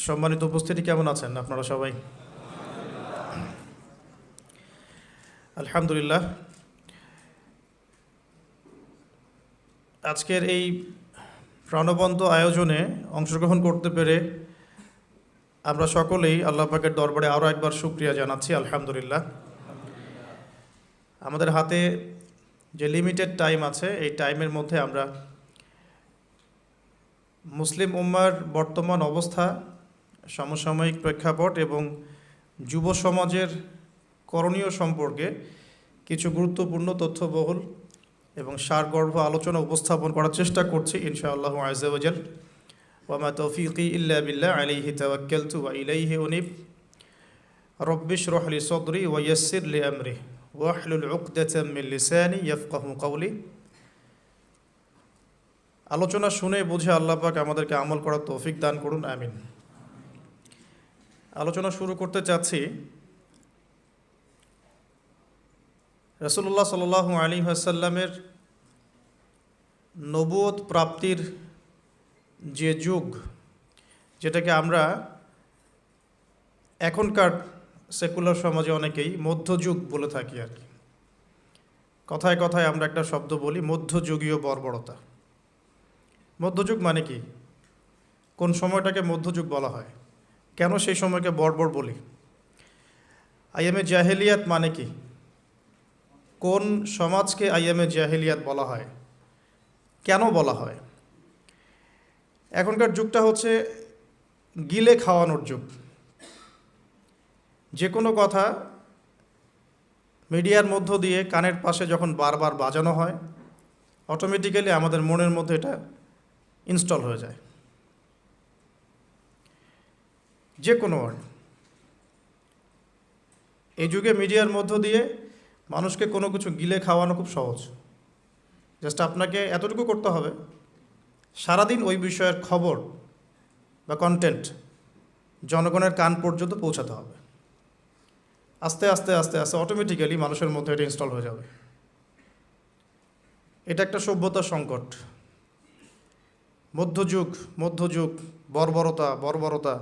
সম্মানিত উপস্থিতি, কেমন আছেন আপনারা সবাই? আলহামদুলিল্লাহ। আজকের এই প্রাণবন্ত আয়োজনে অংশগ্রহণ করতে পেরে আমরা সকলেই আল্লাহ পাকের দরবারে আরও একবার শুকরিয়া জানাচ্ছি। আলহামদুলিল্লাহ। আমাদের হাতে যে লিমিটেড টাইম আছে, এই টাইমের মধ্যে আমরা মুসলিম উম্মার বর্তমান অবস্থা, সমসাময়িক প্রেক্ষাপট এবং যুব সমাজের করণীয় সম্পর্কে কিছু গুরুত্বপূর্ণ তথ্যবহুল এবং সারগর্ভ আলোচনা উপস্থাপন করার চেষ্টা করছি ইনশাআল্লাহু আযজা ওয়া জাল। ওয়া মা তৌফিকি ইল্লা বিল্লাহ আলাইহি তাওয়াক্কালতু ওয়া ইলাইহি উনীব। রব্বি ইশরাহ লি সাদরি ওয়া ইয়াসসির লি আমরি ওয়াহলুল উকদাতাম মিন লিসানি ইয়াফকাহু কওলি। আলোচনা শুনে বুঝে আল্লাহ পাক আমাদেরকে আমল করার তৌফিক দান করুন, আমিন। আলোচনা শুরু করতে চাচ্ছি রাসূলুল্লাহ সাল্লাল্লাহু আলাইহি ওয়াসাল্লামের নবুয়ত প্রাপ্তির যে যুগ, যেটাকে আমরা এখনকার সেকুলার সমাজে অনেকেই মধ্যযুগ বলে থাকি আর কি। কথায় কথায় আমরা একটা শব্দ বলি, মধ্যযুগীয় বর্বরতা। মধ্যযুগ মানে কি? কোন সময়টাকে মধ্যযুগ বলা হয়? কেন সেই সময়কে বর্বর বলি? আইয়ামে জাহেলিয়াত মানে কি? কোন সমাজকে আইয়ামে জাহেলিয়াত বলা হয়? কেন বলা হয়? এখনকার যুগটা হচ্ছে গিলে খাওয়ানোর যুগ। যে কোনো কথা মিডিয়ার মধ্য দিয়ে কানের পাশে যখন বারবার বাজানো হয়, অটোমেটিক্যালি আমাদের মনের মধ্যে এটা ইনস্টল হয়ে যায়। যে কোনো ওয়ার্ড এই যুগে মিডিয়ার মধ্য দিয়ে মানুষকে কোনো কিছু গিলে খাওয়ানো খুব সহজ। জাস্ট আপনাকে এতটুকু করতে হবে, সারাদিন ওই বিষয়ের খবর বা কন্টেন্ট জনগণের কান পর্যন্ত পৌঁছাতে হবে। আস্তে আস্তে আস্তে আস্তে অটোমেটিক্যালি মানুষের মধ্যে এটা ইনস্টল হয়ে যাবে। এটা একটা সভ্যতার সংকট। মধ্যযুগ, বর্বরতা।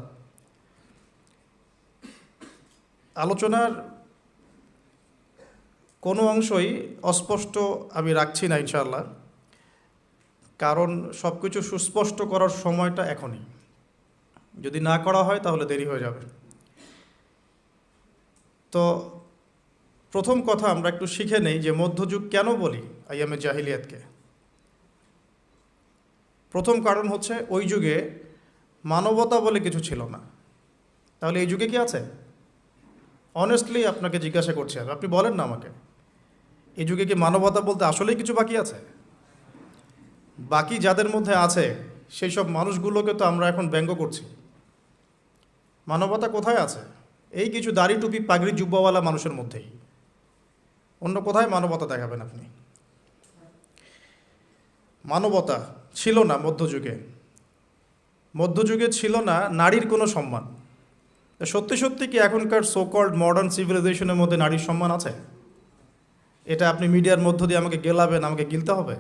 আলোচনার কোনো অংশই অস্পষ্ট আমি রাখছি না ইনশাআল্লাহ, কারণ সব কিছু সুস্পষ্ট করার সময়টা এখনই। যদি না করা হয় তাহলে দেরি হয়ে যাবে। তো প্রথম কথা আমরা একটু শিখে নেই যে মধ্যযুগ কেন বলি আইয়ামে জাহিলিয়াতকে। প্রথম কারণ হচ্ছে ওই যুগে মানবতা বলে কিছু ছিল না। তাহলে এই যুগে কি আছে? অনেস্টলি আপনাকে জিজ্ঞাসা করছি আমি, আপনি বলেন না আমাকে, এই যুগে কি মানবতা বলতে আসলেই কিছু বাকি আছে? বাকি যাদের মধ্যে আছে সেই সব মানুষগুলোকে তো আমরা এখন ব্যঙ্গ করছি। মানবতা কোথায় আছে? এই কিছু দাড়ি টুপি পাগড়ি জুব্বাওয়ালা মানুষের মধ্যেই। অন্য কোথায় মানবতা দেখাবেন আপনি? মানবতা ছিল না মধ্যযুগে ছিল না নারীর কোনো সম্মান। সত্যি সত্যি কি এখনকার সোকল্ড মডার্ন সিভিলাইজেশনের মধ্যে নারীর সম্মান আছে? এটা আপনি মিডিয়ার মধ্য দিয়ে আমাকে গেলাবেন, আমাকে গিলতে হবে?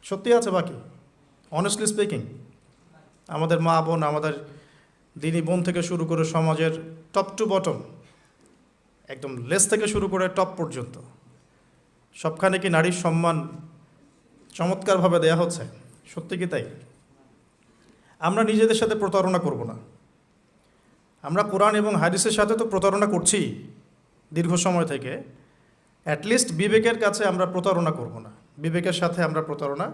সত্যি আছে বাকি? অনেস্টলি স্পিকিং, আমাদের মা বোন, আমাদের দিনী বোন থেকে শুরু করে সমাজের টপ টু বটম, একদম লেস থেকে শুরু করে টপ পর্যন্ত সবখানে কি নারীর সম্মান চমৎকারভাবে দেয়া হচ্ছে? সত্যি কি তাই? আমরা নিজেদের সাথে প্রতারণা করব না। আমরা কোরআন এবং হাদিসের সাথে তো প্রতারণা করছি দীর্ঘ সময় থেকে। অ্যাটলিস্ট বিবেকের কাছে আমরা প্রতারণা করব না, বিবেকের সাথে আমরা প্রতারণা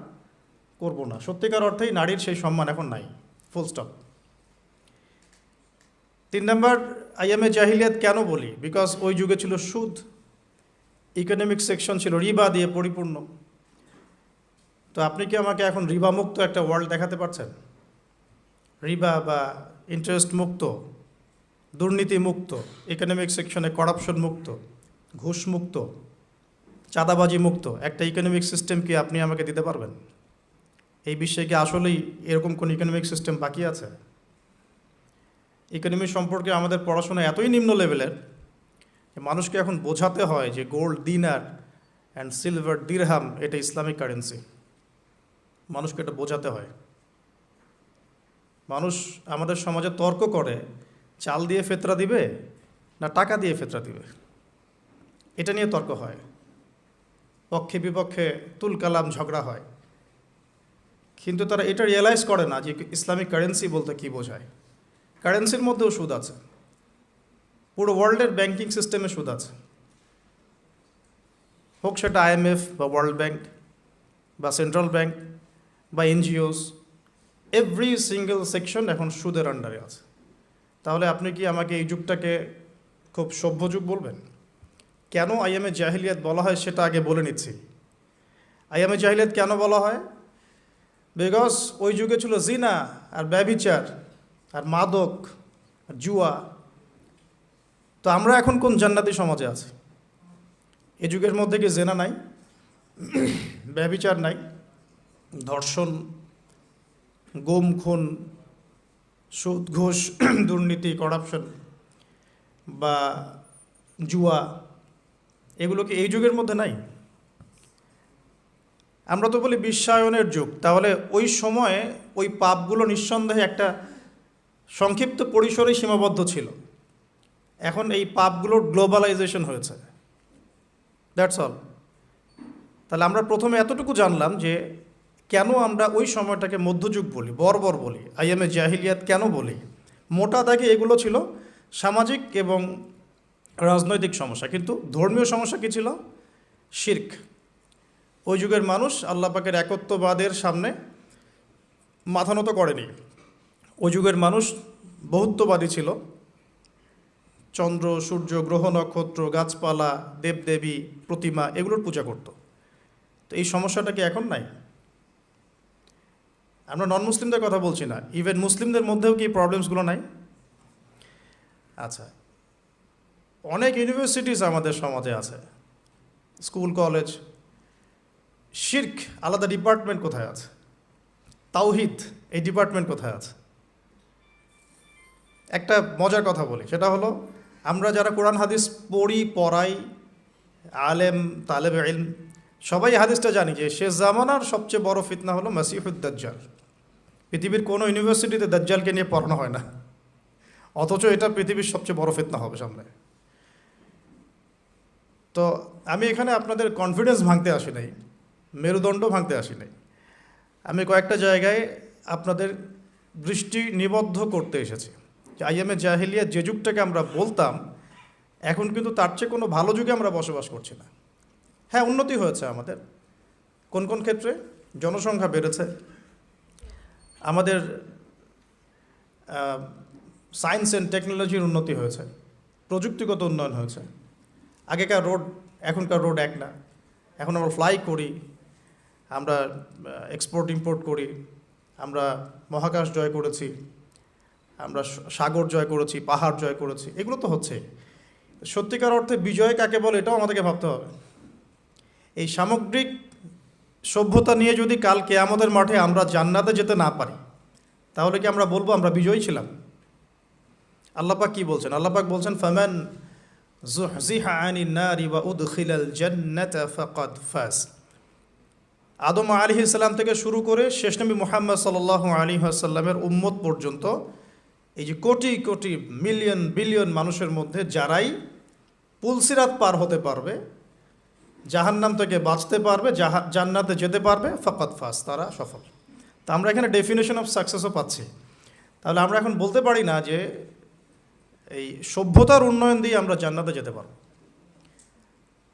করব না। সত্যিকার অর্থেই নারীর সেই সম্মান এখন নাই, ফুল স্টপ। 3 নম্বর, আইয়ামে জাহিলিয়াত কেন বলি? বিকজ ওই যুগে ছিল সুদ, ইকোনমিক সেকশন ছিল রিবা দিয়ে পরিপূর্ণ। তো আপনি কি আমাকে এখন রিবা মুক্ত একটা ওয়ার্ল্ড দেখাতে পারছেন? রিবা বা ইন্টারেস্ট মুক্ত, দুর্নীতি মুক্ত, ইকোনমিক সেকশনে করাপশন মুক্ত, ঘুষ মুক্ত, চাঁদাবাজি মুক্ত একটা ইকোনমিক সিস্টেম কি আপনি আমাকে দিতে পারবেন? এই বিশ্বে কি আসলেই এরকম কোন ইকোনমিক সিস্টেম বাকি আছে? ইকোনমি সম্পর্কে আমাদের পড়াশোনা এতই নিম্ন লেভেলের যে মানুষকে এখন বোঝাতে হয় যে গোল্ড দিনার অ্যান্ড সিলভার দিরহাম এটা ইসলামিক কারেন্সি। মানুষকে এটা বোঝাতে হয়। মানুষ আমাদের সমাজে তর্ক করে চাল দিয়ে ফেতরা দিবে না টাকা দিয়ে ফেতরা দিবে, এটা নিয়ে তর্ক হয়, পক্ষে বিপক্ষে তুলকালাম ঝগড়া হয়। কিন্তু তারা এটা রিয়েলাইজ করে না যে ইসলামিক কারেন্সি বলতে কী বোঝায়। কারেন্সির মধ্যেও সুদ আছে, পুরো ওয়ার্ল্ডের ব্যাংকিং সিস্টেমে সুদ আছে, হোক সেটা IMF বা ওয়ার্ল্ড ব্যাংক বা সেন্ট্রাল ব্যাংক বা এনজিওস, এভরি সিঙ্গেল সেকশন এখন সুদের আন্ডারে আছে। তাহলে আপনি কি আমাকে এই যুগটাকে খুব সভ্য যুগ বলবেন? কেন আইয়ামে জাহিলিয়াত বলা হয় সেটা আগে বলে নিচ্ছি। আইয়ামে জাহিলিয়াত কেন বলা হয়? বিকজ ওই যুগে ছিল জিনা আর ব্যভিচার আর মাদক আর জুয়া। তো আমরা এখন কোন জান্নাতি সমাজে আছি? এই যুগের মধ্যে কি জেনা নাই, ব্যভিচার নাই, ধর্ষণ, গুম খুন, সুদ ঘুষ, দুর্নীতি, করাপশন বা জুয়া, এগুলো কি এই যুগের মধ্যে নাই? আমরা তো বলি বিশ্বায়নের যুগ, তাহলে ওই সময়ে ওই পাপগুলো নিঃসন্দেহে একটা সংক্ষিপ্ত পরিসরেই সীমাবদ্ধ ছিল। এখন এই পাপগুলোর গ্লোবালাইজেশন হয়েছে, দ্যাটস অল। তাহলে আমরা প্রথমে এতটুকু জানলাম যে কেন আমরা ওই সময়টাকে মধ্যযুগ বলি, বর্বর বলি, আইয়ামে জাহিলিয়াত কেন বলি। মোটা দাগে এগুলো ছিল সামাজিক এবং রাজনৈতিক সমস্যা। কিন্তু ধর্মীয় সমস্যা কী ছিল? শিরক। ওই যুগের মানুষ আল্লাহ পাকের একত্ববাদের সামনে মাথা নত করেনি। ওই যুগের মানুষ বহুত্ববাদী ছিল, চন্দ্র, সূর্য, গ্রহ, নক্ষত্র, গাছপালা, দেবদেবী, প্রতিমা, এগুলোর পূজা করত। তো এই সমস্যাটা কি এখন নাই? আমরা নন মুসলিমদের কথা বলছি না, ইভেন মুসলিমদের মধ্যেও কি প্রবলেমসগুলো নাই? আচ্ছা, অনেক ইউনিভার্সিটিস আমাদের সমাজে আছে, স্কুল কলেজ। শিরক আলাদা ডিপার্টমেন্ট কোথায় আছে? তাওহিদ এই ডিপার্টমেন্ট কোথায় আছে? একটা মজার কথা বলি, সেটা হলো আমরা যারা কোরআন হাদিস পড়ি, পড়াই, আলেম, তালেব ইলম, সবাই হাদিসটা জানি যে শেষ জামানার সবচেয়ে বড় ফিতনা হলো মাসিহুদ দাজ্জাল। পৃথিবীর কোনো ইউনিভার্সিটিতে দাজ্জালকে নিয়ে পড়ানো হয় না, অথচ এটা পৃথিবীর সবচেয়ে বড় ফিতনা হবে সামনে। তো আমি এখানে আপনাদের কনফিডেন্স ভাঙতে আসি নাই, মেরুদণ্ড ভাঙতে আসি নাই। আমি কয়েকটা জায়গায় আপনাদের দৃষ্টি নিবদ্ধ করতে এসেছি যে আইয়ামে জাহিলিয়াত যে যুগটাকে আমরা বলতাম, এখন কিন্তু তার চেয়ে কোনো ভালো যুগে আমরা বসবাস করছি না। হ্যাঁ, উন্নতি হয়েছে আমাদের কোন কোন ক্ষেত্রে। জনসংখ্যা বেড়েছে, আমাদের সায়েন্স অ্যান্ড টেকনোলজির উন্নতি হয়েছে, প্রযুক্তিগত উন্নয়ন হয়েছে। আগেকার রোড এখনকার রোড এক না, এখন আমরা ফ্লাই করি, আমরা এক্সপোর্ট ইম্পোর্ট করি, আমরা মহাকাশ জয় করেছি, আমরা সাগর জয় করেছি, পাহাড় জয় করেছি, এগুলো তো হচ্ছে। সত্যিকার অর্থে বিজয় কাকে বলে এটাও আমাদেরকে ভাবতে হবে। এই সামগ্রিক সভ্যতা নিয়ে যদি কাল কিয়ামতের মাঠে আমরা জান্নাতে যেতে না পারি, তাহলে কি আমরা বলবো আমরা বিজয়ী ছিলাম? আল্লাহ পাক কি বলছেন? আল্লাহ পাক বলছেন ফামান যুহজিহা আনিন নারি ওয়া উদখিলাল জান্নাতা ফাকাদ ফাজ। আদম আলাইহিস সালাম থেকে শুরু করে শেষ নবী মুহাম্মদ সাল্লাল্লাহু আলাইহি ওয়াসাল্লামের উম্মত পর্যন্ত এই যে কোটি কোটি মিলিয়ন বিলিয়ন মানুষের মধ্যে যারাই পুলসিরাত পার হতে পারবে, জাহান্নাম থেকে বাঁচতে পারবে, জান্নাতে যেতে পারবে, ফাকাদ ফাজ, তারা সফল। তা আমরা এখানে ডেফিনেশন অফ সাকসেসও পাচ্ছি। তাহলে আমরা এখন বলতে পারি না যে এই সভ্যতার উন্নয়ন দিয়ে আমরা জান্নাতে যেতে পারবো,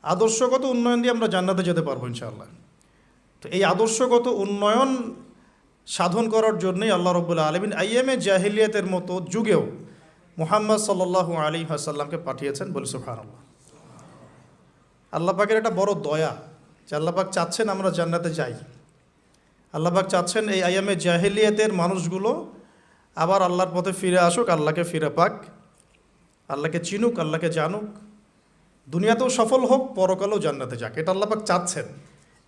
আদর্শগত উন্নয়ন দিয়ে আমরা জান্নাতে যেতে পারবো ইনশাআল্লাহ। তো এই আদর্শগত উন্নয়ন সাধন করার জন্যই আল্লাহ রাব্বুল আলামিন আইয়ামে জাহিলিয়াতের মতো যুগেও মুহাম্মদ সাল্লাল্লাহু আলাইহি ওয়াসাল্লামকে পাঠিয়েছেন, বলি সুবহানাল্লাহ। আল্লাহ পাকের একটা বড় দয়া যে আল্লাহ পাক চাচ্ছেন আমরা জান্নাতে যাই। আল্লাহ পাক চাচ্ছেন এই আইয়ামে জাহিলিয়াতের মানুষগুলো আবার আল্লাহর পথে ফিরে আসুক, আল্লাহকে ফিরে পাক, আল্লাহকে চিনুক, আল্লাহকে জানুক, দুনিয়াতেও সফল হোক, পরকালেও জান্নাতে যাক। এটা আল্লাহ পাক চাচ্ছেন।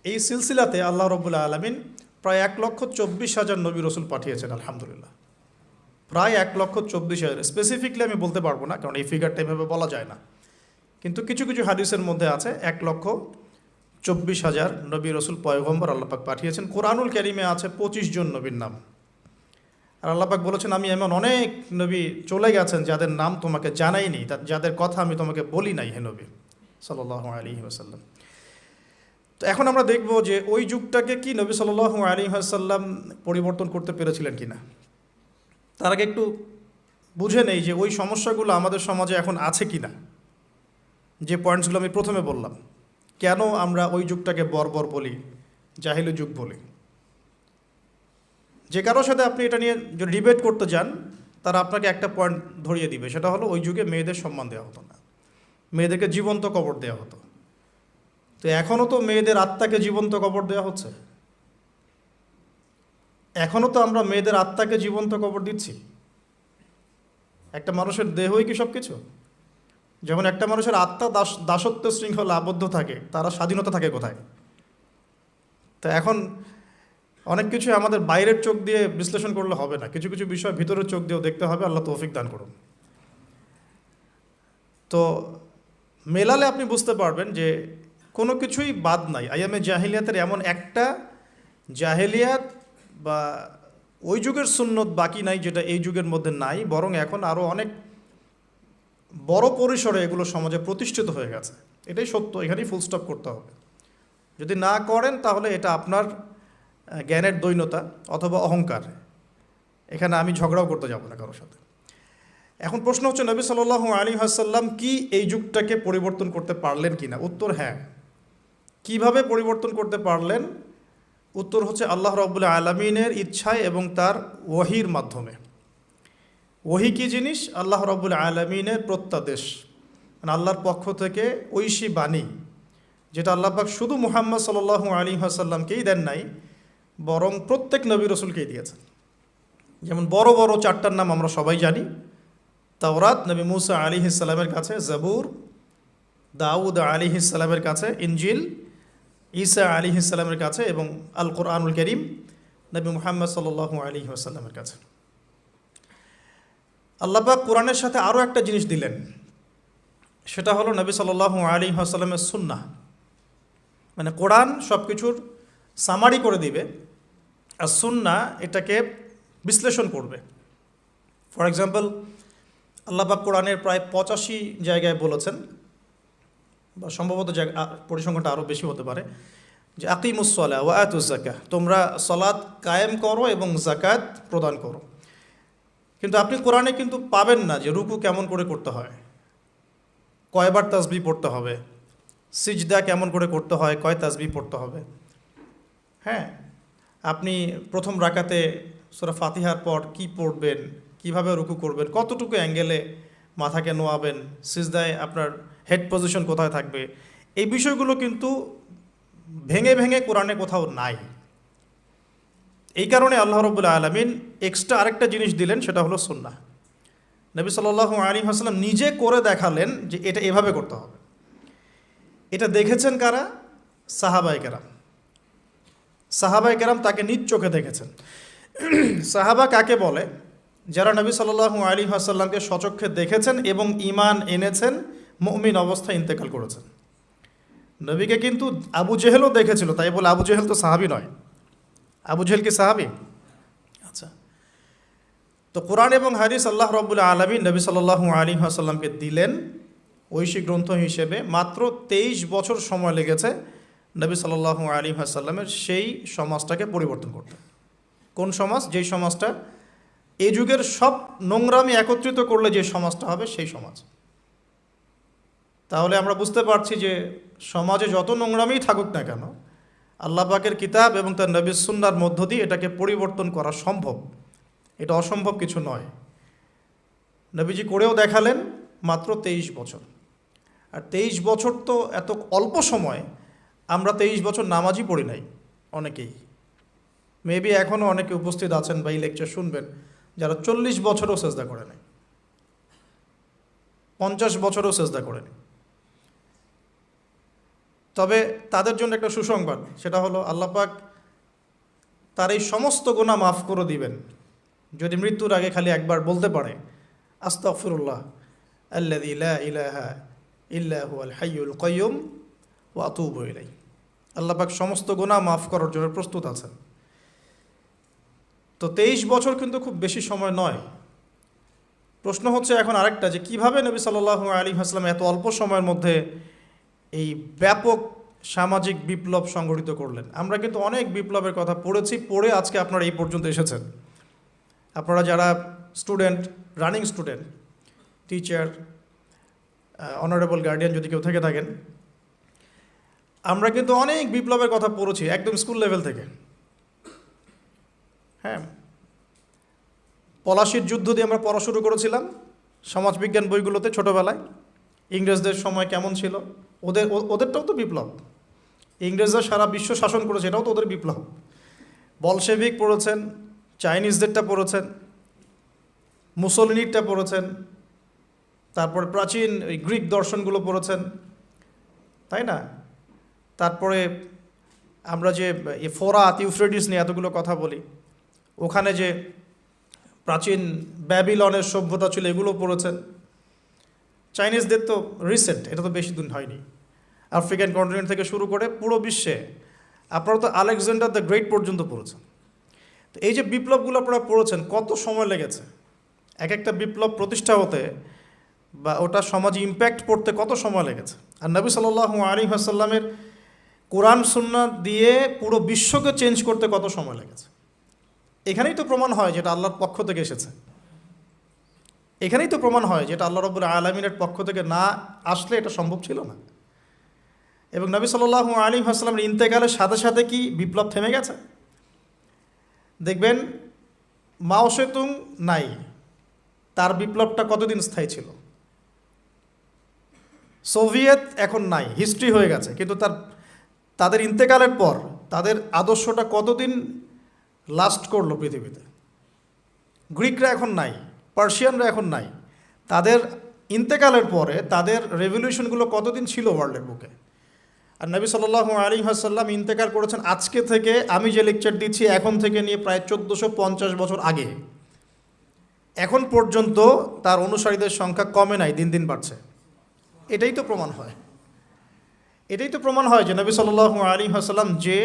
এই সিলসিলাতে আল্লাহ রাব্বুল আলামিন প্রায় 1,24,000 নবী রসুল পাঠিয়েছেন, আলহামদুলিল্লাহ। প্রায় 1,24,000, স্পেসিফিকলি আমি বলতে পারবো না, কারণ এই ফিগারটা এভাবে বলা যায় না। কিন্তু কিছু কিছু হাদিসের মধ্যে আছে 1,24,000 নবী রসুল পয়গম্বর আল্লাহ পাক পাঠিয়েছেন। কোরআনুল কারীমে আছে 25 জন নবীর নাম। আর আল্লাহ পাক বলেছেন, আমি এমন অনেক নবী চলে গেছেন যাদের নাম তোমাকে জানাইনি, যাদের কথা আমি তোমাকে বলি নাই হে নবী সাল্লাল্লাহু আলাইহি ওয়াসাল্লাম। তো এখন আমরা দেখব যে ওই যুগটাকে কি নবী সাল্লাল্লাহু আলাইহি ওয়াসাল্লাম পরিবর্তন করতে পেরেছিলেন কিনা। তার আগে একটু বুঝে নেই যে ওই সমস্যাগুলো আমাদের সমাজে এখন আছে কিনা। যে পয়েন্টসগুলো আমি প্রথমে বললাম, কেন আমরা ওই যুগটাকে বর্বর বলি, জাহিলি যুগ বলি। যে কারোর সাথে আপনি এটা নিয়ে যদি ডিবেট করতে যান, তারা আপনাকে একটা পয়েন্ট ধরিয়ে দিবে, সেটা হলো ওই যুগে মেয়েদের সম্মান দেওয়া হতো না, মেয়েদেরকে জীবন্ত কবর দেওয়া হতো। তো এখনও তো মেয়েদের আত্মাকে জীবন্ত কবর দেওয়া হচ্ছে, এখনও তো আমরা মেয়েদের আত্মাকে জীবন্ত কবর দিচ্ছি। একটা মানুষের দেহই কি সব কিছু? যেমন একটা মানুষের আত্মা দাসত্ব শৃঙ্খলা আবদ্ধ থাকে, তারা স্বাধীনতা থাকে কোথায়? তো এখন অনেক কিছু আমাদের বাইরের চোখ দিয়ে বিশ্লেষণ করলে হবে না, কিছু কিছু বিষয় ভিতরের চোখ দিয়েও দেখতে হবে। আল্লাহ তৌফিক দান করুন। তো মেলালে আপনি বুঝতে পারবেন যে কোনো কিছুই বাদ নাই। আইয়ামে জাহিলিয়াতের এমন একটা জাহেলিয়াত বা ওই যুগের সুন্নত বাকি নাই যেটা এই যুগের মধ্যে নাই, বরং এখন আরও অনেক বড় পরিসরে এগুলো সমাজে প্রতিষ্ঠিত হয়ে গেছে। এটাই সত্য, এখানেই ফুল স্টপ করতে হবে। যদি না করেন তাহলে এটা আপনার জ্ঞানের দৈন্যতা অথবা অহংকার। এখানে আমি ঝগড়াও করতে যাব না কারোর সাথে। এখন প্রশ্ন হচ্ছে, নবী সাল্লাল্লাহু আলাইহি ওয়াসাল্লাম কি এই যুগটাকে পরিবর্তন করতে পারলেন কি না? উত্তর হ্যাঁ। কিভাবে পরিবর্তন করতে পারলেন? উত্তর হচ্ছে আল্লাহ রাব্বুল আলামিনের ইচ্ছায় এবং তার ওহীর মাধ্যমে। ওহী কি জিনিস? আল্লাহ রাব্বুল আলামিনের প্রত্যাদেশ, মানে আল্লাহর পক্ষ থেকে ঐশী বাণী, যেটা আল্লাহ পাক শুধু মুহাম্মদ সাল্লাল্লাহু আলাইহি ওয়াসাল্লামকেই দেন নাই, বরং প্রত্যেক নবী রসুলকেই দিয়েছেন। যেমন বড় বড় চারটার নাম আমরা সবাই জানি। তাওরাত নবী মুসা আলাইহিস সালামের কাছে, জাবুর দাউদ আলাইহিস সালামের কাছে, ইনজিল ঈসা আলাইহিস সালামের কাছে, এবং আল কোরআনুল কারীম নবী মুহাম্মদ সাল্লাল্লাহু আলাইহি ওয়াসাল্লামের কাছে। আল্লাহ পাক কোরআনের সাথে আরও একটা জিনিস দিলেন, সেটা হলো নবী সাল্লাল্লাহু আলাইহি ওয়াসাল্লামের সুন্নাহ। মানে কোরআন সব কিছুর সামারি করে দিবে, আর সুন্নাহ এটাকে বিশ্লেষণ করবে। ফর এক্সাম্পল, আল্লাহ পাক কোরআনের প্রায় 85 জায়গায় বলেছেন, বা সম্ভবত পরিসংখ্যানটা আরও বেশি হতে পারে, যে আকিমুস সালাহ ওয়া আতুজ যাকাহ, তোমরা সালাত কায়েম করো এবং যাকাত প্রদান করো। কিন্তু আপনি কোরআনে কিন্তু পাবেন না যে রুকু কেমন করে করতে হয়, কয়বার তাসবিহ পড়তে হবে, সিজদা কেমন করে করতে হয়, কয় তাসবিহ পড়তে হবে। হ্যাঁ, আপনি প্রথম রাকাতে সূরা ফাতিহার পর কি পড়বেন, কিভাবে রুকু করবেন, কতটুকু অ্যাঙ্গেলে মাথাকে নোয়াবেন, সিজদায় আপনার হেড পজিশন কোথায় থাকবে, এই বিষয়গুলো কিন্তু ভেঙে ভেঙে কোরআনে কোথাও নাই। এই কারণে আল্লাহ রাব্বুল আলামিন এক্সট্রা আরেকটা জিনিস দিলেন, সেটা হলো সুন্নাহ। নবী সাল্লাল্লাহু আলাইহি ওয়াসাল্লাম নিজে করে দেখালেন যে এটা এভাবে করতে হবে। এটা দেখেছেন কারা? সাহাবায়ে কেরাম। সাহাবায়ে কেরাম তাকে নিজ চোখে দেখেছেন। সাহাবা কাকে বলে? যারা নবী সাল্লাল্লাহু আলাইহি ওয়াসাল্লামকে স্বচক্ষে দেখেছেন এবং ঈমান এনেছেন, মুমিন অবস্থায় ইন্তেকাল করেছেন। নবীকে কিন্তু আবু জেহেলও দেখেছিল, তাই বলে আবু জেহেল তো সাহাবী নয়। আবু জেহেল কি সাহাবী? আচ্ছা, তো কোরআন এবং হাদিস আল্লাহ রাব্বুল আলামিন নবী সাল্লাল্লাহু আলাইহি ওয়াসাল্লামকে দিলেন ঐশী গ্রন্থ হিসেবে। মাত্র 23 বছর সময় লেগেছে নবী সাল্লাল্লাহু আলাইহি ওয়াসাল্লামের সেই সমাজটাকে পরিবর্তন করতে। কোন সমাজ? যেই সমাজটা এই যুগের সব নোংরামি একত্রিত করলে যে সমাজটা হবে, সেই সমাজ। তাহলে আমরা বুঝতে পারছি যে সমাজে যত নোংরামি থাকুক না কেন, আল্লাহ পাকের কিতাব এবং তার নবীর সুন্নাহর মধ্য দিয়ে এটাকে পরিবর্তন করা সম্ভব। এটা অসম্ভব কিছু নয়। নবীজি করেও দেখালেন মাত্র 23 বছর। আর 23 বছর তো এত অল্প সময়। আমরা 23 বছর নামাজই পড়ি নাই অনেকেই। মেবি এখনও অনেকে উপস্থিত আছেন বা এই লেকচার শুনবেন যারা 40 বছরও সেজদা করে নাই, 50 বছরও সেজদা করে নাই। তবে তাদের জন্য একটা সুসংবাদ, সেটা হলো আল্লাহ পাক তার এই সমস্ত গুনাহ মাফ করে দিবেন যদি মৃত্যুর আগে খালি একবার বলতে পারে, আস্তাগফিরুল্লাহ আল্লাযী লা ইলাহা ইল্লা হুয়াল হাইয়ুল কাইয়্যুম ওয়া আতুবু ইলাইহি। আল্লাহ পাক সমস্ত গুনাহ মাফ করার জন্য প্রস্তুত আছেন। তো 23 বছর কিন্তু খুব বেশি সময় নয়। প্রশ্ন হচ্ছে এখন আরেকটা, যে কিভাবে নবী সাল্লাল্লাহু আলাইহি ওয়াসাল্লাম এত অল্প সময়ের মধ্যে এই ব্যাপক সামাজিক বিপ্লব সংগঠিত করলেন। আমরা কিন্তু অনেক বিপ্লবের কথা পড়েছি, পড়ে আজকে আপনারা এই পর্যন্ত এসেছেন। আপনারা যারা student, running student, teacher, honourable guardian যদি কেউ থেকে থাকেন, আমরা কিন্তু অনেক বিপ্লবের কথা পড়েছি একদম স্কুল লেভেল থেকে। হ্যাঁ, পলাশির যুদ্ধ দিয়ে আমরা পড়া শুরু করেছিলাম সমাজবিজ্ঞান বইগুলোতে ছোটোবেলায়। ইংরেজদের সময় কেমন ছিল, ওদেরটাও তো বিপ্লব। ইংরেজরা সারা বিশ্ব শাসন করেছে, এটাও তো ওদের বিপ্লব। বলশেভিক পড়েছেন, চাইনিজদেরটা পড়েছেন, মুসলিনিরটা পড়েছেন, তারপরে প্রাচীন ওই গ্রিক দর্শনগুলো পড়েছেন, তাই না? তারপরে আমরা যে ফোরাত, ইউফ্রেটিস নিয়ে এতগুলো কথা বলি, ওখানে যে প্রাচীন ব্যাবিলনের সভ্যতা ছিল এগুলো পড়েছেন। চাইনিজদের তো রিসেন্ট, এটা তো বেশি দিন হয়নি। আফ্রিকান কন্টিনেন্ট থেকে শুরু করে পুরো বিশ্বে আপনারা তো আলেকজান্ডার দ্য গ্রেট পর্যন্ত পড়েছেন। তো এই যে বিপ্লবগুলো আপনারা পড়েছেন, কত সময় লেগেছে এক একটা বিপ্লব প্রতিষ্ঠা হতে, বা ওটা সমাজে ইম্প্যাক্ট পড়তে কত সময় লেগেছে। আর নবী সাল্লাল্লাহু আলাইহি ওয়াসাল্লামের কোরআন সুন্নাহ দিয়ে পুরো বিশ্বকে চেঞ্জ করতে কত সময় লেগেছে। এখানেই তো প্রমাণ হয় যেটা আল্লাহর পক্ষ থেকে এসেছে। এখানেই তো প্রমাণ হয় যেটা আল্লাহ রাব্বুল আলামিনের পক্ষ থেকে না আসলে এটা সম্ভব ছিল না। এবং নবী সাল্লাল্লাহু আলাইহি ওয়াসাল্লামের ইন্তেকালের সাথে সাথে কি বিপ্লব থেমে গেছে? দেখবেন মাও সেতুং নাই, তার বিপ্লবটা কতদিন স্থায়ী ছিল। সোভিয়েত এখন নাই, হিস্ট্রি হয়ে গেছে, কিন্তু তাদের ইন্তেকালের পর তাদের আদর্শটা কতদিন লাস্ট করলো পৃথিবীতে। গ্রিকরা এখন নাই, পার্সিয়ানরা এখন নাই, তাদের ইন্তেকালের পরে তাদের রেভলিউশনগুলো কতদিন ছিল ওয়ার্ল্ডের বুকে। আর নবী সাল্লাল্লাহু আলাইহি ওয়াসাল্লাম ইন্তেকাল করেছেন আজকে থেকে, আমি যে লেকচার দিচ্ছি এখন থেকে নিয়ে প্রায় 1450 বছর আগে। এখন পর্যন্ত তার অনুসারীদের সংখ্যা কমে নাই, দিন দিন বাড়ছে। এটাই তো প্রমাণ হয়, এটাই তো প্রমাণ হয় যে নবী সাল্লাল্লাহু আলাইহি ওয়াসাল্লাম যে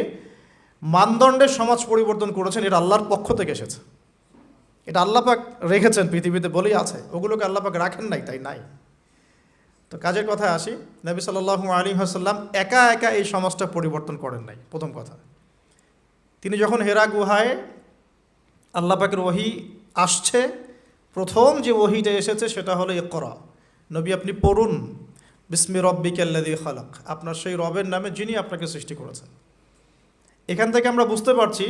মানদণ্ডের সমাজ পরিবর্তন করেছেন এটা আল্লাহর পক্ষ থেকে এসেছে। এটা আল্লাহ পাক রেখেছেন পৃথিবীতে বলেই আছে, ওগুলোকে আল্লাহ পাক রাখেন নাই, তাই নাই। তো কাজের কথায় আসি, নবী সাল্লাল্লাহু আলাইহি ওয়াসাল্লাম একা একা এই সমাজটা পরিবর্তন করেন নাই। প্রথম কথা, তিনি যখন হেরা গুহায় আল্লাহ পাকের ওহী আসছে, প্রথম যে ওহীটা এসেছে সেটা হলো ইকরা, নবী আপনি পড়ুন, বিসমি রব্বিকাল্লাযী খালাক, আপনার সেই রবের নামে যিনি আপনাকে সৃষ্টি করেছেন। এখান থেকে আমরা বুঝতে পারছি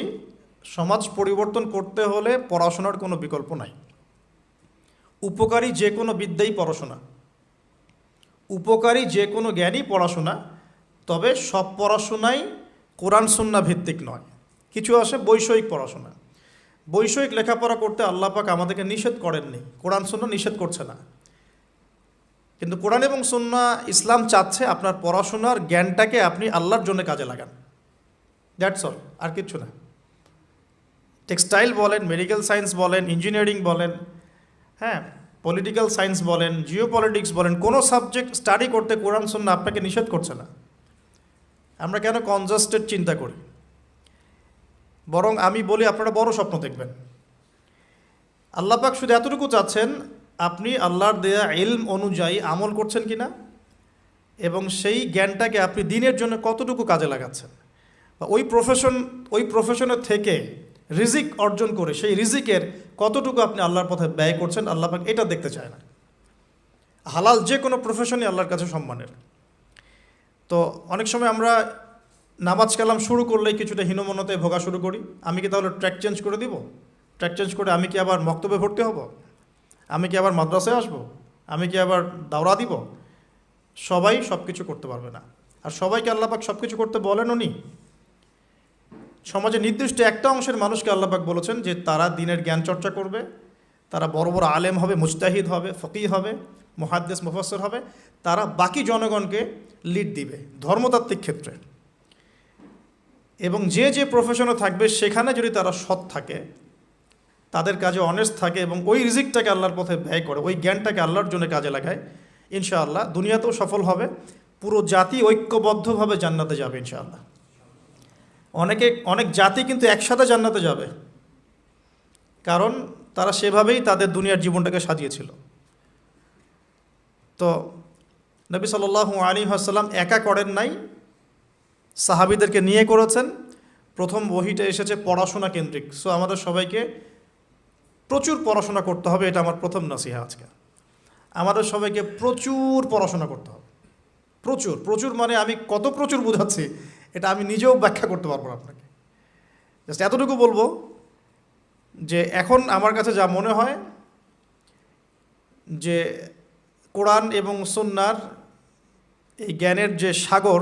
সমাজ পরিবর্তন করতে হলে পড়াশোনার কোনো বিকল্প নাই। উপকারী যে কোনো বিদ্যাই পড়াশোনা, উপকারী যে কোনো জ্ঞানই পড়াশোনা, তবে সব পড়াশোনাই কোরআন সুন্নাহ ভিত্তিক নয়। কিছু আসে বৈষয়িক পড়াশোনা, বৈষয়িক লেখাপড়া করতে আল্লাহ পাক আমাদেরকে নিষেধ করেননি, কোরআন সুন্নাহ নিষেধ করছে না। কিন্তু কোরআন এবং সুন্নাহ ইসলাম চাচ্ছে আপনার পড়াশোনার জ্ঞানটাকে আপনি আল্লাহর জন্য কাজে লাগান, দ্যাটস অল, আর কিচ্ছু না। টেক্সটাইল বলেন, মেডিকেল সায়েন্স বলেন, ইঞ্জিনিয়ারিং বলেন, হ্যাঁ, পলিটিক্যাল সায়েন্স বলেন, জিও পলিটিক্স বলেন, কোনো সাবজেক্ট স্টাডি করতে কোরআন সুন্নাহ আপনাকে নিষেধ করছে না। আমরা কেন কনজাস্টেড চিন্তা করি? বরং আমি বলি আপনারা বড় স্বপ্ন দেখবেন। আল্লাহ পাক শুধু এতটুকু চাচ্ছেন আপনি আল্লাহর দেয়া ইলম অনুযায়ী আমল করছেন কিনা, এবং সেই জ্ঞানটাকে আপনি দিনের জন্য কতটুকু কাজে লাগাচ্ছেন, বা ওই প্রফেশনের থেকে রিজিক অর্জন করে সেই রিজিকের কতটুকু আপনি আল্লাহর পথে ব্যয় করছেন। আল্লাহ পাক এটা দেখতে চায় না। হালাল যে কোনো প্রফেশনই আল্লাহর কাছে সম্মানের। তো অনেক সময় আমরা নামাজ কালাম শুরু করলেই কিছুটা হীনমন্যতায় ভোগা শুরু করি। আমি কি তাহলে ট্র্যাক চেঞ্জ করে দিব? ট্র্যাক চেঞ্জ করে আমি কি আবার মক্তবে ভর্তি হব? আমি কি আবার মাদ্রাসায় আসব? আমি কি আবার দাওরা দিব? সবাই সব কিছু করতে পারবে না, আর সবাইকে আল্লাহ পাক সব কিছু করতে বলেনও নি। সমাজে নির্দিষ্ট একটা অংশের মানুষকে আল্লাহ পাক বলেছেন যে তারা দিনের জ্ঞান চর্চা করবে, তারা বড় বড় আলেম হবে, মুজতাহিদ হবে, ফকিহ হবে, মুহাদ্দিস মুফাসসির হবে, তারা বাকি জনগণকে লিড দিবে ধর্মতাত্ত্বিক ক্ষেত্রে। এবং যে যে প্রফেশনে থাকবে সেখানে যদি তারা সৎ থাকে, তাদের কাজে অনেস্ট থাকে, এবং ওই রিজিকটাকে আল্লাহর পথে ব্যয় করে, ওই জ্ঞানটাকে আল্লাহর জন্য কাজে লাগায়, ইনশাআল্লাহ দুনিয়াতেও সফল হবে, পুরো জাতি ঐক্যবদ্ধভাবে জান্নাতে যাবে ইনশাআল্লাহ। অনেক জাতি কিন্তু একসাথে জান্নাতে যাবে, কারণ তারা সেভাবেই তাদের দুনিয়ার জীবনটাকে সাজিয়েছিল। তো নবী সাল্লাল্লাহু আলাইহি ওয়াসাল্লাম একা করেন নাই, সাহাবীদেরকে নিয়ে করেছেন। প্রথম ওহীটা এসেছে পড়াশোনা কেন্দ্রিক। সো আমাদের সবাইকে প্রচুর পড়াশোনা করতে হবে, এটা আমার প্রথম নসিহা আজকে। আমাদের সবাইকে প্রচুর পড়াশোনা করতে হবে, প্রচুর প্রচুর মানে আমি কত প্রচুর বোঝাচ্ছি এটা আমি নিজেও ব্যাখ্যা করতে পারবো না আপনাকে। জাস্ট এতটুকু বলবো যে এখন আমার কাছে যা মনে হয় যে কোরআন এবং সুন্নাহর এই জ্ঞানের যে সাগর,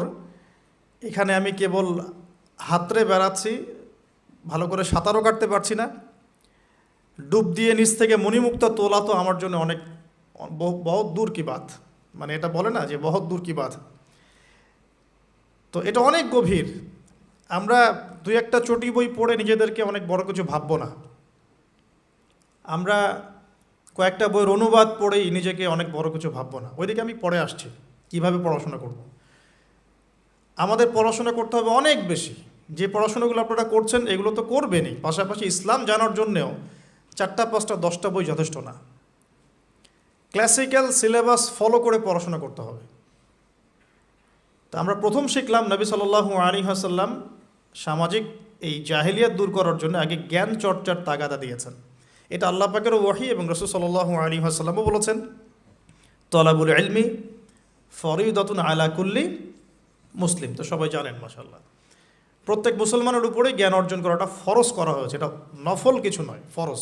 এখানে আমি কেবল হাতড়ে বেড়াচ্ছি, ভালো করে সাঁতারও কাটতে পারছি না। ডুব দিয়ে নিচ থেকে মণিমুক্তা তোলা তো আমার জন্য অনেক বহুত দূর কি বাত, মানে এটা বলে না যে বহুত দূর কি বাত। তো এটা অনেক গভীর। আমরা দুই একটা চটি বই পড়ে নিজেদেরকে অনেক বড় কিছু ভাববো না। আমরা কয়েকটা বইয়ের অনুবাদ পড়েই নিজেকে অনেক বড় কিছু ভাববো না। ওইদিকে আমি পড়ে আসছি কিভাবে পড়াশোনা করব। আমাদের পড়াশোনা করতে হবে অনেক বেশি। যে পড়াশোনাগুলো আপনারা করছেন এগুলো তো করবেনই, পাশাপাশি ইসলাম জানার জন্যেও 4টা 5টা 10টা বই যথেষ্ট না। ক্লাসিক্যাল সিলেবাস ফলো করে পড়াশোনা করতে হবে। তো আমরা প্রথম শিখলাম নবী সাল্লাল্লাহু আলাইহি ওয়াসাল্লাম সামাজিক এই জাহেলিয়াত দূর করার জন্য আগে জ্ঞান চর্চার তাগাদা দিয়েছেন। এটা আল্লাহ পাকের ওয়াহী এবং রাসূল সাল্লাল্লাহু আলাইহি ওয়াসাল্লামও বলেছেন, তলাবুল ইলমি ফরিদাতুন আলা কুল্লি মুসলিম। তো সবাই জানেন মাশাআল্লাহ, প্রত্যেক মুসলমানের উপরে জ্ঞান অর্জন করাটা ফরজ করা হয়েছে। এটা নফল কিছু নয়, ফরজ।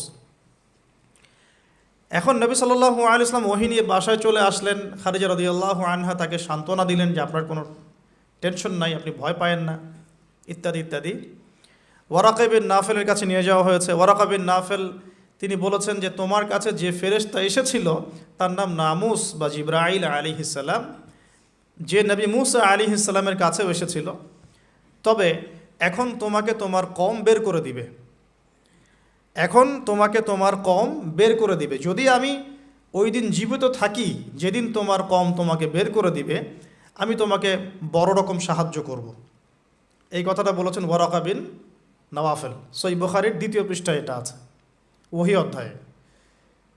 এখন নবী সাল্লাল্লাহু আলাইহি ওয়াসাল্লাম ওহী নিয়ে বাসায় চলে আসলেন। খাদিজা রাদিয়াল্লাহু আনহা তাকে সান্ত্বনা দিলেন যে আপনার কোনো টেনশন নাই, আপনি ভয় পায়েন না, ইত্যাদি ইত্যাদি। ওয়ারাকা বিন নাফেলের কাছে নিয়ে যাওয়া হয়েছে। ওয়ারাকা বিন নাফেল তিনি বলেছেন যে তোমার কাছে যে ফেরেশতা এসেছিল তার নাম নামুস বা জিবরাইল আলাইহিস সালাম, যে নবী মুসা আলাইহিস সালামের কাছেও এসেছিল। তবে এখন তোমাকে তোমার কওম বের করে দিবে, এখন তোমাকে তোমার কওম বের করে দিবে। যদি আমি ওই দিন জীবিত থাকি যেদিন তোমার কওম তোমাকে বের করে দিবে, আমি তোমাকে বড় রকম সাহায্য করব। এই কথাটা বলেছেন ওয়ারাকা বিন নওয়াফেল। সহিহ বুখারীর 2য় পৃষ্ঠায় এটা আছে, ওহী অধ্যায়ে।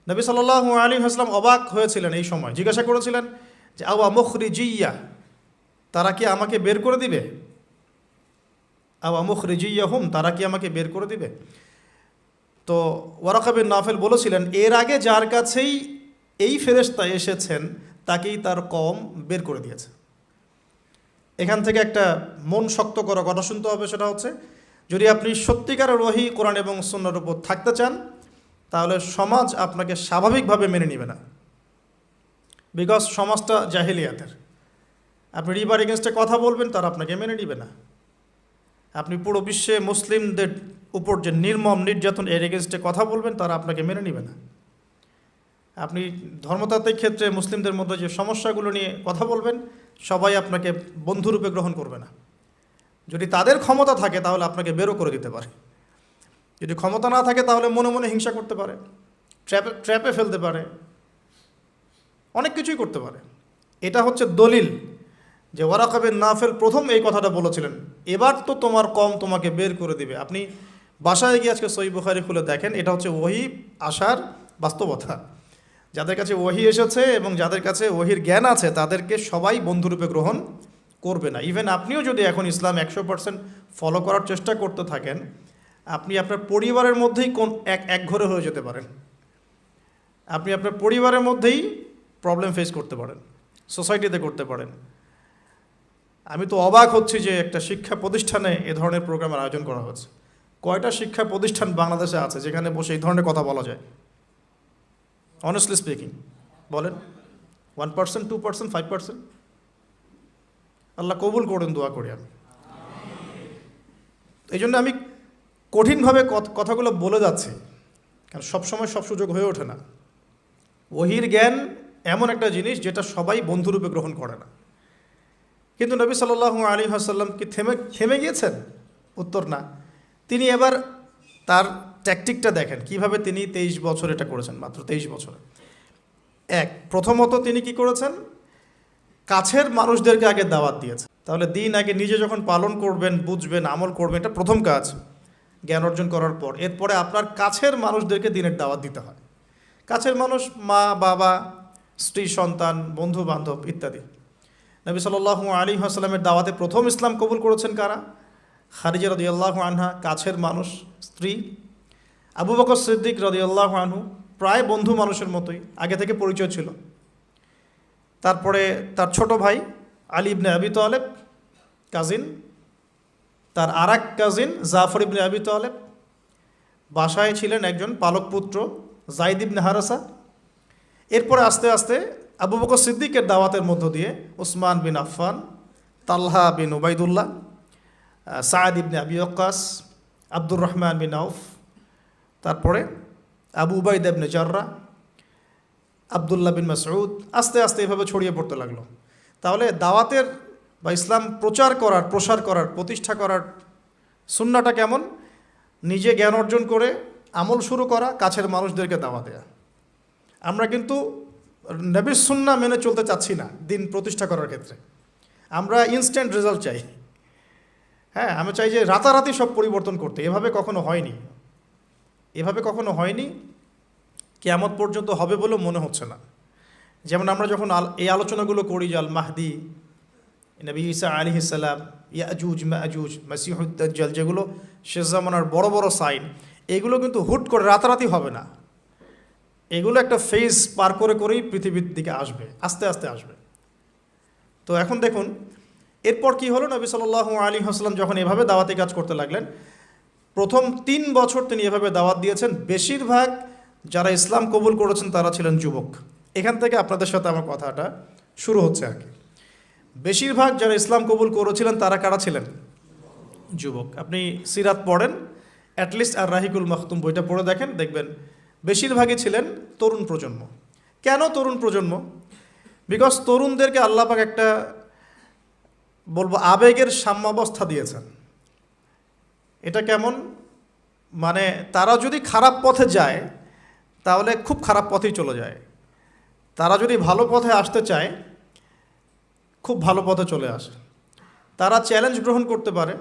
নবী সাল্লাল্লাহু আলাইহি ওয়াসাল্লাম অবাক হয়েছিলেন এই সময়, জিজ্ঞাসা করেছিলেন যে আওয়া মুখরিজিয়া, তারা কি আমাকে বের করে দিবে? আওয়া মুখরিজিয়াহুম, তারা কি আমাকে বের করে দিবে? তো ওয়ারাকা বিন নাফেল বলেছিলেন এর আগে যার কাছেই এই ফেরেশতা এসেছেন তাকেই তার কওম বের করে দিয়েছে। এখান থেকে একটা মন শক্ত করা কথা শুনতে হবে, সেটা হচ্ছে যদি আপনি সত্যিকারের ওহী কোরআন এবং সুন্নাহর উপর থাকতে চান তাহলে সমাজ আপনাকে স্বাভাবিকভাবে মেনে নেবে না, বিকজ সমাজটা জাহেলিয়াতের। আপনি রিবার এগেনস্টে কথা বলবেন, তারা আপনাকে মেনে নেবে না। আপনি পুরো বিশ্বে মুসলিমদের উপর যে নির্মম নির্যাতন এর এগেনস্টে কথা বলবেন, তারা আপনাকে মেনে নেবে না। আপনি ধর্মতাত্ত্বিক ক্ষেত্রে মুসলিমদের মধ্যে যে সমস্যাগুলো নিয়ে কথা বলবেন, সবাই আপনাকে বন্ধুরূপে গ্রহণ করবে না। যদি তাদের ক্ষমতা থাকে তাহলে আপনাকে বেরও করে দিতে পারে, যদি ক্ষমতা না থাকে তাহলে মনে মনে হিংসা করতে পারে, ট্র্যাপে ফেলতে পারে, অনেক কিছুই করতে পারে। এটা হচ্ছে দলিল যে ওয়ারাকা বিন নাফেল প্রথম এই কথাটা বলেছিলেন, এবার তো তোমার কওম তোমাকে বের করে দিবে। আপনি বাসায় গিয়ে আজকে সহিহ বুখারী খুলে দেখেন, এটা হচ্ছে ওহী আসার বাস্তবতা। যাদের কাছে ওহী এসেছে এবং যাদের কাছে ওহীর জ্ঞান আছে তাদেরকে সবাই বন্ধুরূপে গ্রহণ করবে না। ইভেন আপনিও যদি এখন ইসলাম 100% ফলো করার চেষ্টা করতে থাকেন, আপনি আপনার পরিবারের মধ্যেই এক ঘরে হয়ে যেতে পারেন। আপনি আপনার পরিবারের মধ্যেই প্রবলেম ফেস করতে পারেন, সোসাইটিতে করতে পারেন। আমি তো অবাক হচ্ছি যে একটা শিক্ষা প্রতিষ্ঠানে এ ধরনের প্রোগ্রামের আয়োজন করা হয়েছে। কয়টা শিক্ষা প্রতিষ্ঠান বাংলাদেশে আছে যেখানে বসে এই ধরনের কথা বলা যায়? অনেস্টলি স্পিকিং বলেন, 1%, 2%, 5%? আল্লাহ কবুল করেন, দোয়া করি আমি। এই জন্য আমি কঠিনভাবে কথাগুলো বলে যাচ্ছি, কারণ সবসময় সব সুযোগ হয়ে ওঠে না। ওহীর জ্ঞান এমন একটা জিনিস যেটা সবাই বন্ধুরূপে গ্রহণ করে না। কিন্তু নবী সাল্লাল্লাহু আলাইহি ওয়াসাল্লাম কি থেমে গিয়েছেন? উত্তর না। তিনি এবার তার ট্যাকটিকটা দেখেন কিভাবে তিনি 23 বছর এটা করেছেন, মাত্র 23 বছরে। প্রথমত তিনি কি করেছেন? কাছের মানুষদেরকে আগে দাওয়াত দিয়েছেন। তাহলে দিন আগে নিজে যখন পালন করবেন, বুঝবেন, আমল করবেন, এটা প্রথম কাজ। জ্ঞান অর্জন করার পর এরপরে আপনার কাছের মানুষদেরকে দিনের দাওয়াত দিতে হয়। কাছের মানুষ মা বাবা, স্ত্রী সন্তান, বন্ধু বান্ধব ইত্যাদি। নবী সাল্লাল্লাহু আলাইহি ওয়াসাল্লামের দাওয়াতে প্রথম ইসলাম কবুল করেছেন কারা? খাদিজা রাদিয়াল্লাহু আনহা, কাছের মানুষ, স্ত্রী। আবু বকর সিদ্দিক রাদিয়াল্লাহু আনহু, প্রায় বন্ধু মানুষের মতোই, আগে থেকে পরিচয় ছিল। তারপরে তার ছোট ভাই আলী ইবনে আবি তালেব, কাজিন। তার আর এক কাজিন জাফর ইবনে আবি তালেব। বাসায় ছিলেন একজন পালক পুত্র যায়েদ ইবনে হারেসা। এরপরে আস্তে আস্তে আবু বকর সিদ্দিকের দাওয়াতের মধ্য দিয়ে উসমান বিন আফফান, তালহা বিন উবাইদুল্লাহ, সাদ ইবনে আবি ওয়াক্কাস, আব্দুর রহমান বিন আউফ, তারপরে আবু উবাইদা ইবনে জাররাহ, আবদুল্লাহ বিন মাসউদ, আস্তে আস্তে এভাবে ছড়িয়ে পড়তে লাগলো। তাহলে দাওয়াতের বা ইসলাম প্রচার করার, প্রসার করার, প্রতিষ্ঠা করার সুন্নাটা কেমন? নিজে জ্ঞান অর্জন করে আমল শুরু করা, কাছের মানুষদেরকে দাওয়া দেয়া। আমরা কিন্তু নবীর সুন্নাহ মেনে চলতে চাচ্ছি না দিন প্রতিষ্ঠা করার ক্ষেত্রে। আমরা ইনস্ট্যান্ট রেজাল্ট চাই। হ্যাঁ, আমি চাই যে রাতারাতি সব পরিবর্তন করতে। এভাবে কখনো হয়নি, এভাবে কখনো হয়নি, কিয়ামত পর্যন্ত হবে বলেও মনে হচ্ছে না। যেমন আমরা যখন এই আলোচনাগুলো করি যে আল মাহদি, নবী ঈসা আলাইহিস সালাম, ইয়াজুজ মাজুজ, মাসিহুদ দাজ্জাল, যেগুলো শেষ জামানার বড় বড় সাইন, এগুলো কিন্তু হুট করে রাতারাতি হবে না। এগুলো একটা ফেজ পার করে করেই পৃথিবীর দিকে আসবে, আস্তে আস্তে আসবে। তো এখন দেখুন এরপর কি হলো, নবী সাল্লাল্লাহু আলাইহি ওয়াসাল্লাম যখন এভাবে দাওয়াতি কাজ করতে লাগলেন, প্রথম 3 বছর তিনি এভাবে দাওয়াত দিয়েছেন। বেশিরভাগ যারা ইসলাম কবুল করেছেন তারা ছিলেন যুবক। এখান থেকে আপনাদের সাথে আমার কথাটা শুরু হচ্ছে আর কি। বেশিরভাগ যারা ইসলাম কবুল করেছিলেন তারা কারা ছিলেন? যুবক। আপনি সিরাত পড়েন, অ্যাটলিস্ট আর রাহিকুল মাখতুম বইটা পড়ে দেখেন, দেখবেন বেশিরভাগই ছিলেন তরুণ প্রজন্ম। কেন তরুণ প্রজন্ম? বিকজ তরুণদেরকে আল্লাহ পাক একটা বলবো আবেগের সাম্যাবস্থা দিয়েছেন। এটা কেমন? মানে তারা যদি খারাপ পথে যায় তাহলে খুব খারাপ পথেই চলে যায়, তারা যদি ভালো পথে আসতে চায় খুব ভালো পথে চলে আসে। তারা চ্যালেঞ্জ গ্রহণ করতে পারে,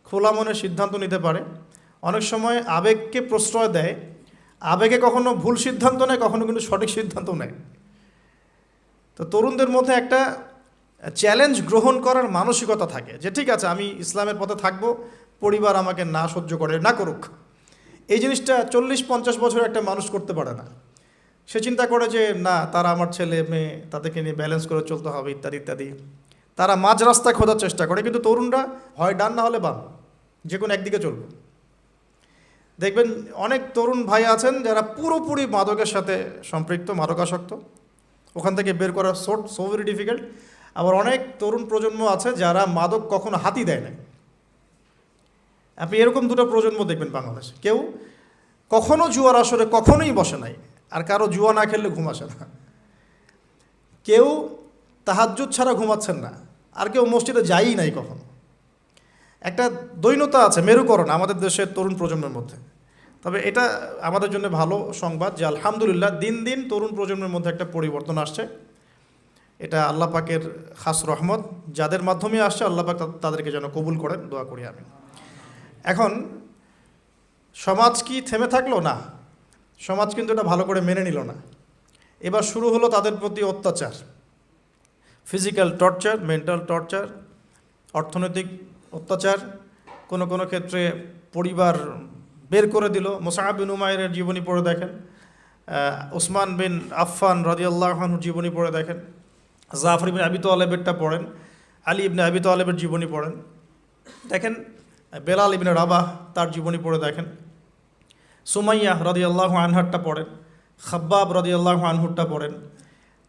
খোলা মনে সিদ্ধান্ত নিতে পারে। অনেক সময় আবেগকে প্রশ্রয় দেয়, আবেগে কখনো ভুল সিদ্ধান্ত নেয়, কখনো কিন্তু সঠিক সিদ্ধান্ত নেয়। তো তরুণদের মধ্যে একটা চ্যালেঞ্জ গ্রহণ করার মানসিকতা থাকে যে ঠিক আছে আমি ইসলামের পথে থাকবো, পরিবার আমাকে না সহ্য করে না করুক। এই জিনিসটা 40-50 বছরের একটা মানুষ করতে পারে না। সে চিন্তা করে যে না, তারা আমার ছেলে মেয়ে, তাদেরকে নিয়ে ব্যালেন্স করে চলতে হবে ইত্যাদি ইত্যাদি। তারা মাঝ রাস্তায় খোঁজার চেষ্টা করে, কিন্তু তরুণরা হয় ডান না হলে বাম, যে কোনো একদিকে চলবে। দেখবেন অনেক তরুণ ভাই আছেন যারা পুরোপুরি মাদকের সাথে সম্পৃক্ত, মাদকাসক্ত, ওখান থেকে বের করা সো ভেরি ডিফিকাল্ট। আবার অনেক তরুণ প্রজন্ম আছে যারা মাদক কখনো হাতই দেয় না। আপনি এরকম দুটো প্রজন্ম দেখবেন বাংলাদেশে। কেউ কখনো জুয়ার আসরে কখনোই বসে নাই, আর কারো জুয়া না খেললে ঘুম আসে না। কেউ তাহাজ্জুদ ছাড়া ঘুমাচ্ছেন না, আর কেউ মসজিদে যায়ই নাই কখনো। একটা দৈন্যতা আছে, মেরুকরণ আমাদের দেশের তরুণ প্রজন্মের মধ্যে। তবে এটা আমাদের জন্য ভালো সংবাদ যে আলহামদুলিল্লাহ দিন দিন তরুণ প্রজন্মের মধ্যে একটা পরিবর্তন আসছে। এটা আল্লাহ পাকের খাস রহমত, যাদের মাধ্যমে আসছে আল্লাহ পাক তাদেরকে যেন কবুল করেন, দোয়া করি আমি। এখন সমাজ কি থেমে থাকলো? না, সমাজ কিন্তু এটা ভালো করে মেনে নিল না। এবার শুরু হলো তাদের প্রতি অত্যাচার, ফিজিক্যাল টর্চার, মেন্টাল টর্চার, অর্থনৈতিক অত্যাচার, কোনো কোনো ক্ষেত্রে পরিবার বের করে দিল। মুসআব বিন উমাইরের জীবনী পড়ে দেখেন, উসমান বিন আফফান রাদিয়াল্লাহু আনহুর জীবনী পড়ে দেখেন, জাফর ইবনে আবি তালেবেরটা পড়েন, আলী ইবনে আবি তালেবের জীবনী পড়েন, দেখেন বেলাল ইবনে রাবাহ তার জীবনী পড়ে দেখেন, সুমাইয়া রাদিয়াল্লাহু আনহারটা পড়েন, খাব্বাব রাদিয়াল্লাহু আনহুরটা পড়েন,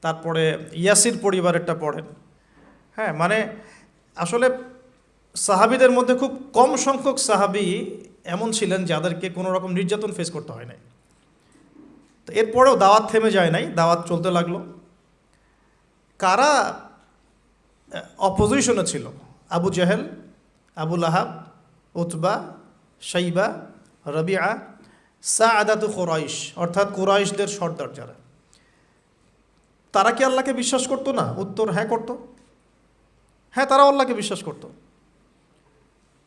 তারপরে ইয়াসির পরিবারেরটা পড়েন। হ্যাঁ, মানে আসলে সাহাবীদের মধ্যে খুব কম সংখ্যক সাহাবী এমন ছিলেন যাদেরকে কোনো রকম নির্যাতন ফেস করতে হয় নাই। তো এরপরেও দাওয়াত থেমে যায় নাই, দাওয়াত চলতে লাগলো। কারা অপোজিশনে ছিল? আবু জেহেল, আবু লাহাব, উতবা, শাইবা, রবিআ, সাআদাতু কুরাইশ, অর্থাৎ কুরাইশদের সর্দার যারা। তারা কি আল্লাহকে বিশ্বাস করতো না? উত্তর হ্যাঁ করতো। হ্যাঁ, তারা আল্লাহকে বিশ্বাস করতো।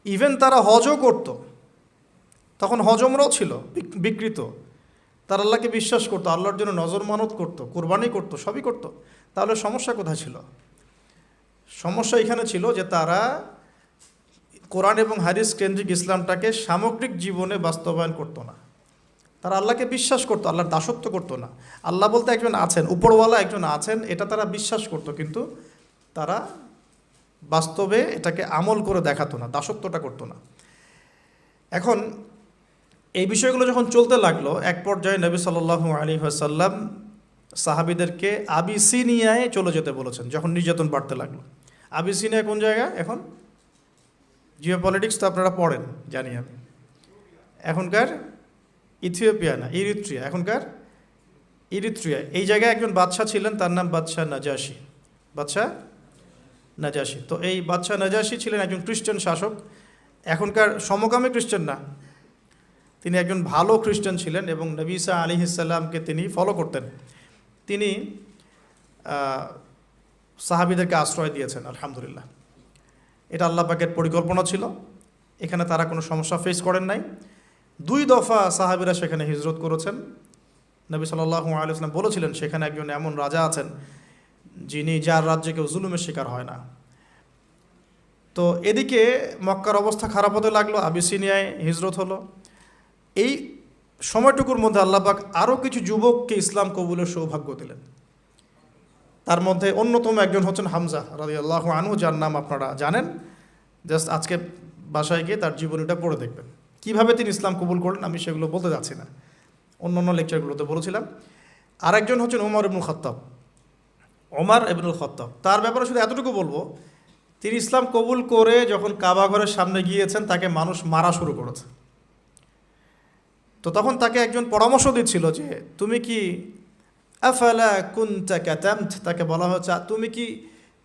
ইভেন তারা হজও করতো, তখন হজমরাও ছিল বিকৃত। তারা আল্লাহকে বিশ্বাস করতো, আল্লাহর জন্য নজর মানত করতো, কোরবানি করতো, সবই করতো। তাহলে সমস্যা কোথায় ছিল? সমস্যা এখানে ছিল যে তারা কোরআন এবং হাদিস কেন্দ্রিক ইসলামটাকে সামগ্রিক জীবনে বাস্তবায়ন করতো না। তারা আল্লাহকে বিশ্বাস করতো, আল্লাহর দাসত্ব করতো না। আল্লাহ বলতে একজন আছেন, উপরওয়ালা একজন আছেন, এটা তারা বিশ্বাস করতো, কিন্তু তারা বাস্তবে এটাকে আমল করে দেখাতো না, দাসত্বটা করতো না। এখন এই বিষয়গুলো যখন চলতে লাগলো, এক পর্যায়ে নবী সাল্লাল্লাহু আলাইহি ওয়াসাল্লাম সাহাবীদেরকে আবিসিনিয়ায় চলে যেতে বলেছেন যখন নির্যাতন বাড়তে লাগলো। আবিসিনিয়া কোন জায়গা? এখন জিও পলিটিক্স তো আপনারা পড়েন, জানি আমি। এখনকার ইথিওপিয়া না, ইরিত্রিয়া, এখনকার ইরিত্রিয়া। এই জায়গায় একজন বাদশাহ ছিলেন, তার নাম বাদশাহ নাজাশি। বাদশাহ নাজাশি। তো এই বাদশাহ নাজাশি ছিলেন একজন খ্রিস্টান শাসক, এখনকার সমকামী খ্রিস্টান না, তিনি একজন ভালো খ্রিস্টান ছিলেন এবং নবী ঈসা আলাইহিস সালামকে তিনি ফলো করতেন। তিনি সাহাবীদেরকে আশ্রয় দিয়েছেন, আলহামদুলিল্লাহ। এটা আল্লাহ পাকের পরিকল্পনা ছিল। এখানে তারা কোনো সমস্যা ফেস করেন নাই। 2 দফা সাহাবীরা সেখানে হিজরত করেছেন। নবী সাল্লাল্লাহু আলাইহি ওয়াসাল্লাম বলেছিলেন সেখানে একজন এমন রাজা আছেন যার রাজ্যে কেউ জুলুমের শিকার হয় না। তো এদিকে মক্কার অবস্থা খারাপ হতে লাগলো, আবিসিনিয়ায় হিজরত হলো। এই সময়টুকুর মধ্যে আল্লাহ পাক আরও কিছু যুবককে ইসলাম কবুলের সৌভাগ্য দিলেন। তার মধ্যে অন্যতম একজন হচ্ছেন হামজা রাদিয়াল্লাহু আনহু, যার নাম আপনারা জানেন। জাস্ট আজকে বাসায় গিয়ে তার জীবনীটা পড়ে দেখবেন কীভাবে তিনি ইসলাম কবুল করলেন। আমি সেগুলো বলতে যাচ্ছি না, অন্য লেকচারগুলোতে বলেছিলাম। আরেকজন হচ্ছেন ওমর ইবনুল খাত্তাব। ওমর ইবনুল খাত্তাব, তার ব্যাপারে শুধু এতটুকু বলবো, তিনি ইসলাম কবুল করে যখন কাবা ঘরের সামনে গিয়েছেন তাকে মানুষ মারা শুরু করেছে। তো তখন তাকে একজন পরামর্শ দিচ্ছিল যে তুমি কি আফালা কুনতা কাতামত, তাকে বলা হচ্ছে তুমি কি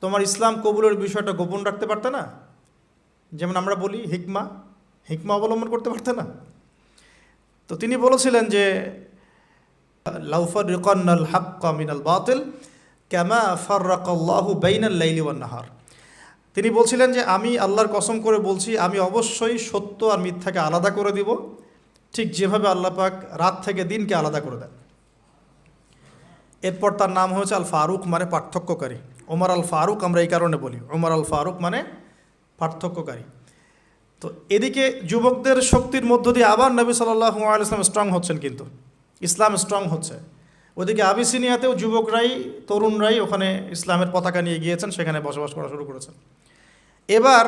তোমার ইসলাম কবুলের বিষয়টা গোপন রাখতে পারতে না? যেমন আমরা বলি হিকমা অবলম্বন করতে পারতে না? তো তিনি বলেছিলেন যে লাউফারিকান্নাল হাক্কা মিনাল বাতিল কামা ফাররাকাল্লাহু বাইনাল লাইলি ওয়ান নাহার। তিনি বলছিলেন যে আমি আল্লাহর কসম করে বলছি, আমি অবশ্যই সত্য আর মিথ্যাকে আলাদা করে দিব, ঠিক যেভাবে আল্লাহ পাক রাত থেকে দিনকে আলাদা করে দেন। এরপর তার নাম হয়েছে আল ফারুক, মানে পার্থক্যকারী। ওমর আল ফারুক আমরা এই কারণে বলি, ওমর আল ফারুক মানে পার্থক্যকারী। তো এদিকে যুবকদের শক্তির মধ্য দিয়ে আবার নবী সাল্লাল্লাহু আলাইহি ওয়াসাল্লাম স্ট্রং হচ্ছেন, কিন্তু ইসলাম স্ট্রং হচ্ছে। ওদিকে আবিসিনিয়াতেও যুবকরাই, তরুণরাই ওখানে ইসলামের পতাকা নিয়ে গিয়েছেন, সেখানে বসবাস করা শুরু করেছেন। এবার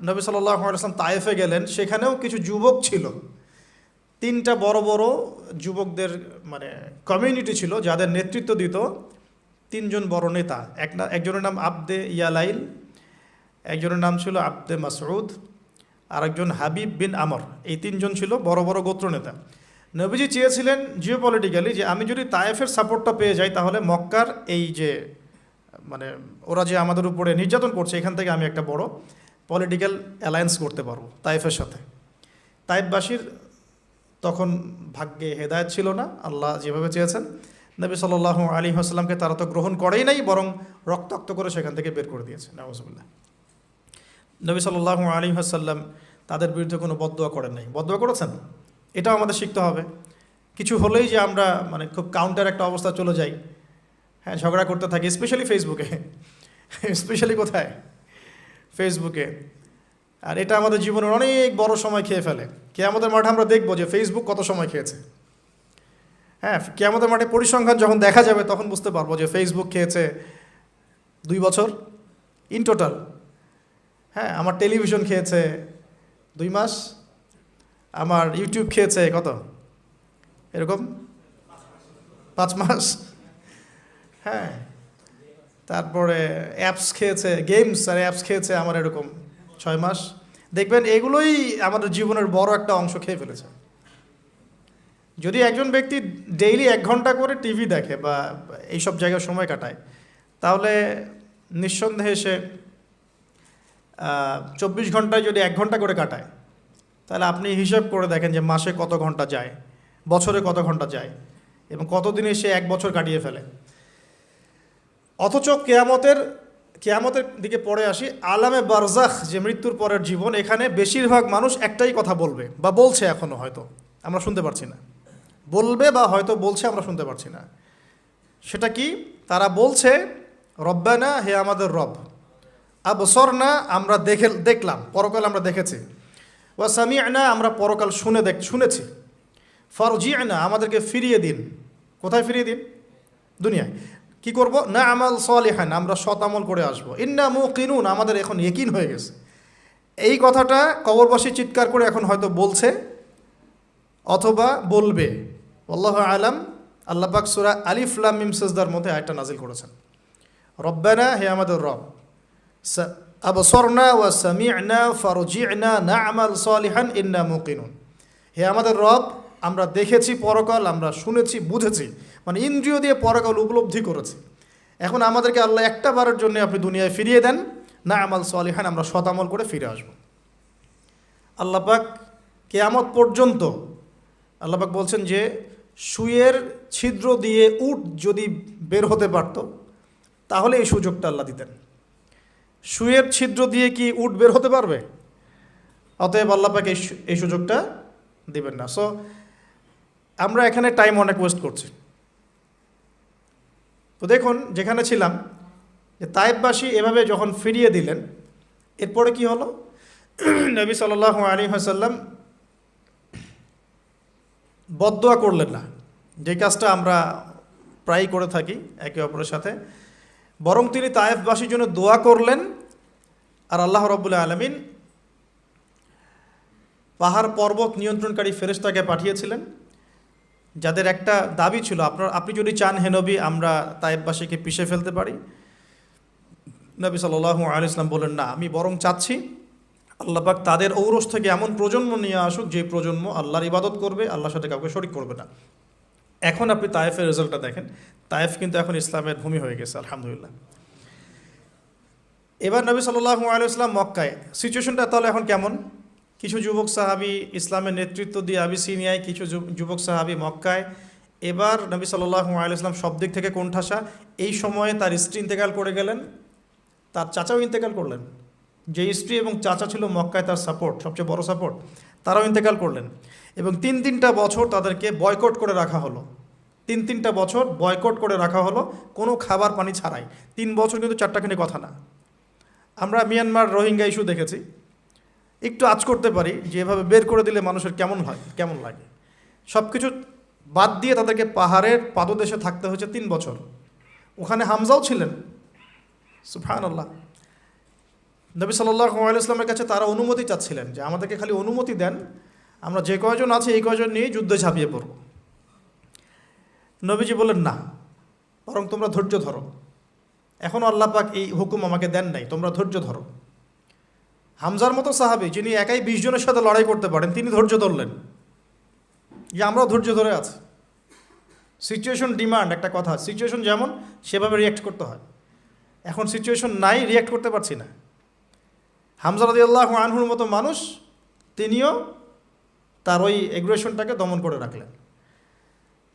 নবী সাল্লাল্লাহু আলাইহি ওয়াসাল্লাম তায়েফে গেলেন, সেখানেও কিছু যুবক ছিল। 3টা বড় বড় যুবকদের মানে কমিউনিটি ছিল, যাদের নেতৃত্ব দিত 3 জন বড় নেতা। একজনের নাম আবদে ইয়ালাইল, একজনের নাম ছিল আবদে মাসউদ, আর একজন হাবিব বিন আমর। এই 3 জন ছিল বড় বড় গোত্র নেতা। নবীজি চেয়েছিলেন জিওপলিটিক্যালি যে আমি যদি তায়েফের সাপোর্টটা পেয়ে যাই, তাহলে মক্কার এই যে মানে ওরা যে আমাদের উপরে নির্যাতন করছে, এখান থেকে আমি একটা বড় পলিটিক্যাল অ্যালায়েন্স করতে পারবো তায়েফের সাথে। তায়েফবাসীর তখন ভাগ্যে হেদায়েত ছিল না, আল্লাহ যেভাবে চেয়েছেন। নবী সাল্লাল্লাহু আলাইহি ওয়াসাল্লামকে তারা তো গ্রহণ করেই নাই, বরং রক্তাক্ত করে সেখান থেকে বের করে দিয়েছে, নাউজুবিল্লাহ। নবী সাল্লাল্লাহু আলাইহি ওয়াসাল্লাম তাদের বিরুদ্ধে কোনো বদদোয়া করেন নাই। বদদোয়া করেছেন? এটাও আমাদের শিখতে হবে। কিছু হলেই যে আমরা মানে খুব কাউন্টার একটা অবস্থা চলে যাই, হ্যাঁ, ঝগড়া করতে থাকি, স্পেশালি ফেসবুকে। স্পেশালি কোথায়? ফেসবুকে। আর এটা আমাদের জীবনের অনেক বড় সময় খেয়ে ফেলে। কিয়ামতের মাঠে আমরা দেখব যে ফেসবুক কত সময় খেয়েছে। হ্যাঁ, কিয়ামতের মাঠে পরিসংখ্যান যখন দেখা যাবে তখন বুঝতে পারবো যে ফেসবুক খেয়েছে 2 বছর ইন টোটাল। হ্যাঁ, আমার টেলিভিশন খেয়েছে 2 মাস, আমার ইউটিউব খেয়েছে কত, এরকম 5 মাস। হ্যাঁ, তারপরে অ্যাপস খেয়েছে, গেমস আর অ্যাপস খেয়েছে আমার এরকম 6 মাস। দেখবেন এগুলোই আমাদের জীবনের বড় একটা অংশ খেয়ে ফেলেছে। যদি একজন ব্যক্তি ডেইলি 1 ঘন্টা করে টিভি দেখে বা এইসব জায়গায় সময় কাটায়, তাহলে নিঃসন্দেহে সে 24 ঘন্টায় যদি 1 ঘন্টা করে কাটায়, তাহলে আপনি হিসাব করে দেখেন যে মাসে কত ঘন্টা যায়, বছরে কত ঘন্টা যায়, এবং কতদিনে সে 1 বছর কাটিয়ে ফেলে। অথচ কিয়ামতের কিয়ামতের দিকে পড়ে আসি, আলামে বারজাখ যে মৃত্যুর পরের জীবন, এখানে বেশিরভাগ মানুষ একটাই কথা বলবে বা বলছে, এখনো হয়তো আমরা শুনতে পারছি না, বলবে বা হয়তো বলছে আমরা শুনতে পারছি না। সেটা কি? তারা বলছে, রব্বানা, হে আমাদের রব, আবসরনা, আমরা দেখলাম, পরকাল আমরা দেখেছি, ওয়া সামি'না, আমরা পরকাল শুনেছি, ফারজি'না, আমাদেরকে ফিরিয়ে দিন। কোথায় ফিরিয়ে দিন? দুনিয়ায়। কি করব? না আমাল সলিহান, আমরা সৎ আমল করে আসবো। ইন্না মুকিনুন, আমাদের এখন ইয়াকিন হয়ে গেছে। এই কথাটা কবরবাসী চিৎকার করে এখন হয়তো বলছে অথবা বলবে। আল্লাহু আলাম। আল্লাহ পাক সূরা আলিফ লাম মিম সাজদার মধ্যে আয়াতটা নাজিল করেছেন, রব্বানা, হে আমাদের রব, আবসরনা ওয়া সামি'না ফারজি'না না'মাল সলিহান ইন্না মুকিনুন, হে আমাদের রব, আমরা দেখেছি পরকাল, আমরা শুনেছি, বুঝেছি, মানে ইন্দ্রিয় দিয়ে পরকাল উপলব্ধি করেছি। এখন আমাদেরকে আল্লাহ একটা বারের জন্য আপনি দুনিয়ায় ফিরিয়ে দেন, না'মাল সলিহান, আমরা সৎ আমল করে ফিরে আসব। আল্লাহ পাক কিয়ামত পর্যন্ত আল্লাহ পাক বলছেন যে সুয়ের ছিদ্র দিয়ে উট যদি বের হতে পারত তাহলে এই সুযোগটা আল্লাহ দিতেন। সুয়ের ছিদ্র দিয়ে কি উট বের হতে পারবে? অতএব আল্লাহ পাক এই সুযোগটা দিবেন না। সো আমরা এখানে টাইম অনেক ওয়েস্ট করছি। তো দেখুন, যেখানে ছিলাম, যে তায়েববাসী এভাবে যখন ফিরিয়ে দিলেন, এরপরে কি হলো? নবী সাল্লাল্লাহু আলাইহি ওয়াসাল্লাম বদদোয়া করলেন না, যে কাজটা আমরা প্রায়ই করে থাকি একে অপরের সাথে, বরং তিনি তায়েফবাসীর জন্য দোয়া করলেন। আর আল্লাহ রাব্বুল আলামিন পাহাড় পর্বত নিয়ন্ত্রণকারী ফেরেশতাকে পাঠিয়েছিলেন, যাদের একটা দাবি ছিল, আপনি যদি চান হে নবী, আমরা তায়েফবাসীকে পিষে ফেলতে পারি। নবী সাল্লাল্লাহু আলাইহি ওয়াসাল্লাম বলেন, না, আমি বরং চাচ্ছি আল্লাহ পাক তাদের ঔরস থেকে এমন প্রজন্ম নিয়ে আসুক যে প্রজন্ম আল্লাহর ইবাদত করবে, আল্লাহর সাথে কাউকে শরিক করবে না। এখন আপনি তায়েফের রেজাল্টটা দেখেন, তায়েফ কিন্তু এখন ইসলামের ভূমি হয়ে গেছে, আলহামদুলিল্লাহ। এবার নবী সাল্লাল্লাহু আলাইহি ওয়াসাল্লাম মক্কায়, সিচুয়েশনটা তাহলে এখন কেমন? কিছু যুবক সাহাবী ইসলামের নেতৃত্ব দিয়ে আবিসিনিয়ায়, কিছু যুবক সাহাবী মক্কায়। এবার নবী সাল্লাল্লাহু আলাইহি ওয়াসাল্লাম সব দিক থেকে কোণঠাসা। এই সময়ে তার স্ত্রী ইন্তেকাল করে গেলেন, তার চাচাও ইন্তেকাল করলেন। যে স্ত্রী এবং চাচা ছিল মক্কায় তার সাপোর্ট, সবচেয়ে বড় সাপোর্ট, তারাও ইন্তেকাল করলেন। এবং তিনটা বছর তাদেরকে বয়কট করে রাখা হলো। তিনটা বছর বয়কট করে রাখা হলো, কোনো খাবার পানি ছাড়াই। 3 বছর কিন্তু চারটাখানি কথা না। আমরা মিয়ানমার রোহিঙ্গা ইস্যু দেখেছি, একটু আঁচ করতে পারি যে এভাবে বের করে দিলে মানুষের কেমন লাগে। সব কিছু বাদ দিয়ে তাদেরকে পাহাড়ের পাদদেশে থাকতে হয়েছে 3 বছর। ওখানে হামজাও ছিলেন, সুবহানাল্লাহ। নবী সাল্লাল্লাহু আলাইহি ওয়াসাল্লামের কাছে তারা অনুমতি চাচ্ছিলেন যে আমাদেরকে খালি অনুমতি দেন, আমরা যে কয়জন আছি এই কয়জন নিয়ে যুদ্ধে ঝাঁপিয়ে পড়ব। নবীজি বললেন, না, বরং তোমরা ধৈর্য ধরো, এখনও আল্লাহ পাক এই হুকুম আমাকে দেন নাই, তোমরা ধৈর্য ধরো। হামজার মতো সাহাবী, যিনি একাই 20 জনের সাথে লড়াই করতে পারেন, তিনি ধৈর্য ধরলেন যে আমরাও ধৈর্য ধরে আছি। সিচুয়েশন ডিমান্ড, একটা কথা, সিচুয়েশন যেমন সেভাবে রিয়্যাক্ট করতে হয়। এখন সিচুয়েশন নাই, রিয়্যাক্ট করতে পারছি না। হামজা রাদিয়াল্লাহু আনহুর মতো মানুষ, তিনিও তার ওই এগ্রেশনটাকে দমন করে রাখলেন।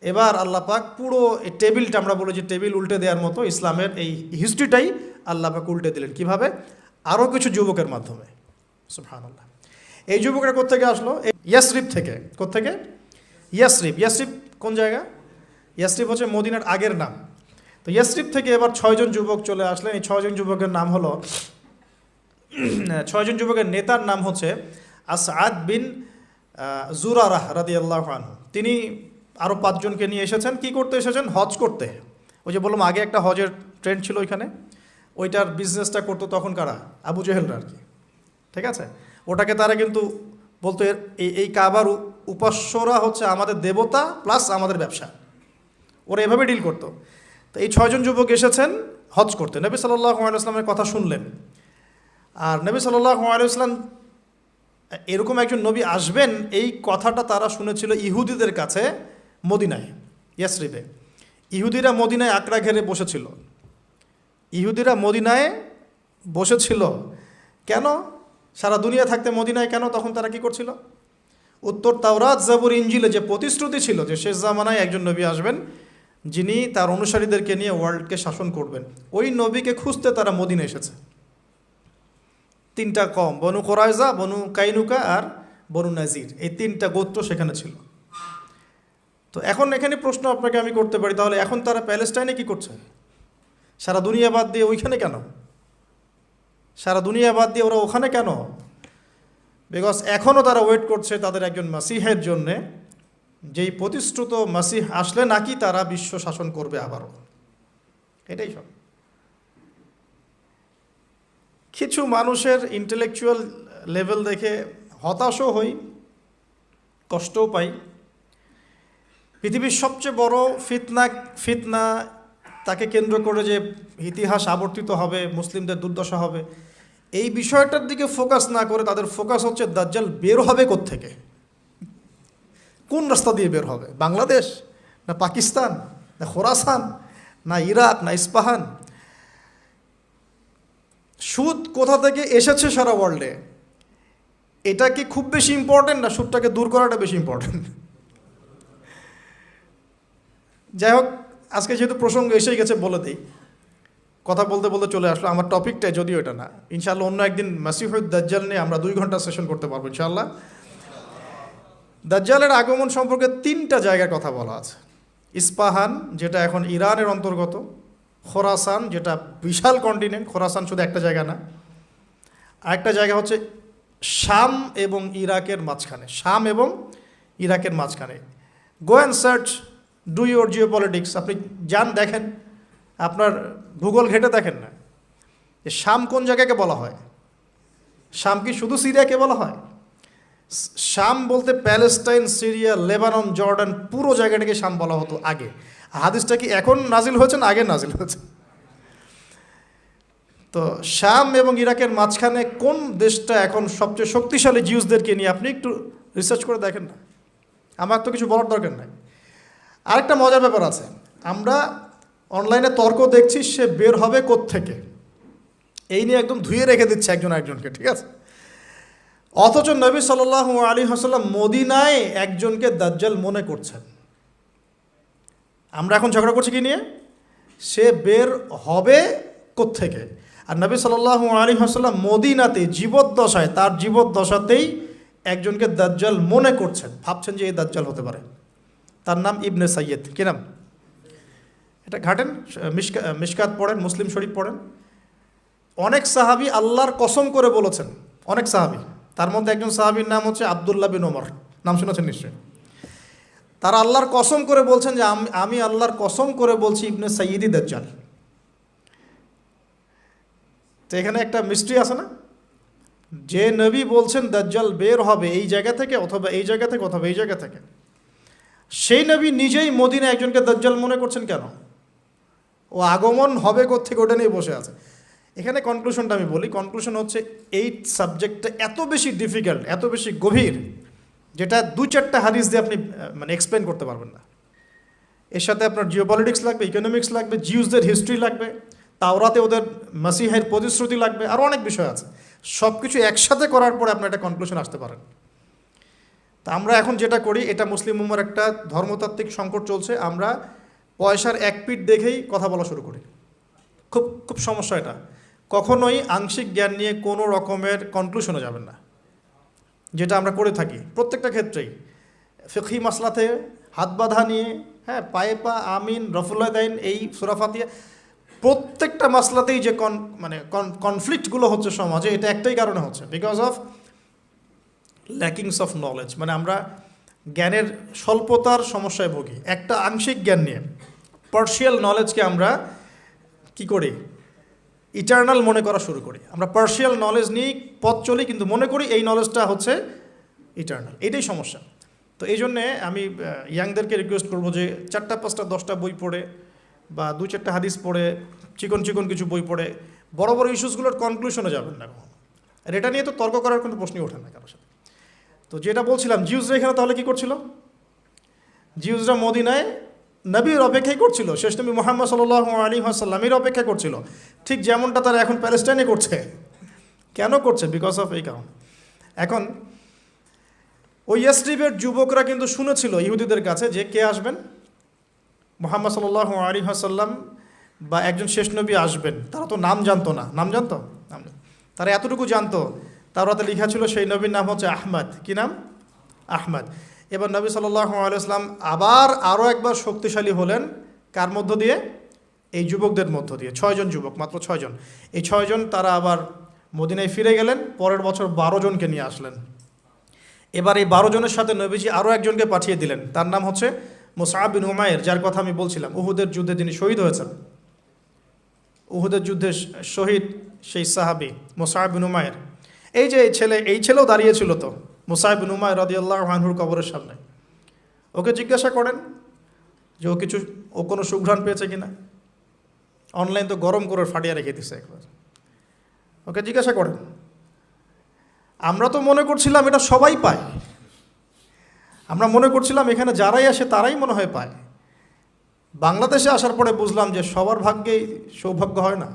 এবার আল্লাহ পাক পুরো এই টেবিলটা, আমরা বলি যে টেবিল উল্টে দেওয়ার মতো, ইসলামের এই হিস্ট্রিটাই আল্লাহ পাক উল্টে দিলেন। কিভাবে? আরও কিছু যুবকের মাধ্যমে, সুবহানাল্লাহ। এই যুবকরা কোত্থেকে আসলো? ইয়াসরিব থেকে। কোত্থেকে? ইয়াসরিব। ইয়াসরিব কোন জায়গা? ইয়াসরিব হচ্ছে মদিনার আগের নাম। তো ইয়াসরিব থেকে এবার 6 জন যুবক চলে আসলেন। এই 6 জন যুবকের নাম হলো, 6 জন যুবকের নেতার নাম হচ্ছে আসআদ বিন জুরারাহ রাদিয়াল্লাহু আনহু। তিনি আরও 5 জনকে নিয়ে এসেছেন। কি করতে এসেছেন? হজ করতে। ওই যে বললাম আগে একটা হজের ট্রেন্ড ছিল ওইখানে, ওইটার বিজনেসটা করতো তখন কারা? আবু জেহেলরা আর কি, ঠিক আছে। ওটাকে তারা কিন্তু বলতো এই কাবার উপাস্যরা হচ্ছে আমাদের দেবতা প্লাস আমাদের ব্যবসা, ওরা এভাবে ডিল করতো। তো এই 6 জন যুবক এসেছেন হজ করতে, নবী সাল্লাল্লাহু আলাইহি ওয়াসাল্লামের কথা শুনলেন। আর নবী সাল্লাল্লাহু আলাইহি ওয়াসাল্লাম এরকম একজন নবী আসবেন, এই কথাটা তারা শুনেছিল ইহুদিদের কাছে মদিনায়, ইয়াসরিবে। ইহুদিরা মদিনায় আকড়া ঘেরে বসেছিল। ইহুদিরা মদিনায় বসেছিল কেন? সারা দুনিয়া থাকতে মদিনায় কেন? তখন তারা কি করছিল? উত্তর তাওরাত, জাবুর, ইনজিলে যে প্রতিশ্রুতি ছিল যে শেষ জামানায় একজন নবী আসবেন, যিনি তার অনুসারীদেরকে নিয়ে ওয়ার্ল্ডকে শাসন করবেন। ওই নবীকে খুঁজতে তারা মদিনা এসেছে। 3টা কম, বনু কোরাইজা, বনু কাইনুকা আর বনু নাজির, এই 3টা গোত্র সেখানে ছিল। তো এখন এখানে প্রশ্ন আপনাকে আমি করতে পারি, তাহলে এখন তারা প্যালেস্টাইনে কি করছে? সারা দুনিয়া বাদ দিয়ে ওইখানে কেন? সারা দুনিয়া বাদ দিয়ে ওরা ওখানে কেন? বিকজ এখনও তারা ওয়েট করছে তাদের একজন মাসিহের জন্যে, যেই প্রতিশ্রুত মাসিহ আসলে নাকি তারা বিশ্ব শাসন করবে আবারও। এটাই সব। কিছু মানুষের ইন্টেলেকচুয়াল লেভেল দেখে হতাশও হই, কষ্টও পাই। পৃথিবীর সবচেয়ে বড় ফিতনা তাকে কেন্দ্র করে যে ইতিহাস আবর্তিত হবে, মুসলিমদের দুর্দশা হবে, এই বিষয়টার দিকে ফোকাস না করে তাদের ফোকাস হচ্ছে দাজ্জাল বের হবে কোত্থেকে, কোন রাস্তা দিয়ে বের হবে, বাংলাদেশ না পাকিস্তান না খোরাসান না ইরাক না ইস্পাহান, সুদ কোথা থেকে এসেছে সারা ওয়ার্ল্ডে, এটা কি খুব বেশি ইম্পর্টেন্ট না সুদটাকে দূর করাটা বেশি ইম্পর্টেন্ট? যাই হোক, আজকে যেহেতু প্রসঙ্গ এসেই গেছে বলে দিই, কথা বলতে বলতে চলে আসলো আমার টপিকটাই, যদিও এটা না। ইনশাআল্লাহ অন্য একদিন মাসিহুদ দাজ্জাল নিয়ে আমরা 2 ঘন্টা সেশন করতে পারবো ইনশাআল্লাহ। দাজ্জালের আগমন সম্পর্কে 3টা জায়গার কথা বলা আছে। ইস্পাহান, যেটা এখন ইরানের অন্তর্গত, খোরাসান, যেটা বিশাল কন্টিনেন্ট, খোরাসান শুধু একটা জায়গা না, আরেকটা জায়গা হচ্ছে শাম এবং ইরাকের মাঝখানে, শাম এবং ইরাকের মাঝখানে। Go and search, do your Jio politics, আপনি যান দেখেন, আপনার ভূগোল ঘেটে দেখেন না যে শাম কোন জায়গাকে বলা হয়। শাম কি শুধু সিরিয়াকে বলা হয়? শাম বলতে প্যালেস্টাইন, সিরিয়া, লেবানন, জর্ডান, পুরো জায়গাটাকে শাম বলা হতো আগে। হাদিসটা কি এখন নাজিল হয়েছে না আগে নাজিল হয়েছে? তো শাম এবং ইরাকের মাঝখানে কোন দেশটা এখন সবচেয়ে শক্তিশালী জিউসদেরকে নিয়ে আপনি একটু রিসার্চ করে দেখেন না, আমার তো কিছু বলার দরকার নাই। আরেকটা মজার ব্যাপার আছে, আমরা অনলাইনে তর্ক দেখছি সে বের হবে কোত্থেকে, এই নিয়ে একদম ধুয়ে রেখে দিচ্ছে একজন একজনকে, ঠিক আছে? অথচ নবী সাল্লাল্লাহু আলাইহি ওয়াসাল্লাম মদিনায় একজনকে দাজ্জাল মনে করছেন। আমরা এখন ঝগড়া করছি কি নিয়ে? সে বের হবে কোত্থেকে। আর নবী সাল্লাল্লাহু আলাইহি ওয়াসাল্লাম মদিনাতে জীবদ্দশায়, তার জীবদ্দশাতেই একজনকে দাজ্জাল মনে করছেন, ভাবছেন যে এই দাজ্জাল হতে পারে। তার নাম ইবনে সাইয়্যিদ। কি নাম? এটা ঘাটেন, মিশকাত পড়েন, মুসলিম শরীফ পড়েন। অনেক সাহাবী আল্লাহর কসম করে বলেছেন, অনেক সাহাবী, তার মধ্যে একজন সাহাবীর নাম হচ্ছে আব্দুল্লাহ বিন ওমর, নাম শুনেছেন নিশ্চয়ই। তারা আল্লাহর কসম করে বলছেন যে আমি আল্লাহর কসম করে বলছি ইবনে সাইয়্যিদি দাজ্জাল। তো এখানে একটা মিস্ট্রি আছে না, যে নবী বলছেন দাজ্জাল বের হবে এই জায়গা থেকে অথবা এই জায়গা থেকে অথবা এই জায়গা থেকে, সেই নবী নিজেই মদিনায় একজনকে দাজ্জাল মনে করছেন কেন? ও আগমন হবে কোত্থেকে ওটা নিয়ে বসে আছে। এখানে কনক্লুশনটা আমি বলি, কনক্লুশন হচ্ছে এই সাবজেক্টটা এত বেশি ডিফিকাল্ট, এত বেশি গভীর, যেটা 2-4টা হাদিস দিয়ে আপনি মানে এক্সপ্লেন করতে পারবেন না। এর সাথে আপনার জিওপলিটিক্স লাগবে, ইকোনমিক্স লাগবে, জিউসদের হিস্ট্রি লাগবে, তাওরাতে ওদের মাসিহের প্রতিশ্রুতি লাগবে, আরও অনেক বিষয় আছে। সব কিছু একসাথে করার পরে আপনার একটা কনক্লুশন আসতে পারেন। তা আমরা এখন যেটা করি, এটা মুসলিম উম্মার একটা ধর্মতাত্ত্বিক সংকট চলছে, আমরা পয়সার এক পিঠ দেখেই কথা বলা শুরু করি। খুব খুব সমস্যা এটা। কখনোই আংশিক জ্ঞান নিয়ে কোনো রকমের কনক্লুশনে যাবেন না, যেটা আমরা করে থাকি প্রত্যেকটা ক্ষেত্রেই। ফিকহি মাসলাতে হাত বাঁধা নিয়ে, হ্যাঁ, পায়ে পা, আমিন, রফুল্লাহ দাইন, এই সূরা ফাতিহা, প্রত্যেকটা মাসলাতেই যে কনফ্লিক্টগুলো হচ্ছে সমাজে, এটা একটাই কারণে হচ্ছে, because of lackings of knowledge. মানে আমরা জ্ঞানের স্বল্পতার সমস্যায় ভুগি। একটা আংশিক জ্ঞান নিয়ে, পার্শিয়াল নলেজকে আমরা কি করি, ইটার্নাল মনে করা শুরু করি। আমরা পার্শিয়াল নলেজ নিয়েই পথ চলি, কিন্তু মনে করি এই নলেজটা হচ্ছে ইটার্নাল। এটাই সমস্যা। তো এই জন্যে আমি ইয়াংদেরকে রিকোয়েস্ট করবো যে 4টা 5টা 10টা বই পড়ে বা 2-4টা হাদিস পড়ে, চিকন চিকন কিছু বই পড়ে বড় বড় ইস্যুসগুলোর কনক্লুশনে যাবেন না কখনো। আর এটা নিয়ে তো তর্ক করার কোনো প্রশ্নই ওঠে না কারোর সাথে। তো যেটা বলছিলাম, জিউসরা এখানে তাহলে কী করছিল? জিউসরা মদিনায় নবীর অপেক্ষাই করছিল, শেষ নবী মুহাম্মদ সাল্লাল্লাহু আলাইহি ওয়াসাল্লামের অপেক্ষা করছিল, ঠিক যেমনটা তারা এখন প্যালেস্টাইনে করছে। কেন করছে? বিকজ অফ এই কারণ। এখন ওই ইয়াসরিবের যুবকরা কিন্তু শুনেছিল ইহুদিদের কাছে যে কে আসবেন, মুহাম্মদ সাল্লাল্লাহু আলাইহি ওয়াসাল্লাম বা একজন শেষ নবী আসবেন, তারা তো নাম জানতো না। নাম জানতো? তারা এতটুকু জানতো, তাওরাতে লেখা ছিল সেই নবীর নাম হচ্ছে আহমদ। কি নাম? আহমদ। এবার নবী সাল্লাল্লাহু আলাইহি ওয়াসাল্লাম আবার আরও একবার শক্তিশালী হলেন। কার মধ্য দিয়ে? এই যুবকদের মধ্য দিয়ে। 6 জন যুবক, মাত্র 6 জন। এই 6 জন তারা আবার মদিনায় ফিরে গেলেন। পরের বছর 12 জনকে নিয়ে আসলেন। এবার এই 12 জনের সাথে নবীজি আরও একজনকে পাঠিয়ে দিলেন। তার নাম হচ্ছে মুসআব বিন উমাইর, যার কথা আমি বলছিলাম। উহুদের যুদ্ধে তিনি শহীদ হয়েছেন। উহুদের যুদ্ধে শহীদ সেই সাহাবী মুসআব বিন উমাইর। এই যে এই ছেলেও দাঁড়িয়েছিল তো মুসআব বিন উমাইর রাদিয়াল্লাহু আনহুর কবরের সামনে। ওকে জিজ্ঞাসা করেন যে ও কোনো সুঘ্রাণ পেয়েছে কিনা। অনলাইন তো গরম করে ফাটিয়ে রেখে দিছে একবার। ওকে জিজ্ঞাসা করেন। আমরা তো মনে করছিলাম এটা সবাই পায়। আমরা মনে করছিলাম এখানে যারাই আসে তারাই মনে হয় পায়। বাংলাদেশে আসার পরে বুঝলাম যে সবার ভাগ্যেই সৌভাগ্য হয় না।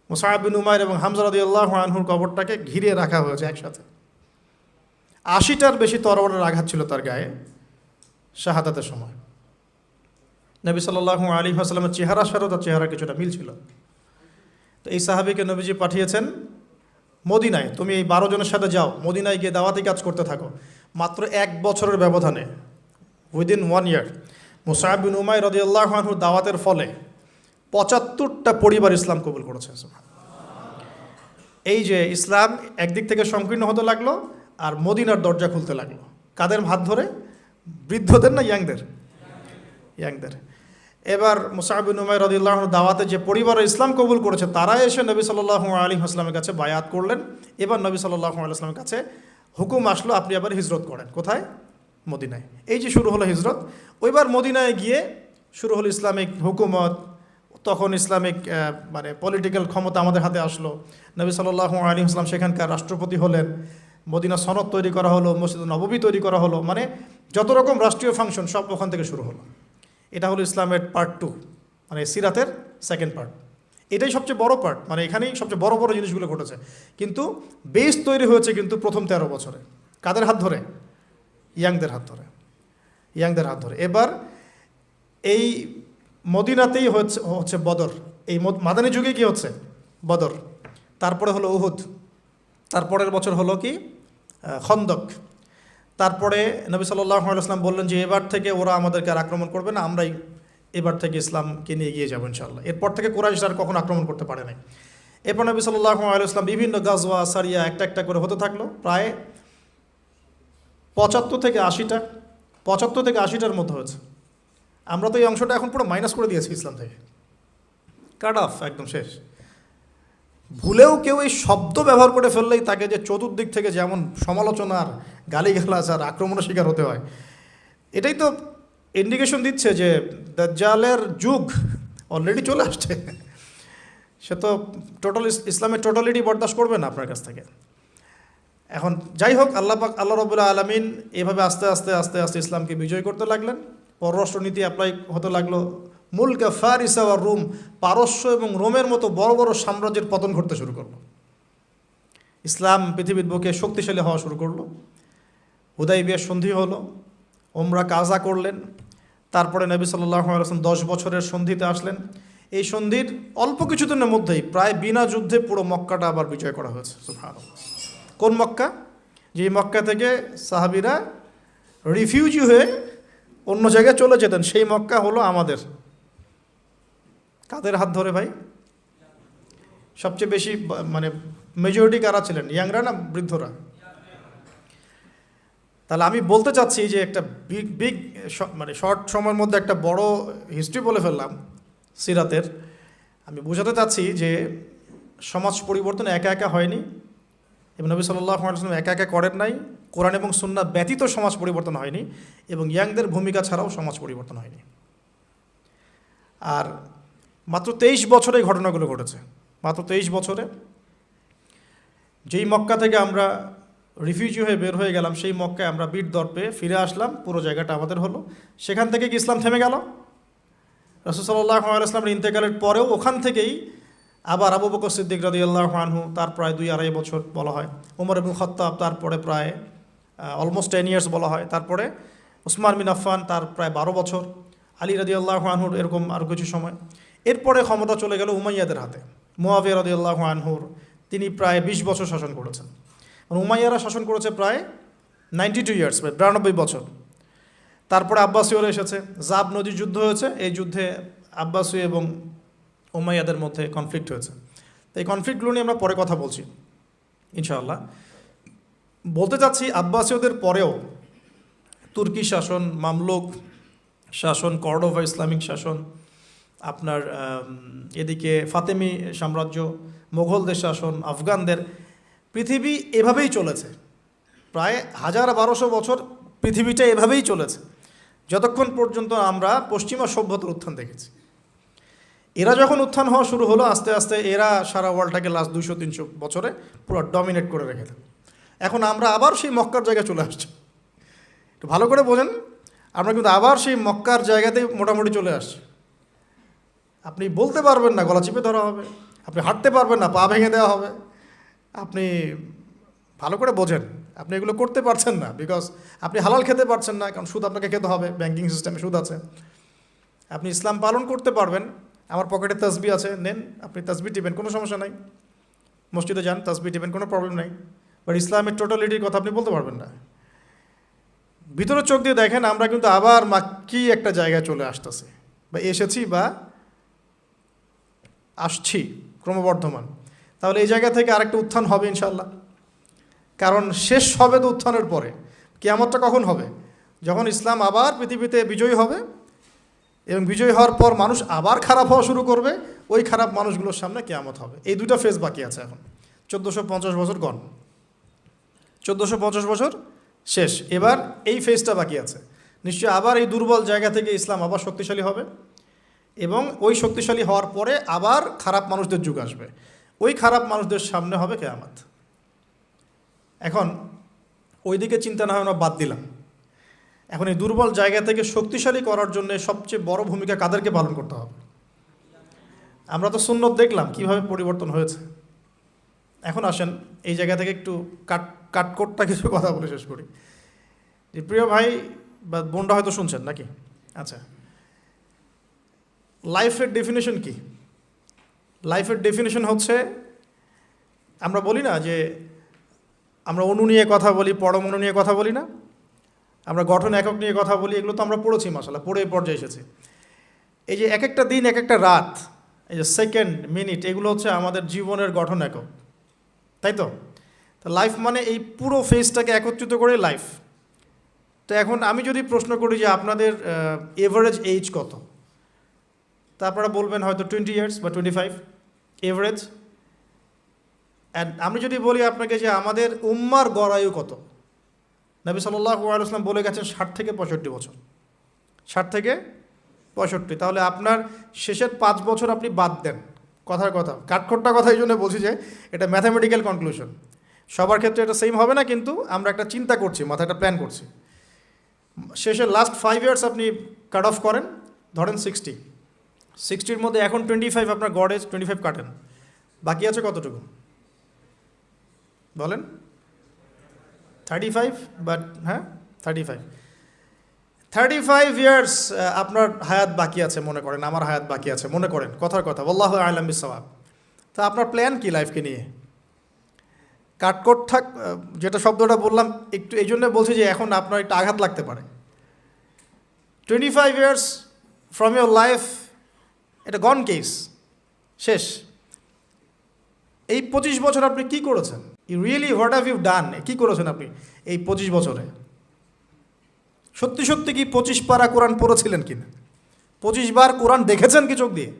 মুসআব বিন উমাইর এবং হামজা রাদিয়াল্লাহু আনহুর কবরটাকে ঘিরে রাখা হয়েছে একসাথে। 80টার বেশি তরবারের আঘাত ছিল তার গায়ে শাহাদাতের সময়। নবী সাল্লাল্লাহু আলাইহি ওয়াসাল্লামের চেহারার সাথেও তার চেহারা কিছুটা মিল ছিল। তো এই সাহাবীকে নবীজি পাঠিয়েছেন মদিনায়। তুমি এই 12 জনের সাথে যাও, মদিনায় গিয়ে দাওয়াতি কাজ করতে থাকো। মাত্র 1 বছরের ব্যবধানে, উইদিন 1 ইয়ার, মুসআব বিন উমাইর রাদিয়াল্লাহু আনহুর দাওয়াতের ফলে 75টা পরিবার ইসলাম কবুল করেছে। এই যে ইসলাম একদিক থেকে সংকীর্ণ হতে লাগলো আর মদিনার দরজা খুলতে লাগলো। কাদের হাত ধরে? বৃদ্ধদের না ইয়াংদের? ইয়াংদের। এবার মুসআব বিন উমাইর রাদিয়াল্লাহু আনহু দাওয়াতে যে পরিবার ইসলাম কবুল করেছে তারা এসে নবী সাল্লাল্লাহু আলাইহি ওয়াসাল্লামের কাছে বায়াত করলেন। এবার নবী সাল্লাল্লাহু আলাইহি ওয়াসাল্লামের কাছে হুকুম আসলো, আপনি আবার হিজরত করেন। কোথায়? মদিনায়। এই যে শুরু হলো হিজরত। ওইবার মদিনায় গিয়ে শুরু হলো ইসলামিক হুকুমত। তখন ইসলামিক পলিটিক্যাল ক্ষমতা আমাদের হাতে আসলো। নবী সাল্লাল্লাহু আলাইহি ওয়াসাল্লাম সেখানকার রাষ্ট্রপতি হলেন। মদিনা সনদ তৈরি করা হলো, মসজিদ নববী তৈরি করা হলো। মানে যত রকম রাষ্ট্রীয় ফাংশন সব ওখান থেকে শুরু হলো। এটা হলো ইসলামের পার্ট 2, মানে সিরাতের সেকেন্ড পার্ট। এটাই সবচেয়ে বড় পার্ট, মানে এখানেই সবচেয়ে বড় বড় জিনিসগুলো ঘটেছে। কিন্তু বেস তৈরি হয়েছে কিন্তু প্রথম 13 বছরে। কাদের হাত ধরে? ইয়াংদের হাত ধরে। ইয়াংদের হাত ধরে। এবার এই মদিনাতেই হচ্ছে বদর। এই মাদানী যুগে কি হচ্ছে? বদর। তারপরে হলো উহুদ। তারপরের বছর হলো কি? খন্দক। তারপরে নবী সাল্লাল্লাহু আলাইহি ওয়াসাল্লাম বললেন যে এবার থেকে ওরা আমাদেরকে আর আক্রমণ করবে না, আমরাই এবার থেকে ইসলামকে নিয়ে এগিয়ে যাবো ইনশাআল্লাহ। এরপর থেকে কুরাইশ আর কখনো আক্রমণ করতে পারে নাই। এরপর নবী সাল্লাল্লাহু আলাইহি ওয়াসাল্লাম বিভিন্ন গাজওয়া সারিয়া একটা একটা করে হতে থাকলো। প্রায় 75 থেকে 80টার মধ্যে হয়েছে। আমরা তো এই অংশটা এখন পুরো মাইনাস করে দিয়েছি ইসলাম থেকে, কাট অফ, একদম শেষ। ভুলেও কেউ এই শব্দ ব্যবহার করে ফেললেই তাকে যে চতুর্দিক থেকে যেমন সমালোচনার, গালিগালাজ আর আক্রমণের শিকার হতে হয়, এটাই তো ইন্ডিকেশন দিচ্ছে যে দাজ্জালের যুগ অলরেডি চলে আসছে। সে তো ইসলামের টোটালিটি বরদাস্ত করবে না আপনার কাছ থেকে। এখন যাই হোক, আল্লাহ রাব্বুল আলামিন এভাবে আস্তে আস্তে আস্তে আস্তে ইসলামকে বিজয় করতে লাগলেন। পররাষ্ট্রনীতি অ্যাপ্লাই হতে লাগলো। মুলকা ফারিসা ওয়া রোম, পারস্য এবং রোমের মতো বড় বড় সাম্রাজ্যের পতন ঘটতে শুরু করলো। ইসলাম পৃথিবীর বুকে শক্তিশালী হওয়া শুরু করলো। হুদাইবিয়ার সন্ধি হলো, ওমরা কাজা করলেন। তারপরে নবী সাল্লাল্লাহু আলাইহি ওয়াসাল্লাম 10 বছরের সন্ধিতে আসলেন। এই সন্ধির অল্প কিছুদিনের মধ্যেই প্রায় বিনা যুদ্ধে পুরো মক্কাটা আবার বিজয় করা হয়েছে। সুবহানাল্লাহ। কোন মক্কা? যে মক্কা থেকে সাহাবীরা রিফিউজি হয়ে অন্য জায়গায় চলে যেতেন, সেই মক্কা হলো আমাদের। কাদের হাত ধরে ভাই? সবচেয়ে বেশি মেজরিটি কারা ছিলেন? ইয়াংরা না বৃদ্ধরা? তাহলে আমি বলতে চাচ্ছি যে একটা বিগ শর্ট সময়ের মধ্যে একটা বড় হিস্ট্রি বলে ফেললাম সিরাতের। আমি বোঝাতে চাচ্ছি যে সমাজ পরিবর্তন একা একা হয়নি এবং নবী সাল্লাল্লাহু আলাইহি ওয়াসাল্লাম একা একা করেন নাই। কোরআন এবং সুন্নাহ ব্যতীত সমাজ পরিবর্তন হয়নি এবং ইয়াংদের ভূমিকা ছাড়াও সমাজ পরিবর্তন হয়নি। আর মাত্র 23 বছরে এই ঘটনাগুলো ঘটেছে। মাত্র 23 বছরে যেই মক্কা থেকে আমরা রিফিউজি হয়ে বের হয়ে গেলাম, সেই মক্কায় আমরা বীর দর্পে ফিরে আসলাম। পুরো জায়গাটা আমাদের হলো। সেখান থেকে কি ইসলাম থেমে গেল? রাসূল সাল্লাল্লাহু আলাইহি ওয়াসাল্লামের ইন্তেকালের পরেও ওখান থেকেই আবার আবু বকর সিদ্দিক রাদিয়াল্লাহু আনহু, তার প্রায় 2-2.5 বছর বলা হয়। ওমর ইবনে খাত্তাব, তারপরে প্রায় অলমোস্ট 10 ইয়ার্স বলা হয়। তারপরে উসমান বিন আফফান, তার প্রায় 12 বছর। আলী রাদিয়াল্লাহু আনহুর এরকম আরও কিছু সময়। এরপরে ক্ষমতা চলে গেল উমাইয়াদের হাতে। মুআবিয়া রাদিয়াল্লাহু আনহুর তিনি প্রায় 20 বছর শাসন করেছেন। উমাইয়ারা শাসন করেছে প্রায় 92 ইয়ার্স, প্রায় 92 বছর। তারপরে আব্বাসীয়রা এসেছে, জাব নদীর যুদ্ধ হয়েছে। এই যুদ্ধে আব্বাসী এবং উমাইয়াদের মধ্যে কনফ্লিক্ট হয়েছে। তো এই কনফ্লিক্টগুলো নিয়ে আমরা পরে কথা বলছি ইনশাআল্লাহ। বলতে চাচ্ছি আব্বাসীয়দের পরেও তুর্কি শাসন, মামলুক শাসন, কর্ডোভা ইসলামিক শাসন, আপনার এদিকে ফাতেমি সাম্রাজ্য, মোগলদের শাসন, আফগানদের, পৃথিবী এভাবেই চলেছে। প্রায় 1000-1200 বছর পৃথিবীটা এভাবেই চলেছে, যতক্ষণ পর্যন্ত আমরা পশ্চিমা সভ্যতার উত্থান দেখেছি। এরা যখন উত্থান হওয়া শুরু হলো, আস্তে আস্তে এরা সারা ওয়ার্ল্ডটাকে লাস্ট 200-300 বছরে পুরো ডমিনেট করে রেখে দেয়। এখন আমরা আবার সেই মক্কার জায়গায় চলে আসছি। একটু ভালো করে বোঝেন, আমরা কিন্তু আবার সেই মক্কার জায়গাতেই মোটামুটি চলে আসছি। আপনি বলতে পারবেন না, গলা চিপে ধরা হবে। আপনি হাঁটতে পারবেন না, পা ভেঙে দেওয়া হবে। আপনি ভালো করে বোঝেন, আপনি এগুলো করতে পারছেন না, বিকজ আপনি হালাল খেতে পারছেন না, কারণ সুদ আপনাকে খেতে হবে, ব্যাংকিং সিস্টেমে সুদ আছে। আপনি ইসলাম পালন করতে পারবেন, আমার পকেটে তাসবি আছে, নেন, আপনি তাসবি টিপেন, কোনো সমস্যা নাই। মসজিদে যান, তাসবি টিপেন, কোনো প্রবলেম নাই। বাট ইসলামের টোটালিটির কথা আপনি বলতে পারবেন না। ভিতরে চোখ দিয়ে দেখেন, আমরা কিন্তু আবার মাক্কি একটা জায়গায় চলে আসতেছি, বা এসেছি, বা আসছি, ক্রমবর্ধমান। তাহলে এই জায়গা থেকে আরেকটা উত্থান হবে ইনশাল্লাহ। কারণ শেষ হবে তো উত্থানের পরে। কিয়ামতটা কখন হবে? যখন ইসলাম আবার পৃথিবীতে বিজয়ী হবে, এবং বিজয়ী হওয়ার পর মানুষ আবার খারাপ হওয়া শুরু করবে। ওই খারাপ মানুষগুলোর সামনে কিয়ামত হবে। এই দুটো ফেজ বাকি আছে এখন। 1450 বছর গন, 1450 বছর শেষ। এবার এই ফেজটা বাকি আছে। নিশ্চয়ই আবার এই দুর্বল জায়গা থেকে ইসলাম আবার শক্তিশালী হবে, এবং ওই শক্তিশালী হওয়ার পরে আবার খারাপ মানুষদের যুগ আসবে। ওই খারাপ মানুষদের সামনে হবে কিয়ামত। এখন ওই দিকে চিন্তা না হয় আমরা বাদ দিলাম। এখন এই দুর্বল জায়গা থেকে শক্তিশালী করার জন্য সবচেয়ে বড় ভূমিকা কাদেরকে পালন করতে হবে? আমরা তো সুন্নত দেখলাম কিভাবে পরিবর্তন হয়েছে। এখন আসেন এই জায়গা থেকে একটু কাটকোটটা কিছু কথা বলে শেষ করি। যে প্রিয় ভাই বা বোনরা হয়তো শুনছেন নাকি? আচ্ছা, লাইফের ডেফিনেশন কি? লাইফের ডেফিনেশন হচ্ছে, আমরা বলি না যে আমরা অণু নিয়ে কথা বলি, পরমাণু নিয়ে কথা বলি না, আমরা গঠন একক নিয়ে কথা বলি। এগুলো তো আমরা পড়েছি, মাশাআল্লাহ, পড়ে এই পর্যায়ে এসেছি। এই যে এক একটা দিন, এক একটা রাত, এই যে সেকেন্ড, মিনিট, এগুলো হচ্ছে আমাদের জীবনের গঠন একক, তাই তো? তো লাইফ মানে এই পুরো ফেজটাকে একত্রিত করে লাইফ। তো এখন আমি যদি প্রশ্ন করি যে আপনাদের এভারেজ এজ কত, তা আপনারা বলবেন হয়তো 20 ইয়ার্স বা 25 এভারেজ। অ্যান্ড আমি যদি বলি আপনাকে যে আমাদের উম্মার গড় আয়ু কত, নবী সাল্লাল্লাহু আলাইহি ওয়াসাল্লাম বলে গেছেন 60 থেকে 65 বছর, 60 থেকে 65। তাহলে আপনার শেষের 5 বছর আপনি বাদ দেন। কথার কথা, কাঠখোট্টা কথা এই জন্য বলছি যে এটা ম্যাথামেটিক্যাল কনক্লুশন। সবার ক্ষেত্রে এটা সেম হবে না, কিন্তু আমরা একটা চিন্তা করছি, মাথায় একটা প্ল্যান করছি। শেষের লাস্ট 5 ইয়ার্স আপনি কাট অফ করেন, ধরেন 60-র মধ্যে এখন 25 আপনার গড় এজ, 25 কাটেন, বাকি আছে কতটুকু বলেন? 35, বাট হ্যাঁ 35 ইয়ার্স আপনার হায়াত বাকি আছে মনে করেন, আমার হায়াত বাকি আছে মনে করেন, কথার কথা, আল্লাহু আ'লাম বিস-সাওয়াব। তা আপনার প্ল্যান কি লাইফকে নিয়ে? কাটকোট থাক, যেটা শব্দটা বললাম একটু এই জন্য বলছি যে এখন আপনার একটা আঘাত লাগতে পারে। 25 ইয়ার্স ফ্রম ইয়োর লাইফ, এটা গন কেস, শেষ। এই 25 বছর আপনি কি করেছেন? Really what have you done? কী করেছেন আপনি এই 25 বছরে? সত্যি সত্যি কি 25 পারা কোরআন পড়েছিলেন কিনা? 25 বার কোরআন দেখেছেন কি চোখ দিয়ে?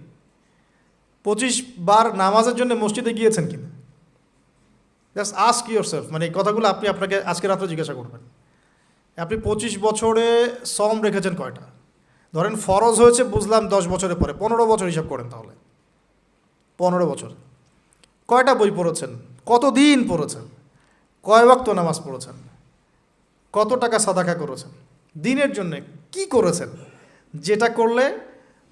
25 বার নামাজের জন্য মসজিদে গিয়েছেন কিনা? Just ask yourself. মানে এই কথাগুলো আপনি আপনাকে আজকে রাত্রে জিজ্ঞাসা করবেন। আপনি 25 বছরে সম রেখেছেন কয়টা? ধরেন ফরজ হয়েছে বুঝলাম 10 বছরের পরে, 15 বছর হিসাব করেন তাহলে। 15 বছর কয়টা বই পড়েছেন? কতদিন পড়েছেন? কয় ওয়াক্ত নামাজ পড়েছেন? কত টাকা সাদাকা করেছেন? দিনের জন্য কি করেছেন যেটা করলে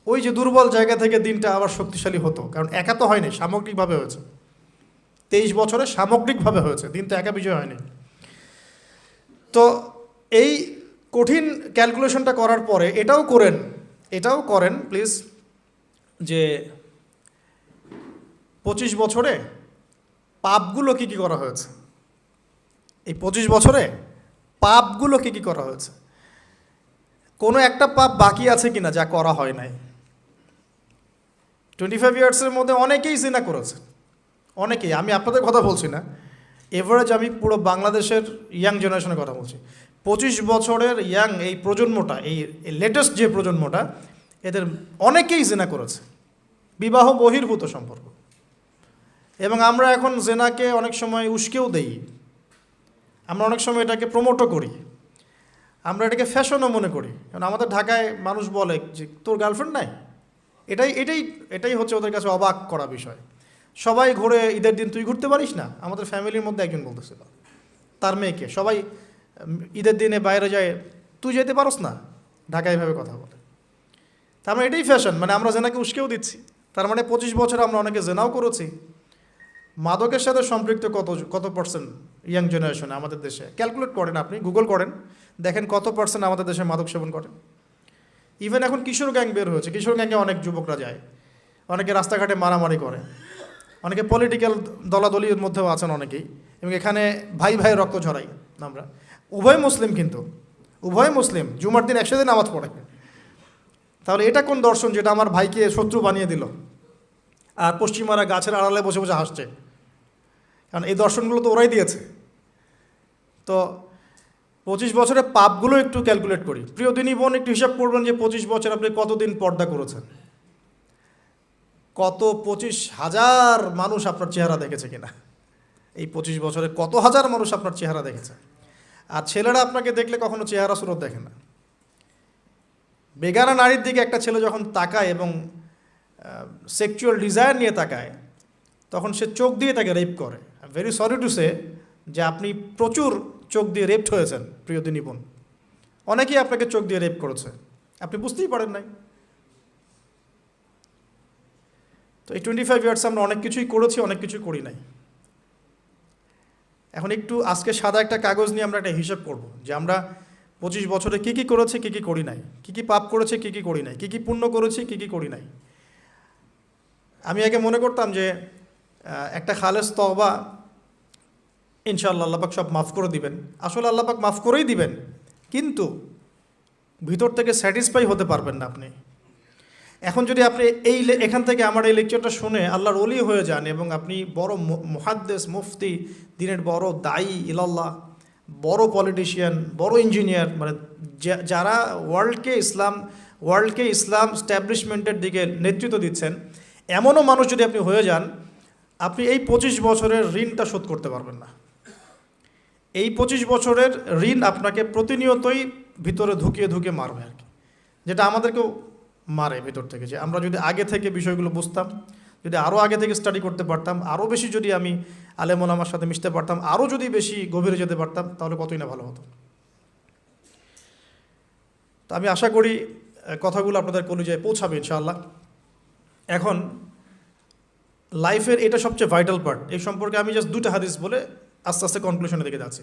ওই যে দুর্বল জায়গা থেকে দিনটা আবার শক্তিশালী হতো? কারণ একা তো হয়নি, সামগ্রিকভাবে হয়েছে। 23 বছরে সামগ্রিকভাবে হয়েছে, দিন তো একা বিজয় হয়নি। তো এই কঠিন ক্যালকুলেশনটা করার পরে এটাও করেন এটাও করেন প্লিজ যে 25 বছরে পাপগুলো কী কী করা হয়েছে, এই 25 বছরে পাপগুলো কী কী করা হয়েছে, কোনো একটা পাপ বাকি আছে কিনা যা করা হয় নাই। 25 ইয়ার্সের মধ্যে অনেকেই জিনা করেছে, অনেকেই, আমি আপনাদের কথা বলছি না, এভারেজ আমি পুরো বাংলাদেশের ইয়াং জেনারেশনের কথা বলছি। 25 বছরের ইয়াং এই প্রজন্মটা, এই লেটেস্ট যে প্রজন্মটা, এদের অনেকেই জেনা করেছে, বিবাহ বহির্ভূত সম্পর্ক। এবং আমরা এখন জেনাকে অনেক সময় উস্কেও দেই, আমরা অনেক সময় এটাকে প্রমোটও করি, আমরা এটাকে ফ্যাশনও মনে করি। কারণ আমাদের ঢাকায় মানুষ বলে যে তোর গার্লফ্রেন্ড নাই, এটাই এটাই এটাই হচ্ছে ওদের কাছে অবাক করা বিষয়। সবাই ঘুরে, ঈদের দিন তুই ঘুরতে পারিস না? আমাদের ফ্যামিলির মধ্যে একজন বলতেছিল তার মেয়েকে, সবাই ঈদের দিনে বাইরে যায়, তুই যেতে পারস না? ঢাকায় এভাবে কথা বলে। তার মানে এটাই ফ্যাশন, মানে আমরা জেনাকে উস্কেও দিচ্ছি। তার মানে 25 বছর আমরা অনেকে জেনাও করেছি। মাদকের সাথে সম্পৃক্ত কত পার্সেন্ট ইয়াং জেনারেশনে আমাদের দেশে? ক্যালকুলেট করেন, আপনি গুগল করেন, দেখেন কত পার্সেন্ট আমাদের দেশে মাদক সেবন করে। ইভেন এখন কিশোর গ্যাং বের হয়েছে, কিশোর গ্যাংয়ে অনেক যুবকরা যায়, অনেকে রাস্তাঘাটে মারামারি করে, অনেকে পলিটিক্যাল দলাদলির মধ্যেও আছেন অনেকেই, এবং এখানে ভাই ভাই রক্ত ঝরাই আমরা। উভয় মুসলিম, কিন্তু উভয় মুসলিম, জুমার দিন একসাথে নামাজ পড়ে। তাহলে এটা কোন দর্শন যেটা আমার ভাইকে শত্রু বানিয়ে দিল, আর পশ্চিমারা গাছের আড়ালে বসে বসে হাসছে? কারণ এই দর্শনগুলো তো ওরাই দিয়েছে। তো 25 বছরের পাপগুলো একটু ক্যালকুলেট করি। প্রিয় দিনী বোন, একটু হিসাব করবেন যে 25 বছর আপনি কতদিন পর্দা করেছেন, কত 25,000 মানুষ আপনার চেহারা দেখেছে কিনা, এই 25 বছরে কত হাজার মানুষ আপনার চেহারা দেখেছে। আর ছেলেরা আপনাকে দেখলে কখনো চেহারা সুরত দেখে না। বেগানা নারীর দিকে একটা ছেলে যখন তাকায় এবং সেক্সুয়াল ডিজায়ার নিয়ে তাকায়, তখন সে চোখ দিয়ে তাকে রেপ করে। ভেরি সরি টু সে যে আপনি প্রচুর চোখ দিয়ে রেপড হয়েছেন প্রিয় দিনী বোন। অনেকেই আপনাকে চোখ দিয়ে রেপ করেছে, আপনি বুঝতেই পারেন নাই। তো এই 25 ইয়ার্স আমরা অনেক কিছুই করেছি, অনেক কিছুই করি নাই। এখন একটু আজকে সাদা একটা কাগজ নিয়ে আমরা একটা হিসাব করব যে আমরা 25 বছরে কী কী করেছি, কী কী করি নাই, কী কী পাপ করেছি, কী কী করি নাই, কী কী পুণ্য করেছি, কী কী করি নাই। আমি আগে মনে করতাম যে একটা খালেস তওবা ইনশাআল্লাহ আল্লাহ পাক সব মাফ করে দিবেন। আসলে আল্লাহ পাক মাফ করেই দিবেন, কিন্তু ভিতর থেকে স্যাটিসফাই হতে পারবেন না আপনি। এখন যদি আপনি এখান থেকে আমার এই লেকচারটা শুনে আল্লাহর ওলি হয়ে যান এবং আপনি বড় মুহাদ্দিস, মুফতি, দিনের বড় দায়ী ইলাল্লাহ, বড় পলিটিশিয়ান, বড় ইঞ্জিনিয়ার, মানে যারা ওয়ার্ল্ডকে ইসলাম স্ট্যাবলিশমেন্টের দিকে নেতৃত্ব দিচ্ছেন, এমনও মানুষ যদি আপনি হয়ে যান, আপনি এই 25 বছরের ঋণটা শোধ করতে পারবেন না। এই 25 বছরের ঋণ আপনাকে প্রতিনিয়তই ভিতরে ধুকিয়ে মারবে আর কি, যেটা আমাদেরকেও মারে ভিতর থেকে। যে আমরা যদি আগে থেকে বিষয়গুলো বুঝতাম, যদি আরও আগে থেকে স্টাডি করতে পারতাম, আরও বেশি যদি আমি আলেম ওলামার সাথে মিশতে পারতাম, আরও যদি বেশি গভীরে যেতে পারতাম, তাহলে কতই না ভালো হতো। তো আমি আশা করি কথাগুলো আপনাদের কলিজায় পৌঁছাবে ইনশাআল্লাহ। এখন লাইফের এটা সবচেয়ে ভাইটাল পার্ট, এই সম্পর্কে আমি জাস্ট 2টা হাদিস বলে আস্তে আস্তে কনক্লুশনের দিকে যাচ্ছি।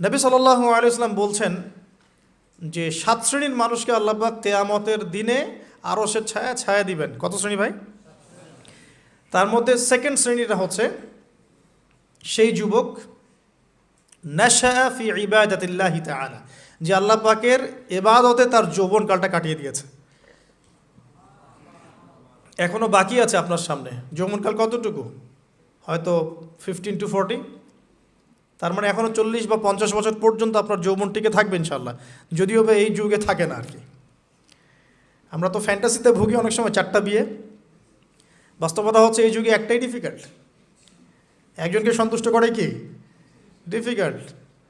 নবী সাল্লাল্লাহু আলাইহি ওয়াসাল্লাম বলছেন যে 7 শ্রেণীর মানুষকে আল্লাহ পাক কিয়ামতের দিনে আরশের ছায়া দিবেন। কত শ্রেণী ভাই? তার মধ্যে সেকেন্ড শ্রেণীটা হচ্ছে সেই যুবক নাশা ফি ইবাদাতিল্লাহি তাআলা, যে আল্লাহ পাকের ইবাদতে তার যৌবনকালটা কাটিয়ে দিয়েছে। এখনও বাকি আছে আপনার সামনে। যৌবনকাল কতটুকু? হয়তো 15 to 40। তার মানে এখনও 40 বা 50 বছর পর্যন্ত আপনার যৌবন টিকে থাকবে ইনশাআল্লাহ, যদিও বা এই যুগে থাকে না আর কি। আমরা তো ফ্যান্টাসিতে ভুগি অনেক সময় 4টা বিয়ে। বাস্তবতা হচ্ছে এই যুগে একটাই ডিফিকাল্ট, একজনকে সন্তুষ্ট করে কি ডিফিকাল্ট।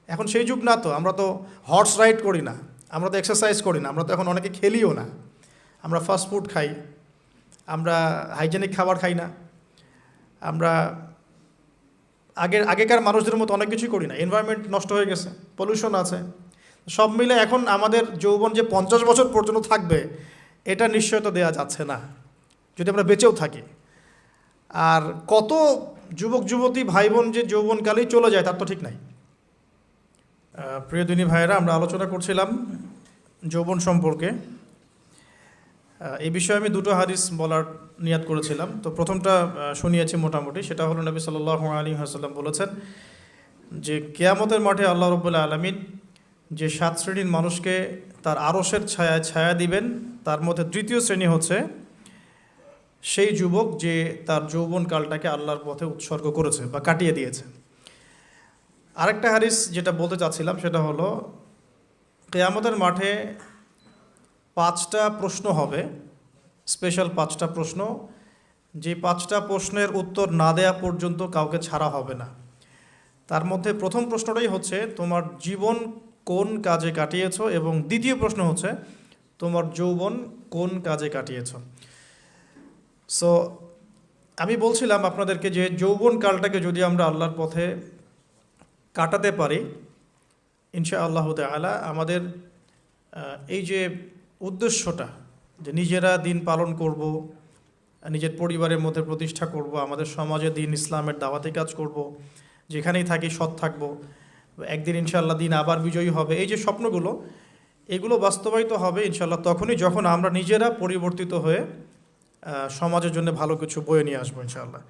এখন সেই যুগ না তো, আমরা তো হর্স রাইড করি না, আমরা তো এক্সারসাইজ করি না, আমরা তো এখন অনেকে খেলিও না, আমরা ফাস্ট ফুড খাই, আমরা হাইজেনিক খাবার খাই না, আমরা আগেকার মানুষদের মতো অনেক কিছুই করি না। এনভায়রনমেন্ট নষ্ট হয়ে গেছে, পলিউশন আছে, সব মিলে এখন আমাদের যৌবন যে 50 বছর পর্যন্ত থাকবে এটা নিশ্চয়তা দেওয়া যাচ্ছে না যদি আমরা বেঁচেও থাকি। আর কত যুবক যুবতী ভাই বোন যে যৌবনকালেই চলে যায় তার তো ঠিক নাই। প্রিয় দিনী ভাইয়েরা, আমরা আলোচনা করছিলাম যৌবন সম্পর্কে। এই বিষয়ে আমি দুটো হাদিস বলার নিয়াত করেছিলাম। তো প্রথমটা শুনিয়েছি মোটামুটি, সেটা হলো নবী সাল্লাল্লাহু আলাইহি ওয়াসাল্লাম বলেছেন যে কিয়ামতের মাঠে আল্লাহ রাব্বুল আলামিন যে 7 শ্রেণীর মানুষকে তার আরশের ছায়ায় ছায়া দিবেন, তার মধ্যে তৃতীয় শ্রেণী হচ্ছে সেই যুবক যে তার যৌবনকালটাকে আল্লাহর পথে উৎসর্গ করেছে বা কাটিয়ে দিয়েছে। আরেকটা হাদিস যেটা বলতে চাচ্ছিলাম সেটা হলো কিয়ামতের মাঠে 5টা প্রশ্ন হবে, স্পেশাল 5টা প্রশ্ন, যে 5টা প্রশ্নের উত্তর না দেয়া পর্যন্ত কাউকে ছাড়া হবে না। তার মধ্যে প্রথম প্রশ্নটাই হচ্ছে তোমার জীবন কোন কাজে কাটিয়েছো, এবং দ্বিতীয় প্রশ্ন হচ্ছে তোমার যৌবন কোন কাজে কাটিয়েছো। সো আমি বলছিলাম আপনাদেরকে যে যৌবন কালটাকে যদি আমরা আল্লাহর পথে কাটাতে পারি, ইনশাআল্লাহ তাআলা আমাদের এই যে উদ্দেশ্যটা যে নিজেরা দিন পালন করব, নিজের পরিবারের মধ্যে প্রতিষ্ঠা করব, আমাদের সমাজে দিন ইসলামের দাওয়াতি কাজ করব, যেখানেই থাকি সৎ থাকব, একদিন ইনশাআল্লাহ দিন আবার বিজয়ী হবে, এই যে স্বপ্নগুলো, এগুলো বাস্তবায়িত হবে ইনশাআল্লাহ তখনই যখন আমরা নিজেরা পরিবর্তিত হয়ে সমাজের জন্য ভালো কিছু বয়ে নিয়ে আসবো ইনশাআল্লাহ।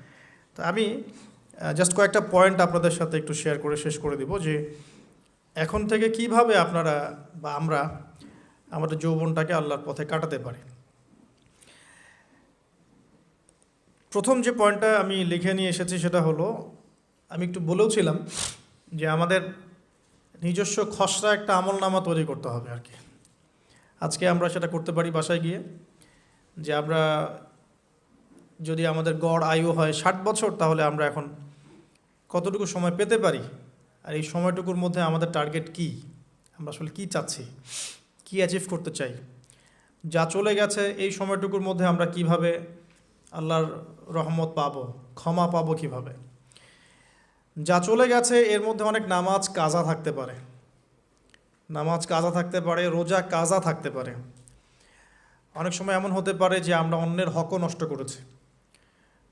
তো আমি জাস্ট কয়েকটা পয়েন্ট আপনাদের সাথে একটু শেয়ার করে শেষ করে দিব যে এখন থেকে কিভাবে আপনারা বা আমরা আমাদের যৌবনটাকে আল্লাহর পথে কাটাতে পারি। প্রথম যে পয়েন্টটা আমি লিখে নিয়ে এসেছি সেটা হলো, আমি একটু বলেওছিলাম যে আমাদের নিজস্ব খসড়া একটা আমলনামা তৈরি করতে হবে আর কি। আজকে আমরা সেটা করতে পারি বাসায় গিয়ে, যে আমরা যদি আমাদের গড় আয়ু হয় 60 বছর, তাহলে আমরা এখন কতটুকু সময় পেতে পারি, আর এই সময়টুকুর মধ্যে আমাদের টার্গেট কি, আমরা আসলে কি চাচ্ছি, কি অ্যাচিভ করতে চাই, যা চলে গেছে এই সময়টুকুর মধ্যে আমরা কিভাবে আল্লাহর রহমত পাবো, ক্ষমা পাবো কিভাবে। যা চলে গেছে এর মধ্যে অনেক নামাজ কাজা থাকতে পারে, রোজা কাজা থাকতে পারে। অনেক সময় এমন হতে পারে যে আমরা অন্যের হকও নষ্ট করেছি।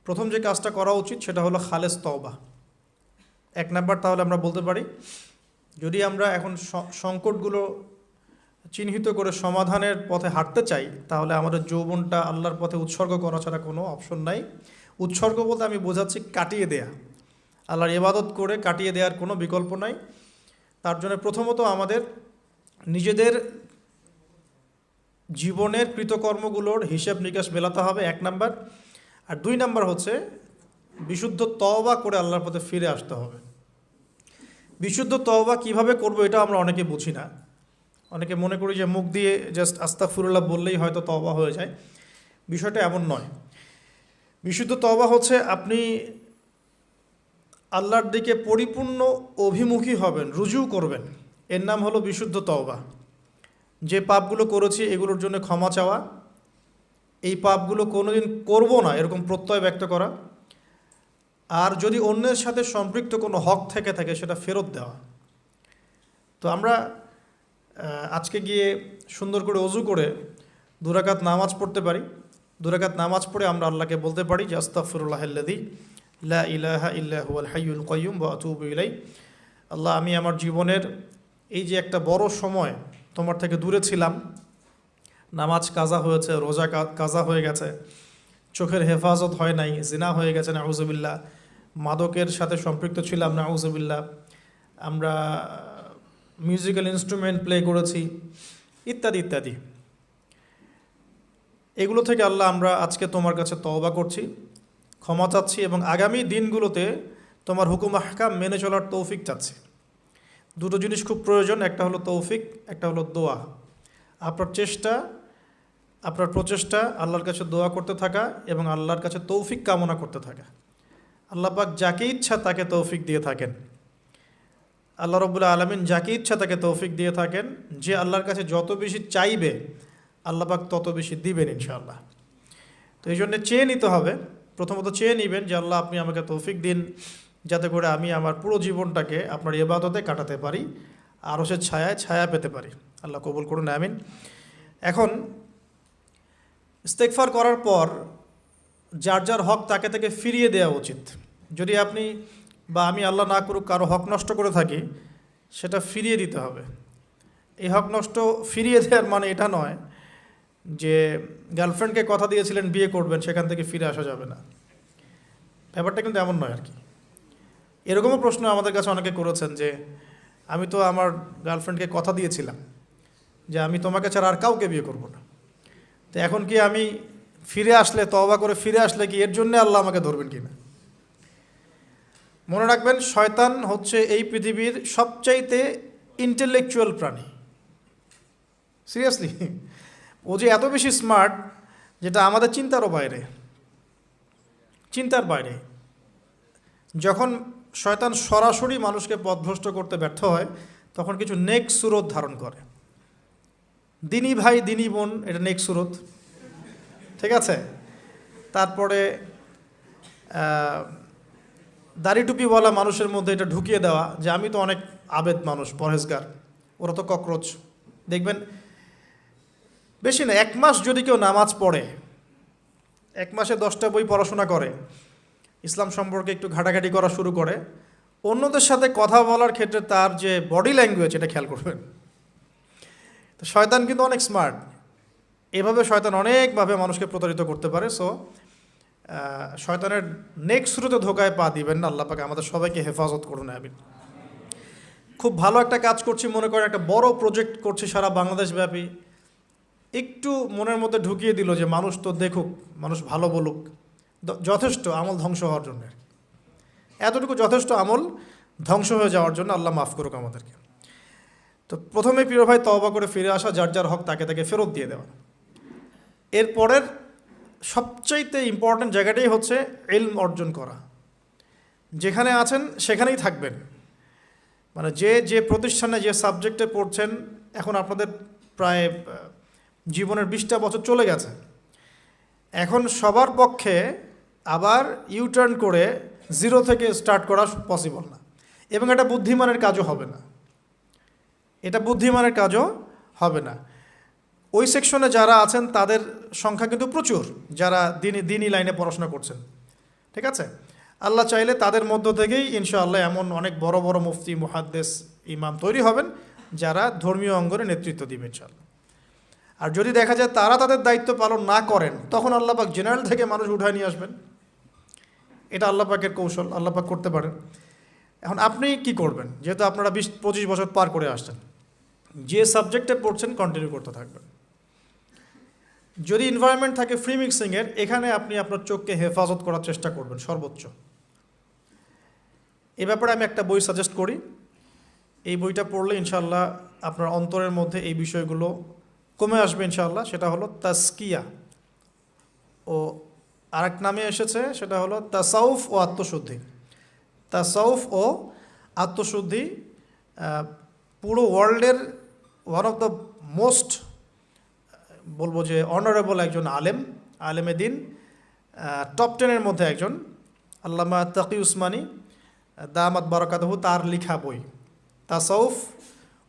প্রথম যে কাজটা করা উচিত সেটা হলো খালেস তওবা। 1 নাম্বার তাহলে আমরা বলতে পারি, যদি আমরা এখন সংকটগুলো চিহ্নিত করে সমাধানের পথে হাঁটতে চাই, তাহলে আমাদের যৌবনটা আল্লাহর পথে উৎসর্গ করা ছাড়া কোনো অপশন নাই। উৎসর্গ বলতে আমি বোঝাচ্ছি কাটিয়ে দেয়া, আল্লাহর ইবাদত করে কাটিয়ে দেওয়ার কোনো বিকল্প নাই। তার জন্য প্রথমত আমাদের নিজেদের জীবনের কৃতকর্মগুলোর হিসাব নিকাশ মেলাতে হবে, 1 নাম্বার। আর 2 নাম্বার হচ্ছে বিশুদ্ধ তওবা করে আল্লাহর পথে ফিরে আসতে হবে। বিশুদ্ধ তওবা কিভাবে করব এটা আমরা অনেকে বুঝি না। অনেকে মনে করি যে মুখ দিয়ে জাস্ট আস্তাগফিরুল্লাহ বললেই হয়তো তওবা হয়ে যায়। বিষয়টা এমন নয়। বিশুদ্ধ তওবা হচ্ছে আপনি আল্লাহর দিকে পরিপূর্ণ অভিমুখী হবেন, রুজু করবেন, এর নাম হলো বিশুদ্ধ তওবা। যে পাপগুলো করেছি এগুলোর জন্য ক্ষমা চাওয়া, এই পাপগুলো কোনোদিন করব না এরকম প্রত্যয় ব্যক্ত করা, আর যদি অন্যের সাথে সম্পৃক্ত কোনো হক থেকে থাকে সেটা ফেরত দেওয়া। তো আমরা আজকে গিয়ে সুন্দর করে ওযু করে 2 রাকাত নামাজ পড়তে পারি। 2 রাকাত নামাজ পড়ে আমরা আল্লাহকে বলতে পারি যে আস্তাগফিরুল্লাহাল্লাযী লা ইলাহা ইল্লা হুয়াল হাইয়ুল কাইয়্যুম ওয়া আতুবু ইলাইহি। আল্লাহ, আমি আমার জীবনের এই যে একটা বড় সময় তোমার থেকে দূরে ছিলাম, নামাজ কাজা হয়েছে, রোজা কাজা হয়ে গেছে, চোখের হেফাজত হয় নাই, জিনা হয়ে গেছে নাউযুবিল্লাহ, মাদকের সাথে সম্পৃক্ত ছিলাম নাউযুবিল্লাহ, আমরা মিউজিক্যাল ইনস্ট্রুমেন্ট প্লে করেছি, ইত্যাদি ইত্যাদি। এগুলো থেকে আল্লাহ আমরা আজকে তোমার কাছে তওবা করছি, ক্ষমা চাচ্ছি, এবং আগামী দিনগুলোতে তোমার হুকুম আহকাম মেনে চলার তৌফিক চাচ্ছি। 2টো জিনিস খুব প্রয়োজন, একটা হলো তৌফিক, একটা হলো দোয়া। আপনার প্রচেষ্টা আল্লাহর কাছে দোয়া করতে থাকা এবং আল্লাহর কাছে তৌফিক কামনা করতে থাকা। আল্লাহ পাক যাকে ইচ্ছা তাকে তৌফিক দিয়ে থাকেন। আল্লাহ রাব্বুল আলামিন যাকে ইচ্ছা তাকে তৌফিক দিয়ে থাকেন। যে আল্লাহর কাছে যত বেশি চাইবে আল্লাহ পাক তত বেশি দিবেন ইনশাআল্লাহ। তো এই জন্য চেয়ে নিতে হবে, প্রথমত চেয়ে নেবেন যে আল্লাহ আপনি আমাকে তৌফিক দিন যাতে করে আমি আমার পুরো জীবনটাকে আপনার ইবাদতে কাটাতে পারি, আরশের ছায়ায় ছায়া পেতে পারি। আল্লাহ কবুল করুন, আমিন। এখন ইস্তেগফার করার পর যার যার হক তাকে তাকে ফিরিয়ে দেওয়া উচিত। যদি আপনি বা আমি আল্লাহ না করুক কারো হক নষ্ট করে থাকি, সেটা ফিরিয়ে দিতে হবে। এই হক নষ্ট ফিরিয়ে দেওয়ার মানে এটা নয় যে গার্লফ্রেন্ডকে কথা দিয়েছিলেন বিয়ে করবেন, সেখান থেকে ফিরে আসা যাবে না। ব্যাপারটা কিন্তু এমন নয় আর কি। এরকমও প্রশ্ন আমাদের কাছে অনেকে করেছেন যে আমি তো আমার গার্লফ্রেন্ডকে কথা দিয়েছিলাম যে আমি তোমাকে ছাড়া আর কাউকে বিয়ে করব না, তো এখন কি আমি ফিরে আসলে, তওবা করে ফিরে আসলে কি এর জন্য আল্লাহ আমাকে ধরবেন কি না? মনে রাখবেন, শয়তান হচ্ছে এই পৃথিবীর সবচাইতে ইন্টেলেকচুয়াল প্রাণী। সিরিয়াসলি, ও যে এত বেশি স্মার্ট যেটা আমাদের চিন্তার বাইরে। যখন শয়তান সরাসরি মানুষকে পথভ্রষ্ট করতে ব্যর্থ হয়, তখন কিছু নেক সুরত ধারণ করে। দিনী ভাই দিনী বোন, এটা নেক সুরত, ঠিক আছে। তারপরে দাড়ি টুপিওয়ালা মানুষের মধ্যে এটা ঢুকিয়ে দেওয়া যে আমি তো অনেক আবেদ মানুষ, পরহেজগার, ওরা তো ককরোচ। দেখবেন বেশি না, 1 মাস যদি কেউ নামাজ পড়ে, 1 মাসে 10টা বই পড়াশোনা করে, ইসলাম সম্পর্কে একটু ঘাটাঘাটি করা শুরু করে, অন্যদের সাথে কথা বলার ক্ষেত্রে তার যে বডি ল্যাঙ্গুয়েজ, এটা খেয়াল করবেন। তো শয়তান কিন্তু অনেক স্মার্ট, এভাবে শয়তান অনেকভাবে মানুষকে প্রতারিত করতে পারে। সো শয়তানের নেক্সট শুরুতে ধোকায় পা দিবেন না। আল্লাহ পাক আমাদের সবাইকে হেফাজত করুন, আমিন। খুব ভালো একটা কাজ করছি মনে করেন, একটা বড় প্রজেক্ট করছি সারা বাংলাদেশ ব্যাপী, একটু মনের মধ্যে ঢুকিয়ে দিল যে মানুষ তো দেখুক, মানুষ ভালো বলুক, যথেষ্ট আমল ধ্বংস হওয়ার জন্য। এতটুকু যথেষ্ট আমল ধ্বংস হয়ে যাওয়ার জন্য। আল্লাহ মাফ করুক আমাদেরকে। তো প্রথমে প্রিয় ভাই, তওবা করে ফিরে আসা, যার যার হক তাকে তাকে ফেরত দিয়ে দেওয়া। এরপরের সবচাইতে ইম্পর্ট্যান্ট জায়গাটাই হচ্ছে ইলম অর্জন করা। যেখানে আছেন সেখানেই থাকবেন, মানে যে প্রতিষ্ঠানে যে সাবজেক্টে পড়ছেন, এখন আপনাদের প্রায় জীবনের 20টা বছর চলে গেছে, এখন সবার পক্ষে আবার ইউটার্ন করে জিরো থেকে স্টার্ট করা পসিবল না, এবং এটা বুদ্ধিমানের কাজও হবে না। ওই সেকশনে যারা আছেন তাদের সংখ্যা কিন্তু প্রচুর, যারা দিনী লাইনে পড়াশোনা করছেন, ঠিক আছে। আল্লাহ চাইলে তাদের মধ্য থেকেই ইনশাআল্লাহ এমন অনেক বড় বড় মুফতি, মুহাদ্দিস, ইমাম তৈরি হবেন, যারা ধর্মীয় অঙ্গনে নেতৃত্ব দিবেন ইনশাআল্লাহ। আর যদি দেখা যায় তারা তাদের দায়িত্ব পালন না করেন, তখন আল্লাহ পাক জেনারেল থেকে মানুষ উঠায় নিয়ে আসবেন। এটা আল্লাহ পাকের কৌশল, আল্লাহ পাক করতে পারেন। এখন আপনি কি করবেন? যেহেতু আপনারা 20-25 বছর পার করে আসছেন, যে সাবজেক্টে পড়ছেন কন্টিনিউ করতে থাকবেন। যদি এনভায়রনমেন্ট থাকে ফ্রি মিক্সিংয়ের, এখানে আপনি আপনার চোখকে হেফাজত করার চেষ্টা করবেন সর্বোচ্চ। এ ব্যাপারে আমি একটা বই সাজেস্ট করি, এই বইটা পড়লে ইনশাআল্লাহ আপনার অন্তরের মধ্যে এই বিষয়গুলো কমে আসবে ইনশাআল্লাহ। সেটা হলো তাসকিয়া, ও আরেক নামে এসেছে, সেটা হলো তাসাউফ ও আত্মশুদ্ধি। তাসাউফ ও আত্মশুদ্ধি পুরো ওয়ার্ল্ডের ওয়ান অফ দ্য মোস্ট, বলবো যে অনারেবল একজন আলেমে দিন, টপ 10-এর মধ্যে একজন, আল্লামা তাকি উসমানী দামাত বারাকাতুহু, তার লেখা বই তাসাউফ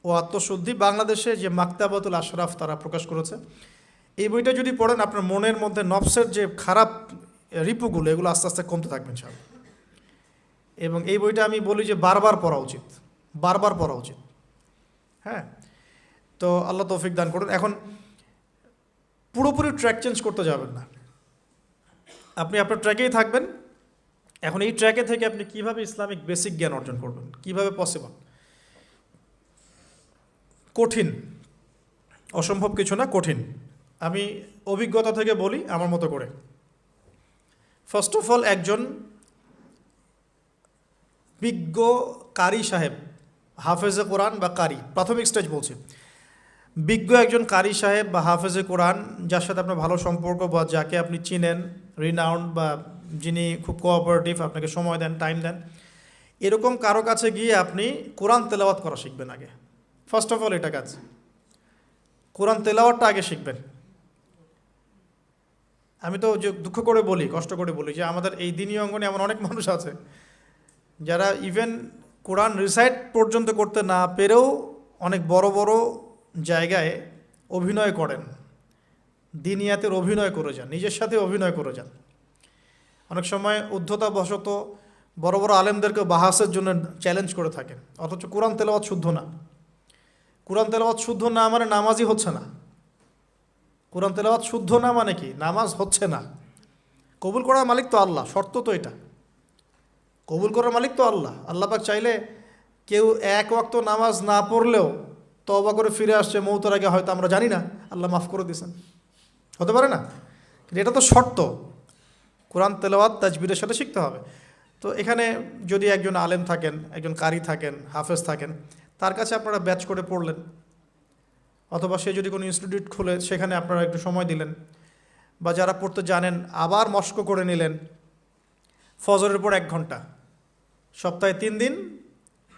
ও আত্মশুদ্ধি। বাংলাদেশে যে মাকতাবাতুল আশরাফ তারা প্রকাশ করেছে। এই বইটা যদি পড়েন, আপনার মনের মধ্যে নফসের যে খারাপ রিপুগুলো, এগুলো আস্তে আস্তে কমতে থাকবেন সব। এবং এই বইটা আমি বলি যে বারবার পড়া উচিত। হ্যাঁ, তো আল্লাহ তৌফিক দান করুন। এখন পুরোপুরি ট্র্যাক চেঞ্জ করতে যাবেন না, আপনি আপনার ট্র্যাকেই থাকবেন। এখন এই ট্র্যাকে থেকে আপনি কিভাবে ইসলামিক বেসিক জ্ঞান অর্জন করবেন, কিভাবে পসিবল? কঠিন, অসম্ভব কিছু না, কঠিন। আমি অভিজ্ঞতা থেকে বলি আমার মতো করে। ফার্স্ট অফ অল, একজন বিজ্ঞ কারি সাহেব, হাফেজে কোরআন বা কারি, প্রাথমিক স্টেজ বলছি, বিজ্ঞ একজন কারি সাহেব বা হাফেজে কোরআন, যার সাথে আপনার ভালো সম্পর্ক বা যাকে আপনি চিনেন, রিনাউন্ড, বা যিনি খুব কোঅপারেটিভ, আপনাকে সময় দেন, টাইম দেন, এরকম কারো কাছে গিয়ে আপনি কোরআন তেলাওয়াত করা শিখবেন আগে। ফার্স্ট অফ অল এটা কাজ, কোরআন তেলাওয়াতটা আগে শিখবেন। আমি তো যে দুঃখ করে বলি, কষ্ট করে বলি, যে আমাদের এই দিনী অঙ্গনে এমন অনেক মানুষ আছে যারা ইভেন কোরআন রিসাইট পর্যন্ত করতে না পেরেও অনেক বড় বড় জায়গায় অভিনয় করেন, দিনিয়াতের অভিনয় করে যান, নিজের সাথে অভিনয় করে যান। অনেক সময় উদ্ধতাবশত বড় বড় আলেমদেরকে বাহাসের জন্য চ্যালেঞ্জ করে থাকেন, অথচ কোরআন তেলাওয়াত শুদ্ধ না। কোরআন তেলাওয়াত শুদ্ধ না মানে নামাজই হচ্ছে না। কোরআন তেলাওয়াত শুদ্ধ না মানে কি? নামাজ হচ্ছে না। কবুল করার মালিক তো আল্লাহ, শর্ত তো এটা। কবুল করার মালিক তো আল্লাহ। আল্লাহ পাক চাইলে কেউ এক ওয়াক্ত নামাজ না পড়লেও তওবা করে ফিরে আসছে মৌতের আগে, হয়তো আমরা জানি না, আল্লাহ মাফ করে দিয়েছেন, হতে পারে না? কিন্তু এটা তো শর্ত, কোরআন তেলাওয়াত তাজবিরের সাথে শিখতে হবে। তো এখানে যদি একজন আলেম থাকেন, একজন কারি থাকেন, হাফেজ থাকেন, তার কাছে আপনারা ব্যাচ করে পড়লেন, অথবা সে যদি কোনো ইনস্টিটিউট খুলে সেখানে আপনারা একটু সময় দিলেন, বা যারা পড়তে জানেন আবার মস্ক করে নিলেন। ফজরের পর 1 ঘন্টা, সপ্তাহে 3 দিন,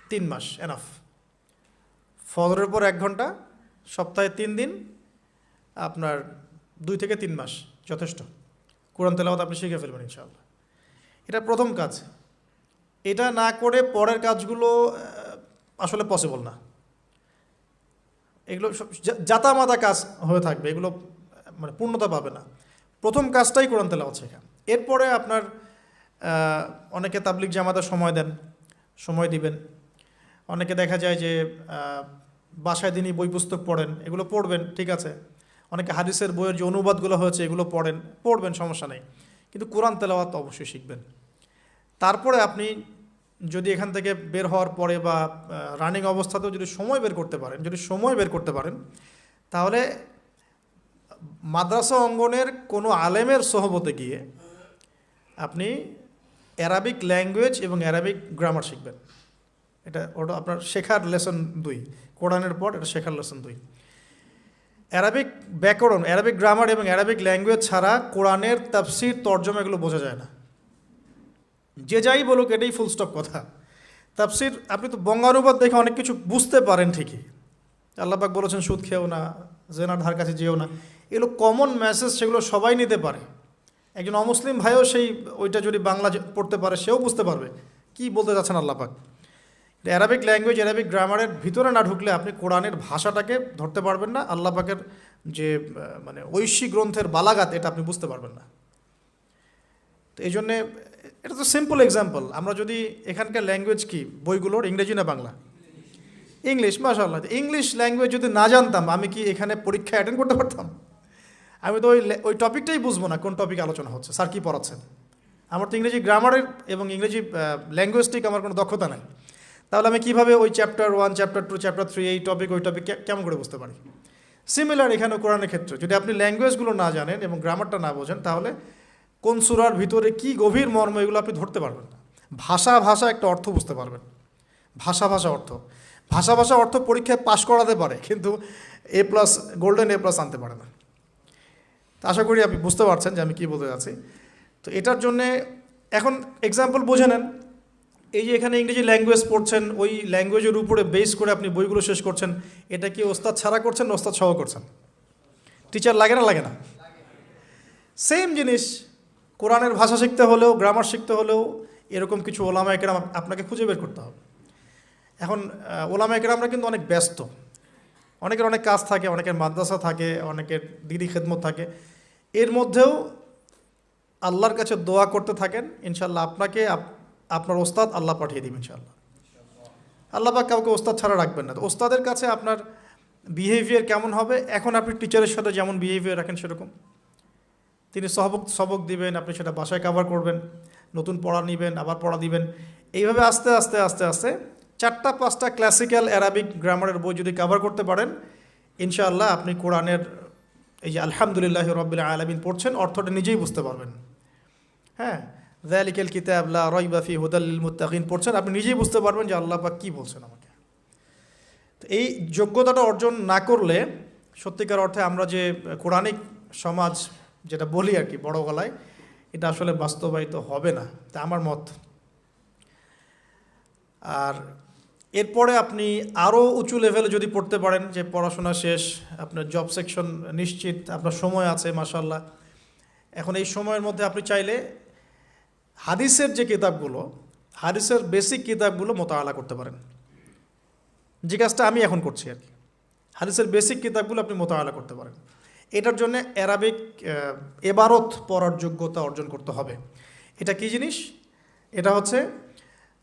3 মাস এনাফ। ফজরের পর 1 ঘন্টা, সপ্তাহে 3 দিন, আপনার 2 থেকে 3 মাস যথেষ্ট। কোরআন তেলাওয়াত আপনি শিখে ফেলবেন ইনশাআল্লাহ। এটা প্রথম কাজ। এটা না করে পরের কাজগুলো আসলে পসিবল না। এগুলো জাতামাতা কাজ হয়ে থাকবে, এগুলো মানে পূর্ণতা পাবে না। প্রথম কাজটাই কোরআন তেলাওয়াত শেখা। এরপরে আপনার অনেকে তাবলিগ জামাতে সময় দেন, সময় দিবেন। অনেকে দেখা যায় যে বাসায় দিনই বই পুস্তক পড়েন, এগুলো পড়বেন, ঠিক আছে। অনেকে হাদিসের বইয়ের যে অনুবাদগুলো হয়েছে এগুলো পড়বেন, সমস্যা নেই। কিন্তু কোরআন তেলাওয়াত অবশ্যই শিখবেন। তারপরে আপনি যদি এখান থেকে বের হওয়ার পরে বা রানিং অবস্থাতেও যদি সময় বের করতে পারেন, তাহলে মাদ্রাসা অঙ্গনের কোনো আলেমের সোহবতে গিয়ে আপনি অ্যারাবিক ল্যাঙ্গুয়েজ এবং অ্যারাবিক গ্রামার শিখবেন। ওটা আপনার শেখার লেসন 2, কোরআনের পর এটা শেখার লেসন 2। অ্যারাবিক ব্যাকরণ, অ্যারাবিক গ্রামার এবং অ্যারাবিক ল্যাঙ্গুয়েজ ছাড়া কোরআনের তাফসির, তর্জমা এগুলো বোঝা যায় না। যে যাই বলুক, এটাই ফুল স্টপ কথা। তাফসির আপনি তো বঙ্গানুবাদ দেখে অনেক কিছু বুঝতে পারেন ঠিকই। আল্লাহ পাক বলেছেন সুদ খেও না, জেনার ধার কাছে যেও না, এগুলো কমন মেসেজ, সেগুলো সবাই নিতে পারে। একজন অমুসলিম ভাইও ওইটা যদি বাংলা পড়তে পারে, সেও বুঝতে পারবে কি বলতে যাচ্ছেন আল্লাহ পাক। অ্যারাবিক ল্যাঙ্গুয়েজ, অ্যারাবিক গ্রামারের ভিতরে না ঢুকলে আপনি কোরআনের ভাষাটাকে ধরতে পারবেন না। আল্লাহ পাকের যে মানে ঐশী গ্রন্থের বালাগাত, এটা আপনি বুঝতে পারবেন না। তো এই জন্যে এটা তো সিম্পল এক্সাম্পল। আমরা যদি এখানকার ল্যাঙ্গুয়েজ কি বইগুলোর, ইংরেজি না বাংলা? ইংলিশ। মাশাআল্লাহ, ইংলিশ ল্যাঙ্গুয়েজ যদি না জানতাম, আমি কি এখানে পরীক্ষা অ্যাটেন্ড করতে পারতাম? আমি তো ওই টপিকটাই বুঝবো না, কোন টপিক আলোচনা হচ্ছে, স্যার কী পড়াচ্ছেন। আমার তো ইংরেজি গ্রামারের এবং ইংরেজি ল্যাঙ্গুয়েজটিক আমার কোনো দক্ষতা নাই। তাহলে আমি কীভাবে ওই চ্যাপ্টার 1, চ্যাপ্টার 2, চ্যাপ্টার 3, এই টপিক ওই টপিক কেমন করে বুঝতে পারি? সিমিলার এখানে কোরআনের ক্ষেত্রে যদি আপনি ল্যাঙ্গুয়েজগুলো না জানেন এবং গ্রামারটা না বোঝেন, তাহলে কোন সূরার ভিতরে কি গভীর মর্ম, এগুলো আপনি ধরতে পারবেন না। ভাষা একটা অর্থ বুঝতে পারবেন, ভাষা অর্থ পরীক্ষায় পাশ করাতে পারে, কিন্তু A+, গোল্ডেন A+ আনতে পারে না। তো আশা করি আপনি বুঝতে পারছেন যে আমি কী বলতে যাচ্ছি। তো এটার জন্যে এখন এক্সাম্পল বুঝে নেন। এই যে এখানে ইংরেজি ল্যাঙ্গুয়েজ পড়ছেন, ওই ল্যাঙ্গুয়েজের উপরে বেস করে আপনি বইগুলো শেষ করছেন, এটা কি ওস্তাদ ছাড়া করছেন না ওস্তাদ সহ করছেন? টিচার লাগে না? সেম জিনিস, কোরআনের ভাষা শিখতে হলেও, গ্রামার শিখতে হলেও এরকম কিছু ওলামায়ে কেরাম আপনাকে খুঁজে বের করতে হবে। এখন ওলামায়ে কেরামরা কিন্তু অনেক ব্যস্ত, অনেকের অনেক কাজ থাকে, অনেকের মাদ্রাসা থাকে, অনেকের দিদি খেদমত থাকে। এর মধ্যেও আল্লাহর কাছে দোয়া করতে থাকেন, ইনশাল্লাহ আপনাকে আপনার ওস্তাদ আল্লাহ পাঠিয়ে দিবেন ইনশাল্লাহ। আল্লাহ পাক কাউকে ওস্তাদ ছাড়া রাখবেন না। তো ওস্তাদের কাছে আপনার বিহেভিয়ার কেমন হবে, এখন আপনি টিচারের সাথে যেমন বিহেভিয়ার রাখেন সেরকম। তিনি সবক দিবেন, আপনি সেটা বাসায় কভার করবেন, নতুন পড়া নেবেন, আবার পড়া দিবেন। এইভাবে আস্তে আস্তে 4-5টা ক্লাসিক্যাল অ্যারাবিক গ্রামারের বই যদি কভার করতে পারেন, ইনশাআল্লাহ আপনি কোরআনের এই যে আলহামদুলিল্লাহি রাব্বিল আলামিন পড়ছেন, অর্থটা নিজেই বুঝতে পারবেন। হ্যাঁ, যালিকাল কিতাব লা রাইবা ফিহি হুদাল লিল মুত্তাকিন পড়ছেন, আপনি নিজেই বুঝতে পারবেন যে আল্লাহ পাক কী বলছেন আমাকে। তো এই যোগ্যতাটা অর্জন না করলে সত্যিকার অর্থে আমরা যে কোরআনিক সমাজ যেটা বলি আর কি বড় গলায়, এটা আসলে বাস্তবায়িত হবে না, তা আমার মত। আর এরপরে আপনি আরও উঁচু লেভেলে যদি পড়তে পারেন, যে পড়াশোনা শেষ, আপনার জব সেকশন নিশ্চিত, আপনার সময় আছে মাশাআল্লাহ, এখন এই সময়ের মধ্যে আপনি চাইলে হাদিসের যে কিতাবগুলো, হাদিসের বেসিক কিতাবগুলো মোতালা করতে পারেন, যে কাজটা আমি এখন করছি আর কি। হাদিসের বেসিক কিতাবগুলো আপনি মোতালা করতে পারেন। এটার জন্য অ্যারাবিক এবারত পড়ার যোগ্যতা অর্জন করতে হবে। এটা কি জিনিস? এটা হচ্ছে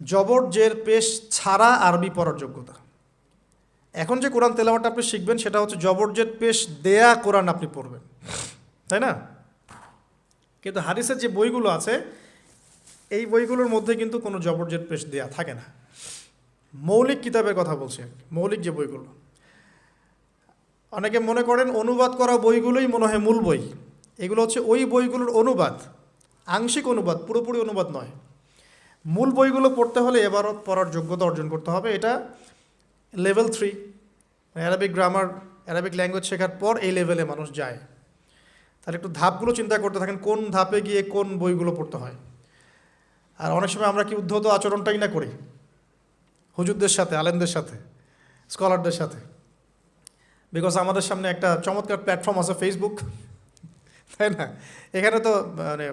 জবর জের পেশ ছাড়া আরবি পড়ার যোগ্যতা। এখন যে কোরআন তেলাওয়াতটা আপনি শিখবেন সেটা হচ্ছে জবরজেদ পেশ দেয়া কোরআন আপনি পড়বেন, তাই না? কিন্তু হাদিসের যে বইগুলো আছে এই বইগুলোর মধ্যে কিন্তু কোনো জবরজেদ পেশ দেয়া থাকে না। মৌলিক কিতাবের কথা বলছি আর কি, মৌলিক যে বইগুলো। অনেকে মনে করেন অনুবাদ করা বইগুলোই মনে হয় মূল বই। এগুলো হচ্ছে ওই বইগুলোর অনুবাদ, আংশিক অনুবাদ, পুরোপুরি অনুবাদ নয়। মূল বইগুলো পড়তে হলে এবারত পড়ার যোগ্যতা অর্জন করতে হবে। এটা level 3, Arabic grammar, Arabic language শেখার পর এই লেভেলে মানুষ যায়। তাহলে একটু ধাপগুলো চিন্তা করতে থাকেন, কোন ধাপে গিয়ে কোন বইগুলো পড়তে হয়। আর অনেক সময় আমরা কি উদ্ধত আচরণটাই না করি হুজুরদের সাথে, আলেমদের সাথে, স্কলারদের সাথে। বিকজ আমাদের সামনে একটা চমৎকার প্ল্যাটফর্ম আছে ফেসবুক, তাই না? এখানে তো মানে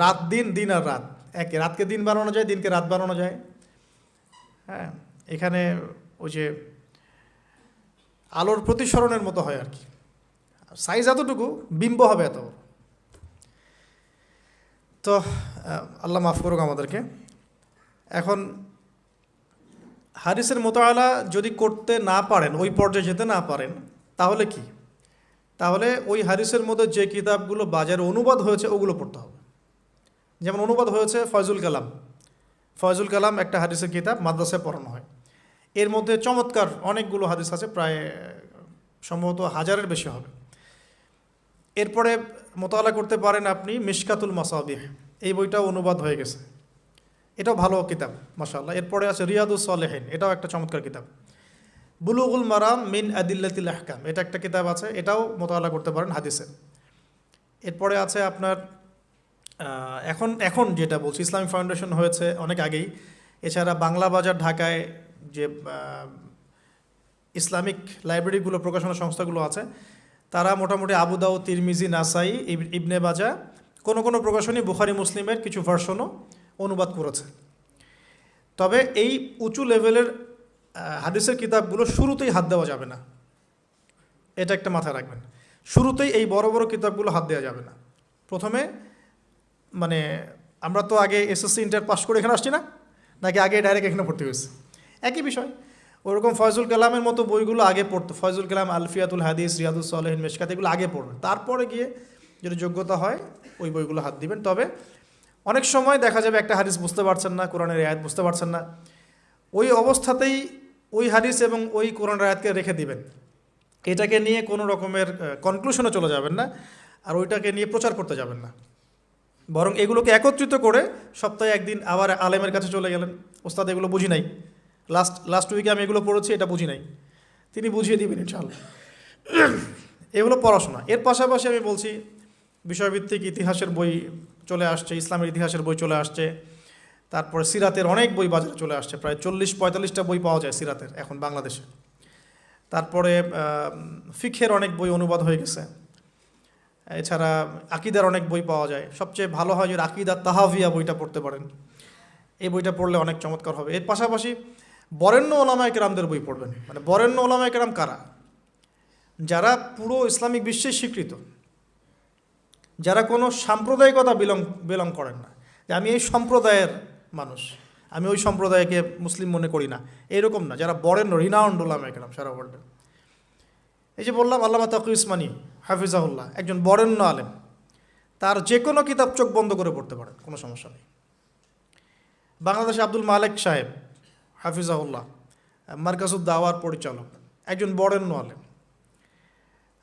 রাত দিন, দিন আর রাত একে, রাতকে দিন বানানো যায়, দিনকে রাত বানানো যায়। হ্যাঁ, এখানে ওই যে আলোর প্রতিসরণের মতো হয় আর কি, সাইজ এতটুকু, বিম্ব হবে এত। তো আল্লাহ মাফ করুক আমাদেরকে। এখন হাদিসের মোতালা যদি করতে না পারেন, ওই পর্যায়ে যেতে না পারেন, তাহলে কি? তাহলে ওই হাদিসের মধ্যে যে কিতাবগুলো বাজারে অনুবাদ হয়েছে ওগুলো পড়তে হবে। যেমন অনুবাদ হয়েছে ফয়জুল কালাম। ফয়জুল কালাম একটা হাদিসের কিতাব, মাদ্রাসায় পড়ানো হয়। এর মধ্যে চমৎকার অনেকগুলো হাদিস আছে, প্রায় সম্ভবত 1000-এর বেশি হবে। এরপরে মোতালা করতে পারেন আপনি মিশকাতুল মাসাবিহ, এই বইটাও অনুবাদ হয়ে গেছে, এটাও ভালো কিতাব মাশাআল্লাহ। এরপরে আছে রিয়াদুস সালেহিন, এটাও একটা চমৎকার কিতাব। বুলুগুল মারাম মিন আদিল্লাতিল আহকাম, এটা একটা কিতাব আছে, এটাও মোতালা করতে পারেন হাদিসের। এরপরে আছে আপনার এখন যেটা বলছি, ইসলামিক ফাউন্ডেশন হয়েছে অনেক আগেই। এছাড়া বাংলা বাজার ঢাকায় যে ইসলামিক লাইব্রেরিগুলো, প্রকাশনা সংস্থাগুলো আছে, তারা মোটামুটি আবু দাউদ, তিরমিজি, নাসাই, ইবনে বাজা, কোনো প্রকাশনী বুখারী মুসলিমের কিছু ভার্সনও অনুবাদ করেছে। তবে এই উঁচু লেভেলের হাদিসের কিতাবগুলো শুরুতেই হাত দেওয়া যাবে না, এটা একটা মাথায় রাখবেন। শুরুতেই এই বড় বড় কিতাবগুলো হাত দেওয়া যাবে না। প্রথমে মানে আমরা তো আগে এসএসসি ইন্টার পাস করে এখানে আসছি না, নাকি আগে ডাইরেক্ট এখানে ভর্তি হয়েছে? একই বিষয়। ওরকম ফয়জুল কালামের মতো বইগুলো আগে পড়তো, ফয়জুল কালাম, আলফিয়াতুল হাদিস, রিয়াদুস সালেহিন, মিশকাত, এগুলো আগে পড়বেন। তারপরে গিয়ে যদি যোগ্যতা হয় ওই বইগুলো হাত দিবেন। তবে অনেক সময় দেখা যাবে একটা হাদিস বুঝতে পারছেন না, কোরআনের আয়াত বুঝতে পারছেন না, ওই অবস্থাতেই ওই হাদিস এবং ওই কোরআনের আয়াতকে রেখে দিবেন। এটাকে নিয়ে কোনো রকমের কনক্লুশনে চলে যাবেন না, আর ওইটাকে নিয়ে প্রচার করতে যাবেন না। বরং এগুলোকে একত্রিত করে সপ্তাহে একদিন আবার আলেমের কাছে চলে গেলেন, ওস্তাদ এগুলো বুঝি নাই, লাস্ট উইকে আমি এগুলো পড়েছি, এটা বুঝি নাই, তিনি বুঝিয়ে দিবেন ইনশাআল্লাহ। এগুলো পড়াশোনা। এর পাশাপাশি আমি বলছি বিষয়ভিত্তিক ইতিহাসের বই চলে আসছে, ইসলামের ইতিহাসের বই চলে আসছে। তারপরে সিরাতের অনেক বই বাজারে চলে আসছে, প্রায় 40-45টা বই পাওয়া যায় সিরাতের এখন বাংলাদেশে। তারপরে ফিকহের অনেক বই অনুবাদ হয়ে গেছে। এছাড়া আকিদার অনেক বই পাওয়া যায়। সবচেয়ে ভালো হয় যে আকিদা তাহাভিয়া বইটা পড়তে পারেন, এই বইটা পড়লে অনেক চমৎকার হবে। এর পাশাপাশি বরেণ্য ওলামায়ে কেরামদের বই পড়বেন। মানে বরেণ্য ওলামায়ে কেরাম কারা? যারা পুরো ইসলামিক বিশ্বে স্বীকৃত, যারা কোনো সাম্প্রদায়িকতা বিলং করেন না, যে আমি এই সম্প্রদায়ের মানুষ, আমি ওই সম্প্রদায়কে মুসলিম মনে করি না, এরকম না। যারা বরেণ্য, রিনাউন্ড ওলামায়ে কেরাম সারা ওয়ার্ল্ডে। এই যে বললাম আল্লামা তাকি উসমানী হাফিজাহুল্লাহ, একজন বরেণ্য আলেম, তার যে কোনো কিতাব চোখ বন্ধ করে পড়তে পারেন, কোনো সমস্যা নেই। বাংলাদেশে আব্দুল মালেক সাহেব হাফিজাহুল্লাহ, মার্কাজুদ দাওয়ার পরিচালক, একজন বরেণ্য আলেম।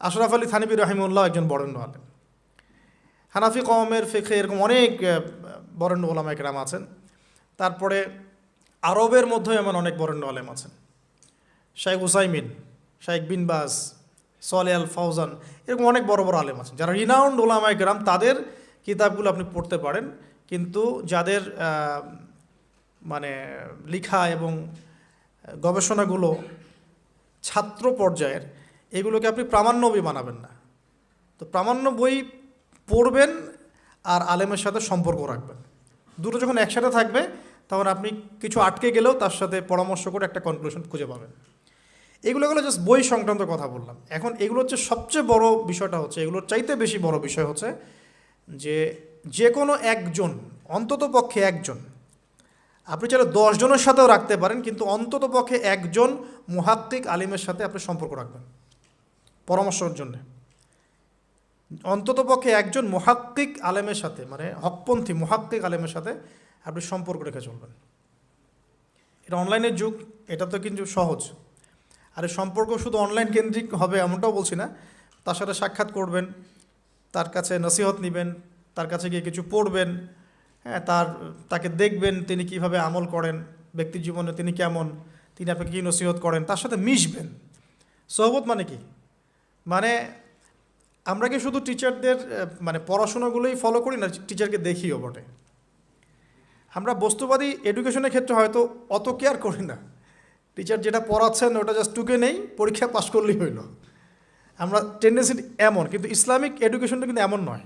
আশরাফ আলী থানভী রহিমউল্লাহ একজন বরেণ্য আলেম। হানাফি কওমের ফিকহে এরকম অনেক বরেণ্য ওলামায়ে কেরাম আছেন। তারপরে আরবের মধ্যে এমন অনেক বরেণ্য আলেম আছেন, শাইখ উসাইমিন, শাইখ বিন বাজ, সালেহ আল ফাউজান, এরকম অনেক বড় বড় আলেম আছেন যারা রিনাউন্ড ওলামায়ে কেরাম। তাদের কিতাবগুলো আপনি পড়তে পারেন, কিন্তু যাদের মানে লিখা এবং গবেষণাগুলো ছাত্র পর্যায়ের, এগুলোকে আপনি প্রামাণ্য বই বানাবেন না। তো প্রামাণ্য বই পড়বেন আর আলেমের সাথে সম্পর্ক রাখবেন। দুটো যখন একসাথে থাকবে তখন আপনি কিছু আটকে গেলেও তার সাথে পরামর্শ করে একটা কনক্লুশন খুঁজে পাবেন। এগুলো জাস্ট বই সংক্রান্ত কথা বললাম। এখন এগুলো হচ্ছে সবচেয়ে বড় বিষয়টা হচ্ছে, এগুলোর চাইতে বেশি বড় বিষয় হচ্ছে যে কোনো একজন, অন্তত পক্ষে একজন আপনি চাইলে 10 জনের সাথেও রাখতে পারেন, কিন্তু অন্তত পক্ষে একজন মুহাক্কিক আলিমের সাথে আপনি সম্পর্ক রাখবেন পরামর্শের জন্য। অন্তত পক্ষে একজন মুহাক্কিক আলেমের সাথে, মানে হকপন্থী মুহাক্কিক আলেমের সাথে আপনি সম্পর্ক রেখে চলবেন। এটা অনলাইনের যুগ, এটা তো কিন্তু সহজ। আর এই সম্পর্ক শুধু অনলাইন কেন্দ্রিক হবে এমনটাও বলছি না। তার সাথে সাক্ষাৎ করবেন, তার কাছে নসিহত নেবেন, তার কাছে গিয়ে কিছু পড়বেন, হ্যাঁ, তাকে দেখবেন তিনি কিভাবে আমল করেন, ব্যক্তি জীবনে তিনি কেমন, তিনি আপনাকে কী নসিহত করেন, তার সাথে মিশবেন। সোহবত মানে কি? মানে আমরা কি শুধু টিচারদের মানে পড়াশোনাগুলোই ফলো করি না, টিচারকে দেখিও বটে। আমরা বস্তুবাদী এডুকেশনের ক্ষেত্রে হয়তো অত কেয়ার করি না, টিচার যেটা পড়াচ্ছেন ওটা জাস্ট টুকে নেই, পরীক্ষা পাশ করলেই হইল। আমরা টেন্ডেন্সি এমন, কিন্তু ইসলামিক এডুকেশনটা কিন্তু এমন নয়।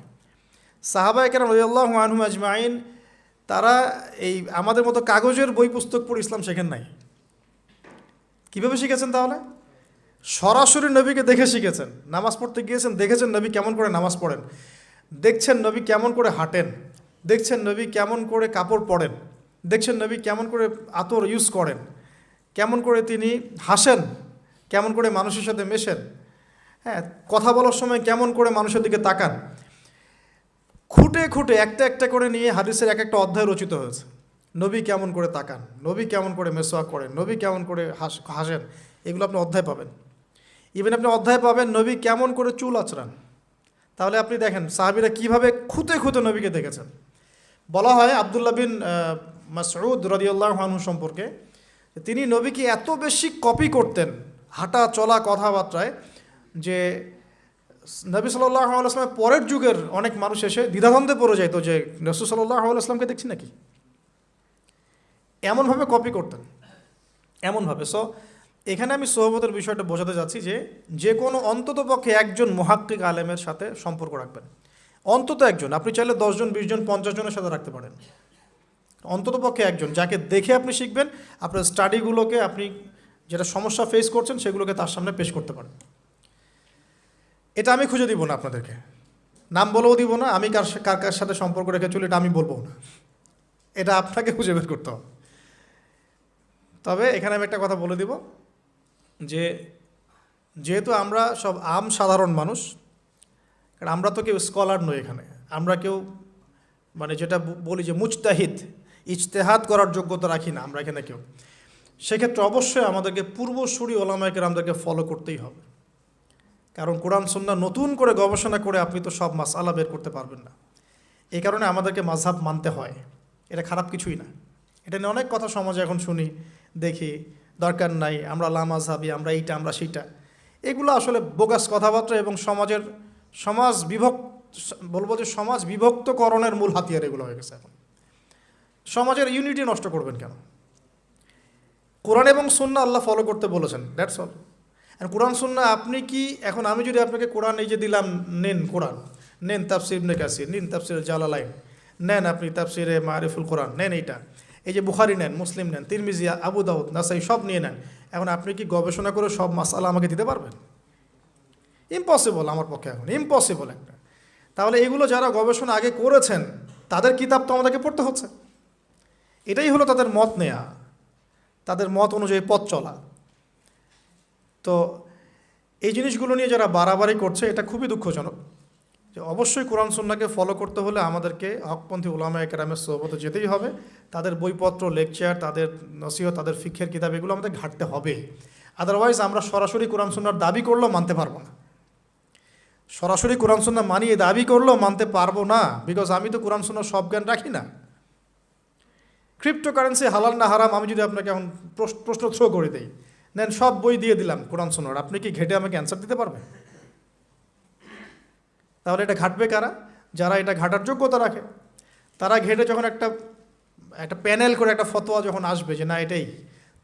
সাহাবায়ে কেরাম রাদিয়াল্লাহু আনহুম আজমাইন তারা এই আমাদের মতো কাগজের বই পুস্তক পড়ে ইসলাম শেখেন নাই। কীভাবে শিখেছেন তাহলে? সরাসরি নবীকে দেখে শিখেছেন। নামাজ পড়তে গিয়েছেন, দেখেছেন নবী কেমন করে নামাজ পড়েন, দেখছেন নবী কেমন করে হাঁটেন, দেখছেন নবী কেমন করে কাপড় পরেন, দেখছেন নবী কেমন করে আতর ইউজ করেন, কেমন করে তিনি হাসেন, কেমন করে মানুষের সাথে মেশেন, হ্যাঁ, কথা বলার সময় কেমন করে মানুষের দিকে তাকান। খুঁটে খুঁটে একটা একটা করে নিয়ে হাদিসের এক একটা অধ্যায় রচিত হয়েছে। নবী কেমন করে তাকান, নবী কেমন করে মেসওয়াক করেন, নবী কেমন করে হাসেন, এগুলো আপনি অধ্যায় পাবেন। ইভেন আপনি অধ্যায় পাবেন নবী কেমন করে চুল আঁচড়ান। তাহলে আপনি দেখেন সাহাবীরা কীভাবে খুঁতে খুঁতে নবীকে দেখেছেন। বলা হয় আব্দুল্লাহ বিন মাসউদ রাদিয়াল্লাহু আনহু সম্পর্কে, তিনি নবীকে এত বেশি কপি করতেন হাঁটা চলা কথাবার্তায় যে নবী সাল্লাল্লাহু আলাইহি ওয়াসাল্লামের পরের যুগের অনেক মানুষ এসে দ্বিধাদ্বন্দ্বে পড়ে যেত যে রাসূল সাল্লাল্লাহু আলাইহি ওয়াসাল্লামকে দেখছি নাকি। এমনভাবে কপি করতেন, এমনভাবে। সো এখানে আমি সোহবতের বিষয়টা বোঝাতে যাচ্ছি যে যে কোনো অন্ততপক্ষে একজন মুহাক্কিক আলেমের সাথে সম্পর্ক রাখবেন। অন্তত একজন, আপনি চাইলে 10 জন 20 জন 50 জনের সাথে রাখতে পারেন। অন্ততপক্ষে একজন যাকে দেখে আপনি শিখবেন, আপনার স্টাডিগুলোকে আপনি যেটা সমস্যা ফেস করছেন সেগুলোকে তার সামনে পেশ করতে পারেন। এটা আমি খুঁজে দিব না আপনাদেরকে, নাম বলেও দিব না, আমি কার কার সাথে সম্পর্ক রেখে চলি এটা আমি বলবো না, এটা আপনাকে খুঁজে বের করতে হবে। তবে এখানে আমি একটা কথা বলে দিব যে যেহেতু আমরা সব সাধারণ মানুষ, কারণ আমরা তো কেউ স্কলার নই এখানে, আমরা কেউ মানে যেটা বলি যে মুজতাহিদ, ইজতেহাদ করার যোগ্যতা রাখি না আমরা এখানে কেউ। সেক্ষেত্রে অবশ্যই আমাদেরকে পূর্বসূরি ওলামায়ে কেরামদেরকে ফলো করতেই হবে। কারণ কোরআন সুন্নাহ নতুন করে গবেষণা করে আপনি তো সব মাসআলা বের করতে পারবেন না। এই কারণে আমাদেরকে মাযহাব মানতে হয়, এটা খারাপ কিছুই না। এটা নিয়ে অনেক কথা সমাজে এখন শুনি, দেখি, দরকার নাই, আমরা লা মাযহাবি, আমরা এইটা আমরা সেইটা। এগুলো আসলে বোগাস কথাবার্তা এবং সমাজ বিভক্তকরণের মূল হাতিয়ার এগুলো হয়ে গেছে এখন। সমাজের ইউনিটি নষ্ট করবেন কেন? কোরআন এবং সুন্নাহ আল্লাহ ফলো করতে বলেছেন, দ্যাটস অল। আর কোরআন সুন্নাহ আপনি কি এখন আমি যদি আপনাকে কোরআন এই যে দিলাম, নেন কোরআন, নেন তাফসির ইবনে কাসির, নেন তাফসির জালালাইন, নেন আপনি তাফসিরে মারিফুল কোরআন, নেন এইটা, এই যে বুখারী নেন, মুসলিম নেন, তিরমিজি, আবু দাউদ, নাসাই সব নিয়ে নেন। এখন আপনি কি গবেষণা করে সব মাসআলা আমাকে দিতে পারবেন? ইম্পসিবল আমার পক্ষে, এখন ইম্পসিবল একটা। তাহলে এগুলো যারা গবেষণা আগে করেছেন তাদের কিতাব তো আমাদেরকে পড়তে হচ্ছে। এটাই হলো তাদের মত নেয়া, তাদের মত অনুযায়ী পথ চলা। তো এই জিনিসগুলো নিয়ে যারা বাড়াবাড়ি করছে এটা খুবই দুঃখজনক। যে অবশ্যই কোরআন সুন্নাহকে ফলো করতে হলে আমাদেরকে হকপন্থী উলামায়ে কেরামের সোহবতে যেতেই হবে। তাদের বইপত্র, লেকচার, তাদের নসিহত, তাদের ফিকহের কিতাব এগুলো আমাদের ঘাঁটতে হবে। আদারওয়াইজ আমরা সরাসরি কোরআন সুন্নাহর দাবি করলেও মানতে পারবো না। সরাসরি কোরআন সুন্নাহ মানিয়ে দাবি করলেও মানতে পারবো না, বিকজ আমি তো কোরআন সুন্নাহর সব জ্ঞান রাখি না। ক্রিপ্টোকারেন্সি হালাল না হারাম আমি যদি আপনাকে এখন প্রশ্ন থ্রো করে দিই, নেন সব বই দিয়ে দিলাম কোরআন সুন্নাহর, আপনি কি ঘেটে আমাকে অ্যান্সার দিতে পারবেন? তাহলে এটা ঘাটবে কারা? যারা এটা ঘাটার যোগ্যতা রাখে। তারা ঘেটে যখন একটা প্যানেল করে একটা ফতোয়া যখন আসবে যে না এটাই,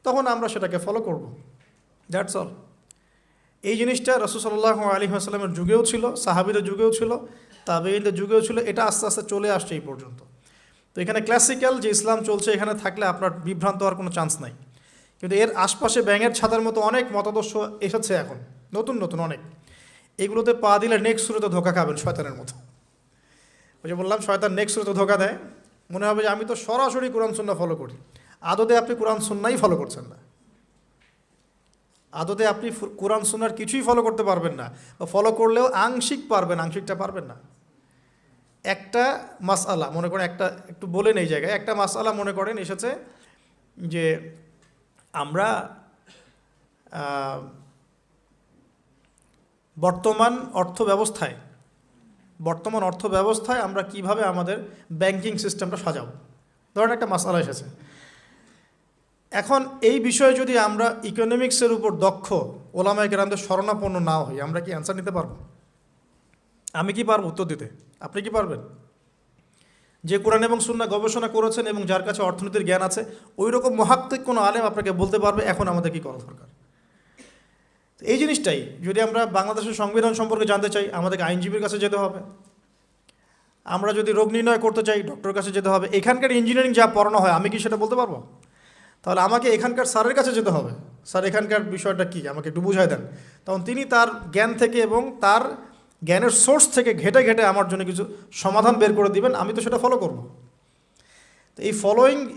তখন আমরা সেটাকে ফলো করব। That's all. এই জিনিসটা রাসূল সাল্লাল্লাহু আলাইহি ওয়াসাল্লামের যুগেও ছিল, সাহাবীদের যুগেও ছিল, তাবেঈনদের যুগেও ছিল, এটা আস্তে আস্তে চলে আসছে এই পর্যন্ত। তো এখানে ক্লাসিক্যাল যে ইসলাম চলছে এখানে থাকলে আপনার বিভ্রান্ত হওয়ার কোনো চান্স নাই। কিন্তু এর আশপাশে ব্যাঙের ছাতার মতো অনেক মতাদর্শ এসেছে এখন, নতুন নতুন অনেক। এগুলোতে পা দিলে নেক্সট শুরুতে ধোকা খাবেন শয়তানের মতো। ওই যে বললাম শয়তান নেক্সট শুরুতে ধোকা দেয়, মনে হবে যে আমি তো সরাসরি কোরআন সুন্নাহ ফলো করি, আদতে আপনি কোরআন সুন্নাহই ফলো করছেন না। আদতে আপনি কোরআন সুন্নাহর কিছুই ফলো করতে পারবেন না, বা ফলো করলেও আংশিক পারবেন, আংশিকটা পারবেন না। একটা মাসআলা মনে করেন, একটু বলেন এই জায়গায়, একটা মাসআলা মনে করেন এসেছে যে আমরা বর্তমান অর্থ ব্যবস্থায় আমরা কিভাবে আমাদের ব্যাংকিং সিস্টেমটা সাজাবো, ধরেন একটা মাসআলা এসেছে। এখন এই বিষয়ে যদি আমরা ইকোনমিক্সের উপর দক্ষ ওলামায়ে কেরামদের শরণাপন্ন না হই, আমরা কি অ্যান্সার নিতে পারবো? আমি কি পারবো উত্তর দিতে? আপনি কি পারবেন? যে কোরআন এবং সুন্নাহ গবেষণা করেছেন এবং যার কাছে অর্থনীতির জ্ঞান আছে, ওই রকম মহাক্কিক কোনো আলেম আপনাকে বলতে পারবে এখন আমাদের কী করা দরকার। এই জিনিসটাই যদি আমরা বাংলাদেশের সংবিধান সম্পর্কে জানতে চাই, আমাদেরকে আইনজীবীর কাছে যেতে হবে। আমরা যদি রোগ নির্ণয় করতে চাই, ডক্টরের কাছে যেতে হবে। এখানকার ইঞ্জিনিয়ারিং যা পড়ানো হয়, আমি কি সেটা বলতে পারবো? তাহলে আমাকে এখানকার স্যারের কাছে যেতে হবে, স্যার এখানকার বিষয়টা কী আমাকে একটু বুঝাই দেন। তখন তিনি তার জ্ঞান থেকে এবং তার জ্ঞানের সোর্স থেকে ঘেটে ঘেটে আমার জন্য কিছু সমাধান বের করে দিবেন, আমি তো সেটা ফলো করব। তো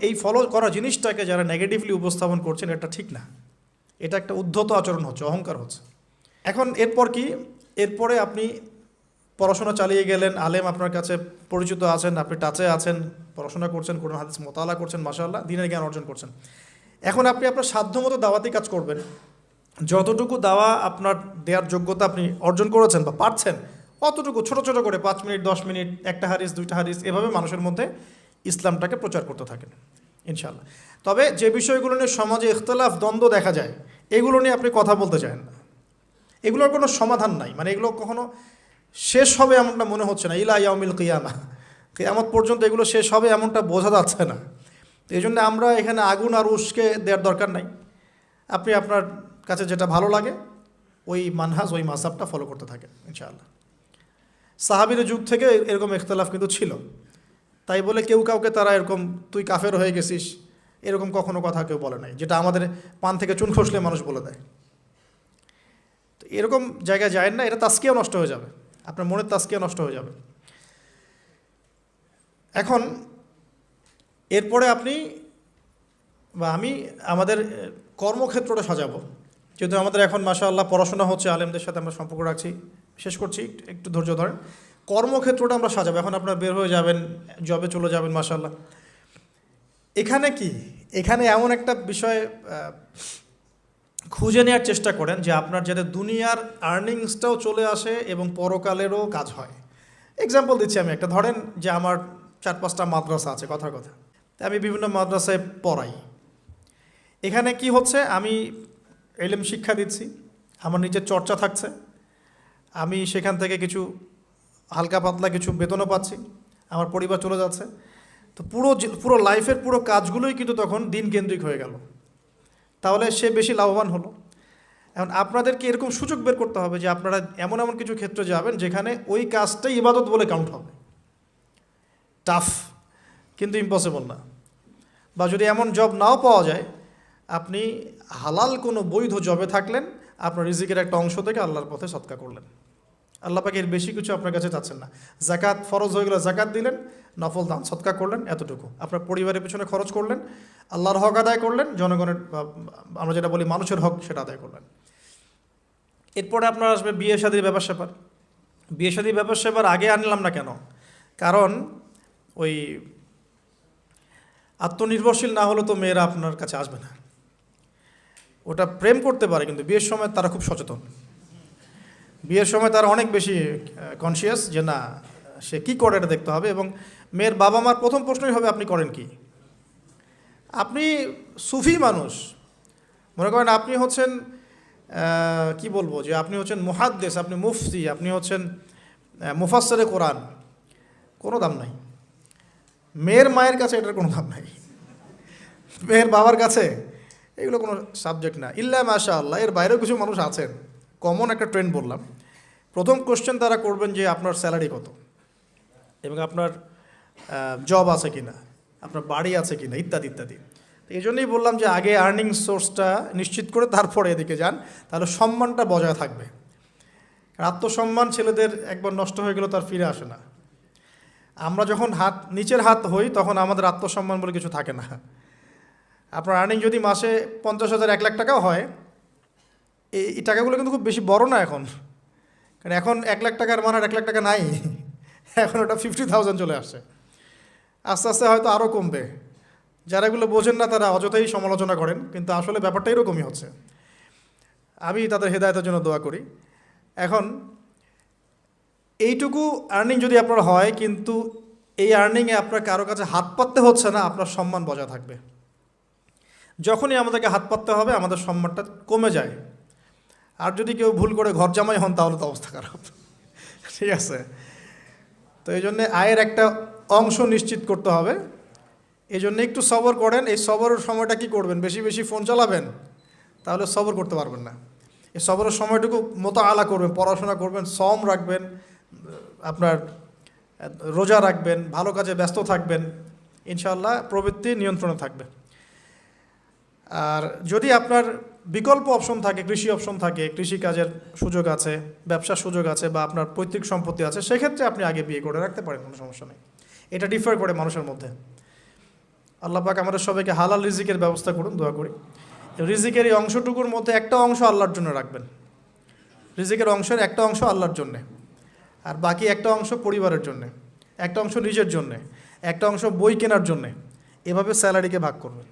এই ফলো করা জিনিসটাকে যারা নেগেটিভলি উপস্থাপন করছেন, এটা ঠিক না। এটা একটা উদ্ধত আচরণ হচ্ছে, অহংকার হচ্ছে। এখন এরপর কি? এরপরে আপনি পড়াশোনা চালিয়ে গেলেন, আলেম আপনার কাছে পরিচিত আছেন, আপনি টাচে আছেন, পড়াশোনা করছেন, কোরআন হাদিস মোতালা করছেন, মাশাআল্লাহ দ্বীনের জ্ঞান অর্জন করছেন। এখন আপনি আপনার সাধ্যমতো দাওয়াতি কাজ করবেন। যতটুকু দাওয়া আপনার দেওয়ার যোগ্যতা আপনি অর্জন করেছেন বা পারছেন, অতটুকু ছোট ছোট করে 5 মিনিট 10 মিনিট, একটা হাদিস 2টা হাদিস, এভাবে মানুষের মধ্যে ইসলামটাকে প্রচার করতে থাকেন ইনশাআল্লাহ। তবে যে বিষয়গুলো নিয়ে সমাজে ইখতিলাফ দ্বন্দ্ব দেখা যায়, এগুলো নিয়ে আপনি কথা বলতে চান না। এগুলোর কোনো সমাধান নাই, মানে এগুলো কখনো শেষ হবে এমনটা মনে হচ্ছে না। ইলা ইয়াউমিল কিয়ামা, কিয়ামত পর্যন্ত এগুলো শেষ হবে এমনটা বোঝা যাচ্ছে না। এই জন্য আমরা এখানে আগুন আর উস্কে দেওয়ার দরকার নাই। আপনি আপনার কাছে যেটা ভালো লাগে ওই মানহাজ, ওই মাযহাবটা ফলো করতে থাকেন ইনশাআল্লাহ। সাহাবীদের যুগ থেকে এরকম ইখতিলাফ কিন্তু ছিল, তাই বলে কেউ কাউকে তারা এরকম তুই কাফের হয়ে গেছিস এরকম কখনো কথা কেউ বলে নাই, যেটা আমাদের পান থেকে চুন খসলে মানুষ বলে দেয়। তো এরকম জায়গায় যায় না, এটা তাস্কিয়া নষ্ট হয়ে যাবে, আপনার মনের তাস্কিয়া নষ্ট হয়ে যাবে। এখন এরপরে আপনি বা আমি আমাদের কর্মক্ষেত্রটা সাজাবো। যেহেতু আমাদের এখন মাশাআল্লাহ পড়াশোনা হচ্ছে, আলেমদের সাথে আমরা সম্পর্ক রাখছি, শেষ করছি, একটু ধৈর্য ধরেন। কর্মক্ষেত্রটা আমরা সাজাবো। এখন আপনারা বের হয়ে যাবেন, জবে চলে যাবেন মাশাআল্লাহ। এখানে কি, এখানে এমন একটা বিষয় খুঁজে নেওয়ার চেষ্টা করেন যে আপনার যাতে দুনিয়ার আর্নিংসটাও চলে আসে এবং পরকালেরও কাজ হয়। এক্সাম্পল দিচ্ছি আমি একটা, ধরেন যে আমার 4-5টা মাদ্রাসা আছে, কথার কথা, আমি বিভিন্ন মাদ্রাসায় পড়াই। এখানে কি হচ্ছে, আমি ইলম শিক্ষা দিচ্ছি, আমার নিজের চর্চা থাকছে, আমি সেখান থেকে কিছু হালকা পাতলা কিছু বেতনও পাচ্ছি, আমার পরিবার চলে যাচ্ছে। তো পুরো লাইফের পুরো কাজগুলোই কিন্তু তখন দিন কেন্দ্রিক হয়ে গেল, তাহলে সে বেশি লাভবান হলো। এখন আপনাদেরকে এরকম সুযোগ বের করতে হবে যে আপনারা এমন এমন কিছু ক্ষেত্রে যাবেন যেখানে ওই কাজটাই ইবাদত বলে কাউন্ট হবে। টাফ কিন্তু ইম্পসিবল না। বা যদি এমন জব নাও পাওয়া যায়, আপনি হালাল কোনো বৈধ জবে থাকলেন, আপনার রিজিকের একটা অংশ থেকে আল্লাহর পথে সদকা করলেন। আল্লাহ পাকে এর বেশি কিছু আপনার কাছে চাচ্ছেন না। জাকাত ফরজ হয়ে গেলে জাকাত দিলেন, নফল দান সদকা করলেন, এতটুকু। আপনার পরিবারের পেছনে খরচ করলেন, আল্লাহর হক আদায় করলেন, জনগণের আমরা যেটা বলি মানুষের হক সেটা আদায় করলেন। এরপরে আপনার আসবে বিয়ে শাদীর ব্যাপার স্যাপার। বিয়ে শাদীর ব্যাপার স্যাপার আগে আনলাম না কেন? কারণ ওই আত্মনির্ভরশীল না হলে তো মেয়েরা আপনার কাছে আসবে না। ওটা প্রেম করতে পারে, কিন্তু বিয়ের সময় তারা খুব সচেতন। বিয়ের সময় তারা অনেক বেশি কনসিয়াস যে না, সে কী করে এটা দেখতে হবে। এবং মেয়ের বাবা মার প্রথম প্রশ্নই হবে আপনি করেন কি। আপনি সুফি মানুষ, মনে করেন আপনি হচ্ছেন কি বলবো, যে আপনি হচ্ছেন মুহাদ্দিস, আপনি মুফতি, আপনি হচ্ছেন মুফাসসিরে কোরআন, কোনো দাম নাই। মেয়ের মায়ের কাছে এটার কোনো দাম নাই, মেয়ের বাবার কাছে এগুলো কোনো সাবজেক্ট না। ইল্লা মাশাআল্লাহ, এর বাইরেও কিছু মানুষ আছেন, কমন একটা ট্রেন্ড বললাম। প্রথম কোশ্চেন তারা করবেন যে আপনার স্যালারি কত, এবং আপনার জব আছে কিনা, আপনার বাড়ি আছে কিনা, ইত্যাদি ইত্যাদি। এই জন্যই বললাম যে আগে আর্নিং সোর্সটা নিশ্চিত করে তারপরে এদিকে যান, তাহলে সম্মানটা বজায় থাকবে। আত্মসম্মান ছেলেদের একবার নষ্ট হয়ে গেলে তার ফিরে আসে না। আমরা যখন নিচের হাত হই তখন আমাদের আত্মসম্মান বলে কিছু থাকে না। আপনার আর্নিং যদি মাসে 50,000 1 লাখ টাকাও হয়, এই টাকাগুলো কিন্তু খুব বেশি বড় না এখন, কারণ এখন 1 লাখ টাকার মানে 1 লাখ টাকা নাই, এখন ওটা 50,000 চলে আসছে। আস্তে আস্তে হয়তো আরও কমবে। যারা এগুলো বোঝেন না তারা অযথাই সমালোচনা করেন, কিন্তু আসলে ব্যাপারটা এরকমই হচ্ছে। আমি তাদের হেদায়েতের জন্য দোয়া করি। এখন এইটুকু আর্নিং যদি আপনার হয়, কিন্তু এই আর্নিংয়ে আপনার কারো কাছে হাত পাততে হচ্ছে না, আপনার সম্মান বজায় থাকবে। যখনই আমাদেরকে হাত পাততে হবে আমাদের সম্মানটা কমে যায়। আর যদি কেউ ভুল করে ঘর জামাই হন তাহলে তো অবস্থা খারাপ, ঠিক আছে? তো এই জন্যে আয়ের একটা অংশ নিশ্চিত করতে হবে। এই জন্য একটু সবর করেন। এই সবরের সময়টা কি করবেন? বেশি বেশি ফোন চালাবেন, তাহলে সবর করতে পারবেন না। এই সবরের সময়টুকু মোতাআলা করবেন, পড়াশোনা করবেন, সম রাখবেন, আপনার রোজা রাখবেন, ভালো কাজে ব্যস্ত থাকবেন, ইনশাআল্লাহ প্রবৃত্তি নিয়ন্ত্রণে থাকবে। আর যদি আপনার বিকল্প অপশন থাকে, কৃষি অপশন থাকে, কৃষিকাজের সুযোগ আছে, ব্যবসার সুযোগ আছে, বা আপনার পৈতৃক সম্পত্তি আছে, সেক্ষেত্রে আপনি আগে বিয়ে করে রাখতে পারেন, কোনো সমস্যা নেই। এটা ডিফার করে মানুষের মধ্যে। আল্লাহ পাক আমাদের সবাইকে হালাল রিজিকের ব্যবস্থা করুন, দোয়া করি। রিজিকের এই অংশটুকুর মধ্যে একটা অংশ আল্লাহর জন্য রাখবেন। রিজিকের অংশের একটা অংশ আল্লাহর জন্যে, আর বাকি একটা অংশ পরিবারের জন্যে, একটা অংশ নিজের জন্যে, একটা অংশ বই কেনার জন্যে। এভাবে স্যালারিকে ভাগ করবেন।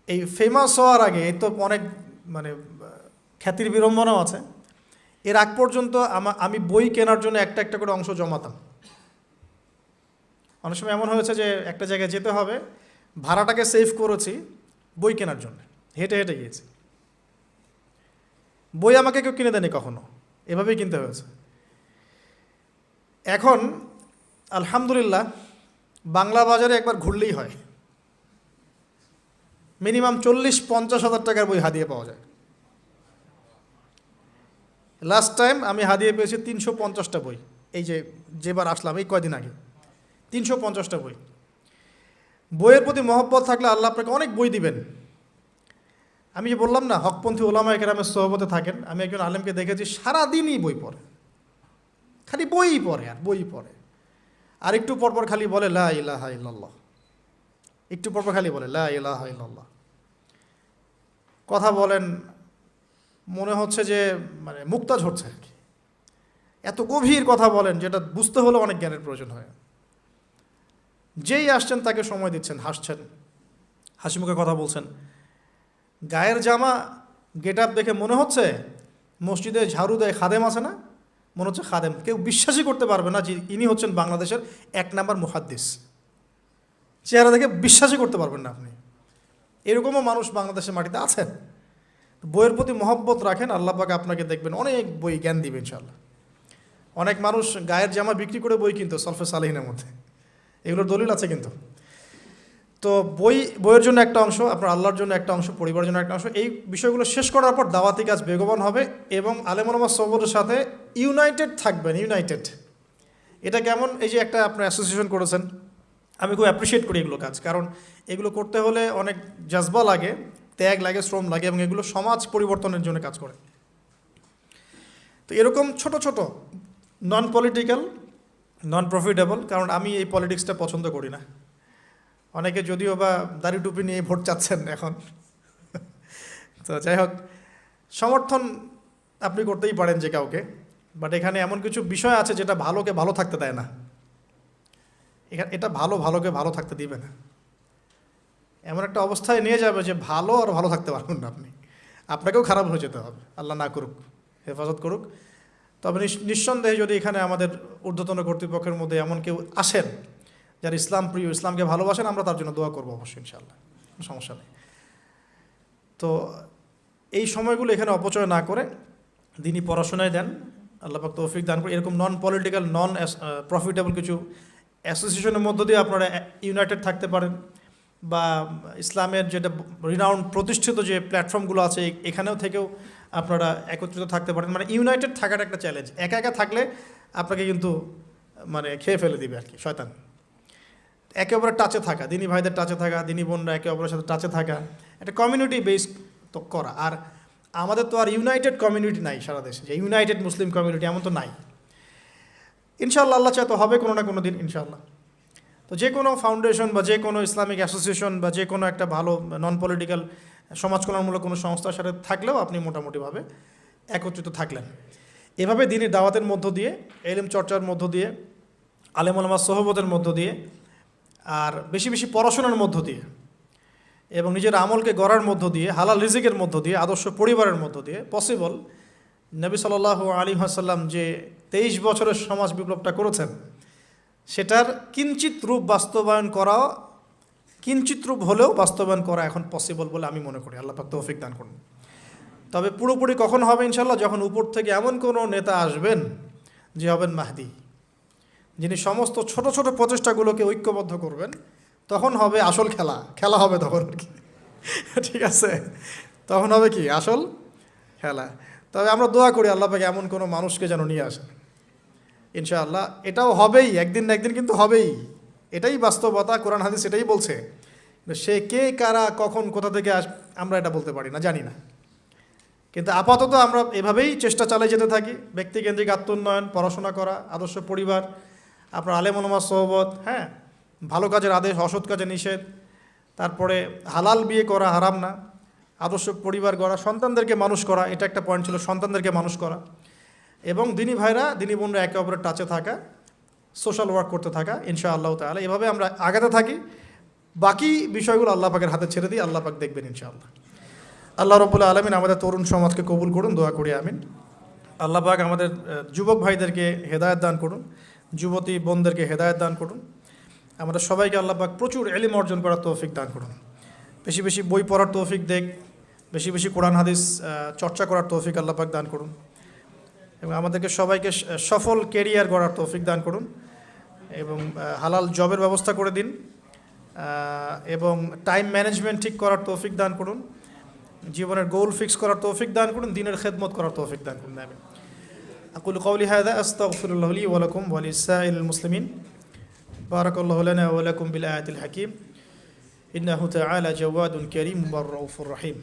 এই ফেমাস হওয়ার আগে তো অনেক মানে খ্যাতির বিড়ম্বনাও আছে। এর আগ পর্যন্ত আমি বই কেনার জন্য একটা একটা করে অংশ জমাতাম। অনেক সময় এমন হয়েছে যে একটা জায়গায় যেতে হবে, ভাড়াটাকে সেভ করেছি বই কেনার জন্য, হেঁটে হেঁটে গিয়েছি। বই আমাকে কেউ কিনে দেয়নি কখনো, এভাবেই কিনতে হয়েছে। এখন আলহামদুলিল্লাহ বাংলা বাজারে একবার ঘুরলেই হয়, মিনিমাম 40-50 হাজার টাকার বই হাদিয়ে পাওয়া যায়। লাস্ট টাইম আমি হাদিয়ে পেয়েছি 350টা বই। এই যেবার আসলাম এই কয়দিন আগে 350টা বই। বইয়ের প্রতি মহব্বত থাকলে আল্লাহ আপনাকে অনেক বই দিবেন। আমি যে বললাম না, হকপন্থী ওলামা কেরামের সোহবতে থাকেন, আমি একজন আলেমকে দেখেছি সারাদিনই বই পড়ে, খালি বই পড়ে আর বই পড়ে। আর একটু পরপর খালি বলে লা ইলাহা ইল্লাল্লাহ, একটু পরপর খালি বলে লা ইলাহা ইল্লাল্লাহ। কথা বলেন মনে হচ্ছে যে মানে মুক্তা ঝরছে আর কি, এত গভীর কথা বলেন যেটা বুঝতে হলে অনেক জ্ঞানের প্রয়োজন হয়। যেই আসছেন তাকে সময় দিচ্ছেন, হাসছেন, হাসি মুখে কথা বলছেন। গায়ের জামা গেট আপ দেখে মনে হচ্ছে মসজিদে ঝাড়ু দেয় খাদেম আছে না, মনে হচ্ছে খাদেম। কেউ বিশ্বাসই করতে পারবে না যে ইনি হচ্ছেন বাংলাদেশের 1 নাম্বার মুহাদ্দিস। চেহারা দেখে বিশ্বাসই করতে পারবেন না আপনি। এরকমও মানুষ বাংলাদেশের মাটিতে আছেন। বইয়ের প্রতি মহব্বত রাখেন, আল্লাহ পাক আপনাকে দেখবেন অনেক বই জ্ঞান দিবে ইনশাআল্লাহ। অনেক মানুষ গায়ের জামা বিক্রি করে বই কিনতো সলফে সালেহিনের মধ্যে, এগুলোর দলিল আছে কিন্তু। তো বইয়ের জন্য একটা অংশ, আপনার আল্লাহর জন্য একটা অংশ, পরিবারের জন্য একটা অংশ। এই বিষয়গুলো শেষ করার পর দাওয়াতি কাজ বেগবান হবে এবং আলেম ওলামা সবরের সাথে ইউনাইটেড থাকবেন। ইউনাইটেড এটা কেমন? এই যে একটা আপনার অ্যাসোসিয়েশন করেছেন, আমি খুব অ্যাপ্রিসিয়েট করি এগুলো কাজ, কারণ এগুলো করতে হলে অনেক জাজবা লাগে, ত্যাগ লাগে, শ্রম লাগে, এবং এগুলো সমাজ পরিবর্তনের জন্য কাজ করে। তো এরকম ছোট ছোট নন পলিটিক্যাল, নন প্রফিটেবল, কারণ আমি এই পলিটিক্সটা পছন্দ করি না। অনেকে যদিও বা দাড়ি টুপি নিয়ে ভোট চাচ্ছেন এখন, তো যাই হোক, সমর্থন আপনি করতেই পারেন যে কাউকে, বাট এখানে এমন কিছু বিষয় আছে যেটা ভালোকে ভালো থাকতে দেয় না। এটা ভালোকে ভালো থাকতে দিবে না, এমন একটা অবস্থায় নিয়ে যাবে যে ভালো আর ভালো থাকতে পারবেন না আপনি, আপনাকেও খারাপ হয়ে যেতে হবে। আল্লাহ না করুক, হেফাজত করুক। তবে নিঃসন্দেহে যদি এখানে আমাদের ঊর্ধ্বতন কর্তৃপক্ষের মধ্যে এমন কেউ আসেন যারা ইসলাম প্রিয়, ইসলামকে ভালোবাসেন, আমরা তার জন্য দোয়া করবো অবশ্যই ইনশাআল্লাহ, কোনো সমস্যা নেই। তো এই সময়গুলো এখানে অপচয় না করে দিনই পড়াশোনায় দেন, আল্লাহ পাক তৌফিক দান করে। এরকম নন পলিটিক্যাল, নন প্রফিটেবল কিছু অ্যাসোসিয়েশনের মধ্য দিয়ে আপনারা ইউনাইটেড থাকতে পারেন, বা ইসলামের যেটা রিনাউন্ড প্রতিষ্ঠিত যে প্ল্যাটফর্মগুলো আছে এখানেও থেকেও আপনারা একত্রিত থাকতে পারেন। মানে ইউনাইটেড থাকাটা একটা চ্যালেঞ্জ। একা একা থাকলে আপনাকে কিন্তু মানে খেয়ে ফেলে দিবে আর কি শয়তান। একে অপরের টাচে থাকা, দিনী ভাইদের টাচে থাকা, দিনী বোনরা একে অপরের সাথে টাচে থাকা, একটা কমিউনিটি বেস করা। আর আমাদের তো আর ইউনাইটেড কমিউনিটি নাই সারা দেশে, যে ইউনাইটেড মুসলিম কমিউনিটি এমন তো নাই। ইনশাআল্লাহ আল্লাহ চায় তো হবে কোনো না কোনো দিন ইনশাআল্লাহ। তো যে কোনো ফাউন্ডেশন বা যে কোনো ইসলামিক অ্যাসোসিয়েশন বা যে কোনো একটা ভালো নন পলিটিক্যাল সমাজ কল্যাণমূলক কোনো সংস্থার সাথে থাকলেও আপনি মোটামুটিভাবে একত্রিত থাকলেন। এভাবে দিনের দাওয়াতের মধ্য দিয়ে, ইলম চর্চার মধ্য দিয়ে, আলেম ওলামার সোহবতের মধ্য দিয়ে, আর বেশি বেশি পড়াশোনার মধ্য দিয়ে এবং নিজের আমলকে গড়ার মধ্য দিয়ে, হালাল রিজিকের মধ্য দিয়ে, আদর্শ পরিবারের মধ্য দিয়ে পসিবল নবী সাল্লাল্লাহু আলাইহি ওয়াসাল্লাম যে 23 বছরের সমাজ বিপ্লবটা করেছেন সেটার কিঞ্চিত রূপ বাস্তবায়ন করা, কিঞ্চিত রূপ হলেও বাস্তবায়ন করা এখন পসিবল বলে আমি মনে করি। আল্লাহ পাক তৌফিক দান করুন। তবে পুরোপুরি কখন হবে ইনশাল্লাহ? যখন উপর থেকে এমন কোনো নেতা আসবেন যে হবেন মাহদি, যিনি সমস্ত ছোট ছোট প্রচেষ্টাগুলোকে ঐক্যবদ্ধ করবেন, তখন হবে আসল খেলা হবে তখন আর কি। ঠিক আছে, তখন হবে কি আসল খেলা। তবে আমরা দোয়া করি আল্লাহ পাক এমন কোনো মানুষকে যেন নিয়ে আসেন ইনশাআল্লাহ। এটাও হবেই, একদিন না একদিন কিন্তু হবেই, এটাই বাস্তবতা, কোরআন হাদিস এটাই বলছে। সে কে, কারা, কখন, কোথা থেকে আমরা এটা বলতে পারি না, জানি না। কিন্তু আপাতত আমরা এভাবেই চেষ্টা চালিয়ে যেতে থাকি। ব্যক্তিকেন্দ্রিক আত্মোন্নয়ন, পড়াশোনা করা, আদর্শ পরিবার, আপনার আলেম ওলামার সোহবত, হ্যাঁ, ভালো কাজের আদেশ, অসৎ কাজের নিষেধ, তারপরে হালাল বিয়ে করা, হারাম না, আদর্শ পরিবার গড়া, সন্তানদেরকে মানুষ করা, এটা একটা পয়েন্ট ছিল, সন্তানদেরকে মানুষ করা, এবং দিনী ভাইরা, দিনী বোনরা একে অপরের টাচে থাকা, সোশ্যাল ওয়ার্ক করতে থাকা ইনশাআল্লাহ তাআলা। এভাবে আমরা আগাতে থাকি, বাকি বিষয়গুলো আল্লাহ পাকের হাতে ছেড়ে দিই, আল্লাহ পাক দেখবেন ইনশাআল্লাহ। আল্লাহ রাব্বুল আলামিন আমাদের তরুণ সমাজকে কবুল করুন, দোয়া করি আমিন। আল্লাহ পাক আমাদের যুবক ভাইদেরকে হেদায়েত দান করুন, যুবতী বোনদেরকে হেদায়েত দান করুন। আমাদের সবাইকে আল্লাহ পাক প্রচুর ইলম অর্জন করার তৌফিক দান করুন, বেশি বেশি বই পড়ার তৌফিক দেখ, বেশি বেশি কোরআন হাদিস চর্চা করার তৌফিক আল্লাহ পাক দান করুন, এবং আমাদেরকে সবাইকে সফল কেরিয়ার গড়ার তৌফিক দান করুন, এবং হালাল জবের ব্যবস্থা করে দিন, এবং টাইম ম্যানেজমেন্ট ঠিক করার তৌফিক দান করুন, জীবনের গোল ফিক্স করার তৌফিক দান করুন, দিনের খেদমত করার তৌফিক দান করুন। আমিন। আকুলু কওলি হাযা আস্তাগফিরুল্লাহ লি ওয়া লাকুম ওয়া লিসাইরিল মুসলিমিন। বারাকাল্লাহু লানা ওয়া লাকুম বিল আয়াতিল হাকীম। ইন্নাহু তাআলা জাওয়াদুন কারীম ওয়া রাউফুর রহিম।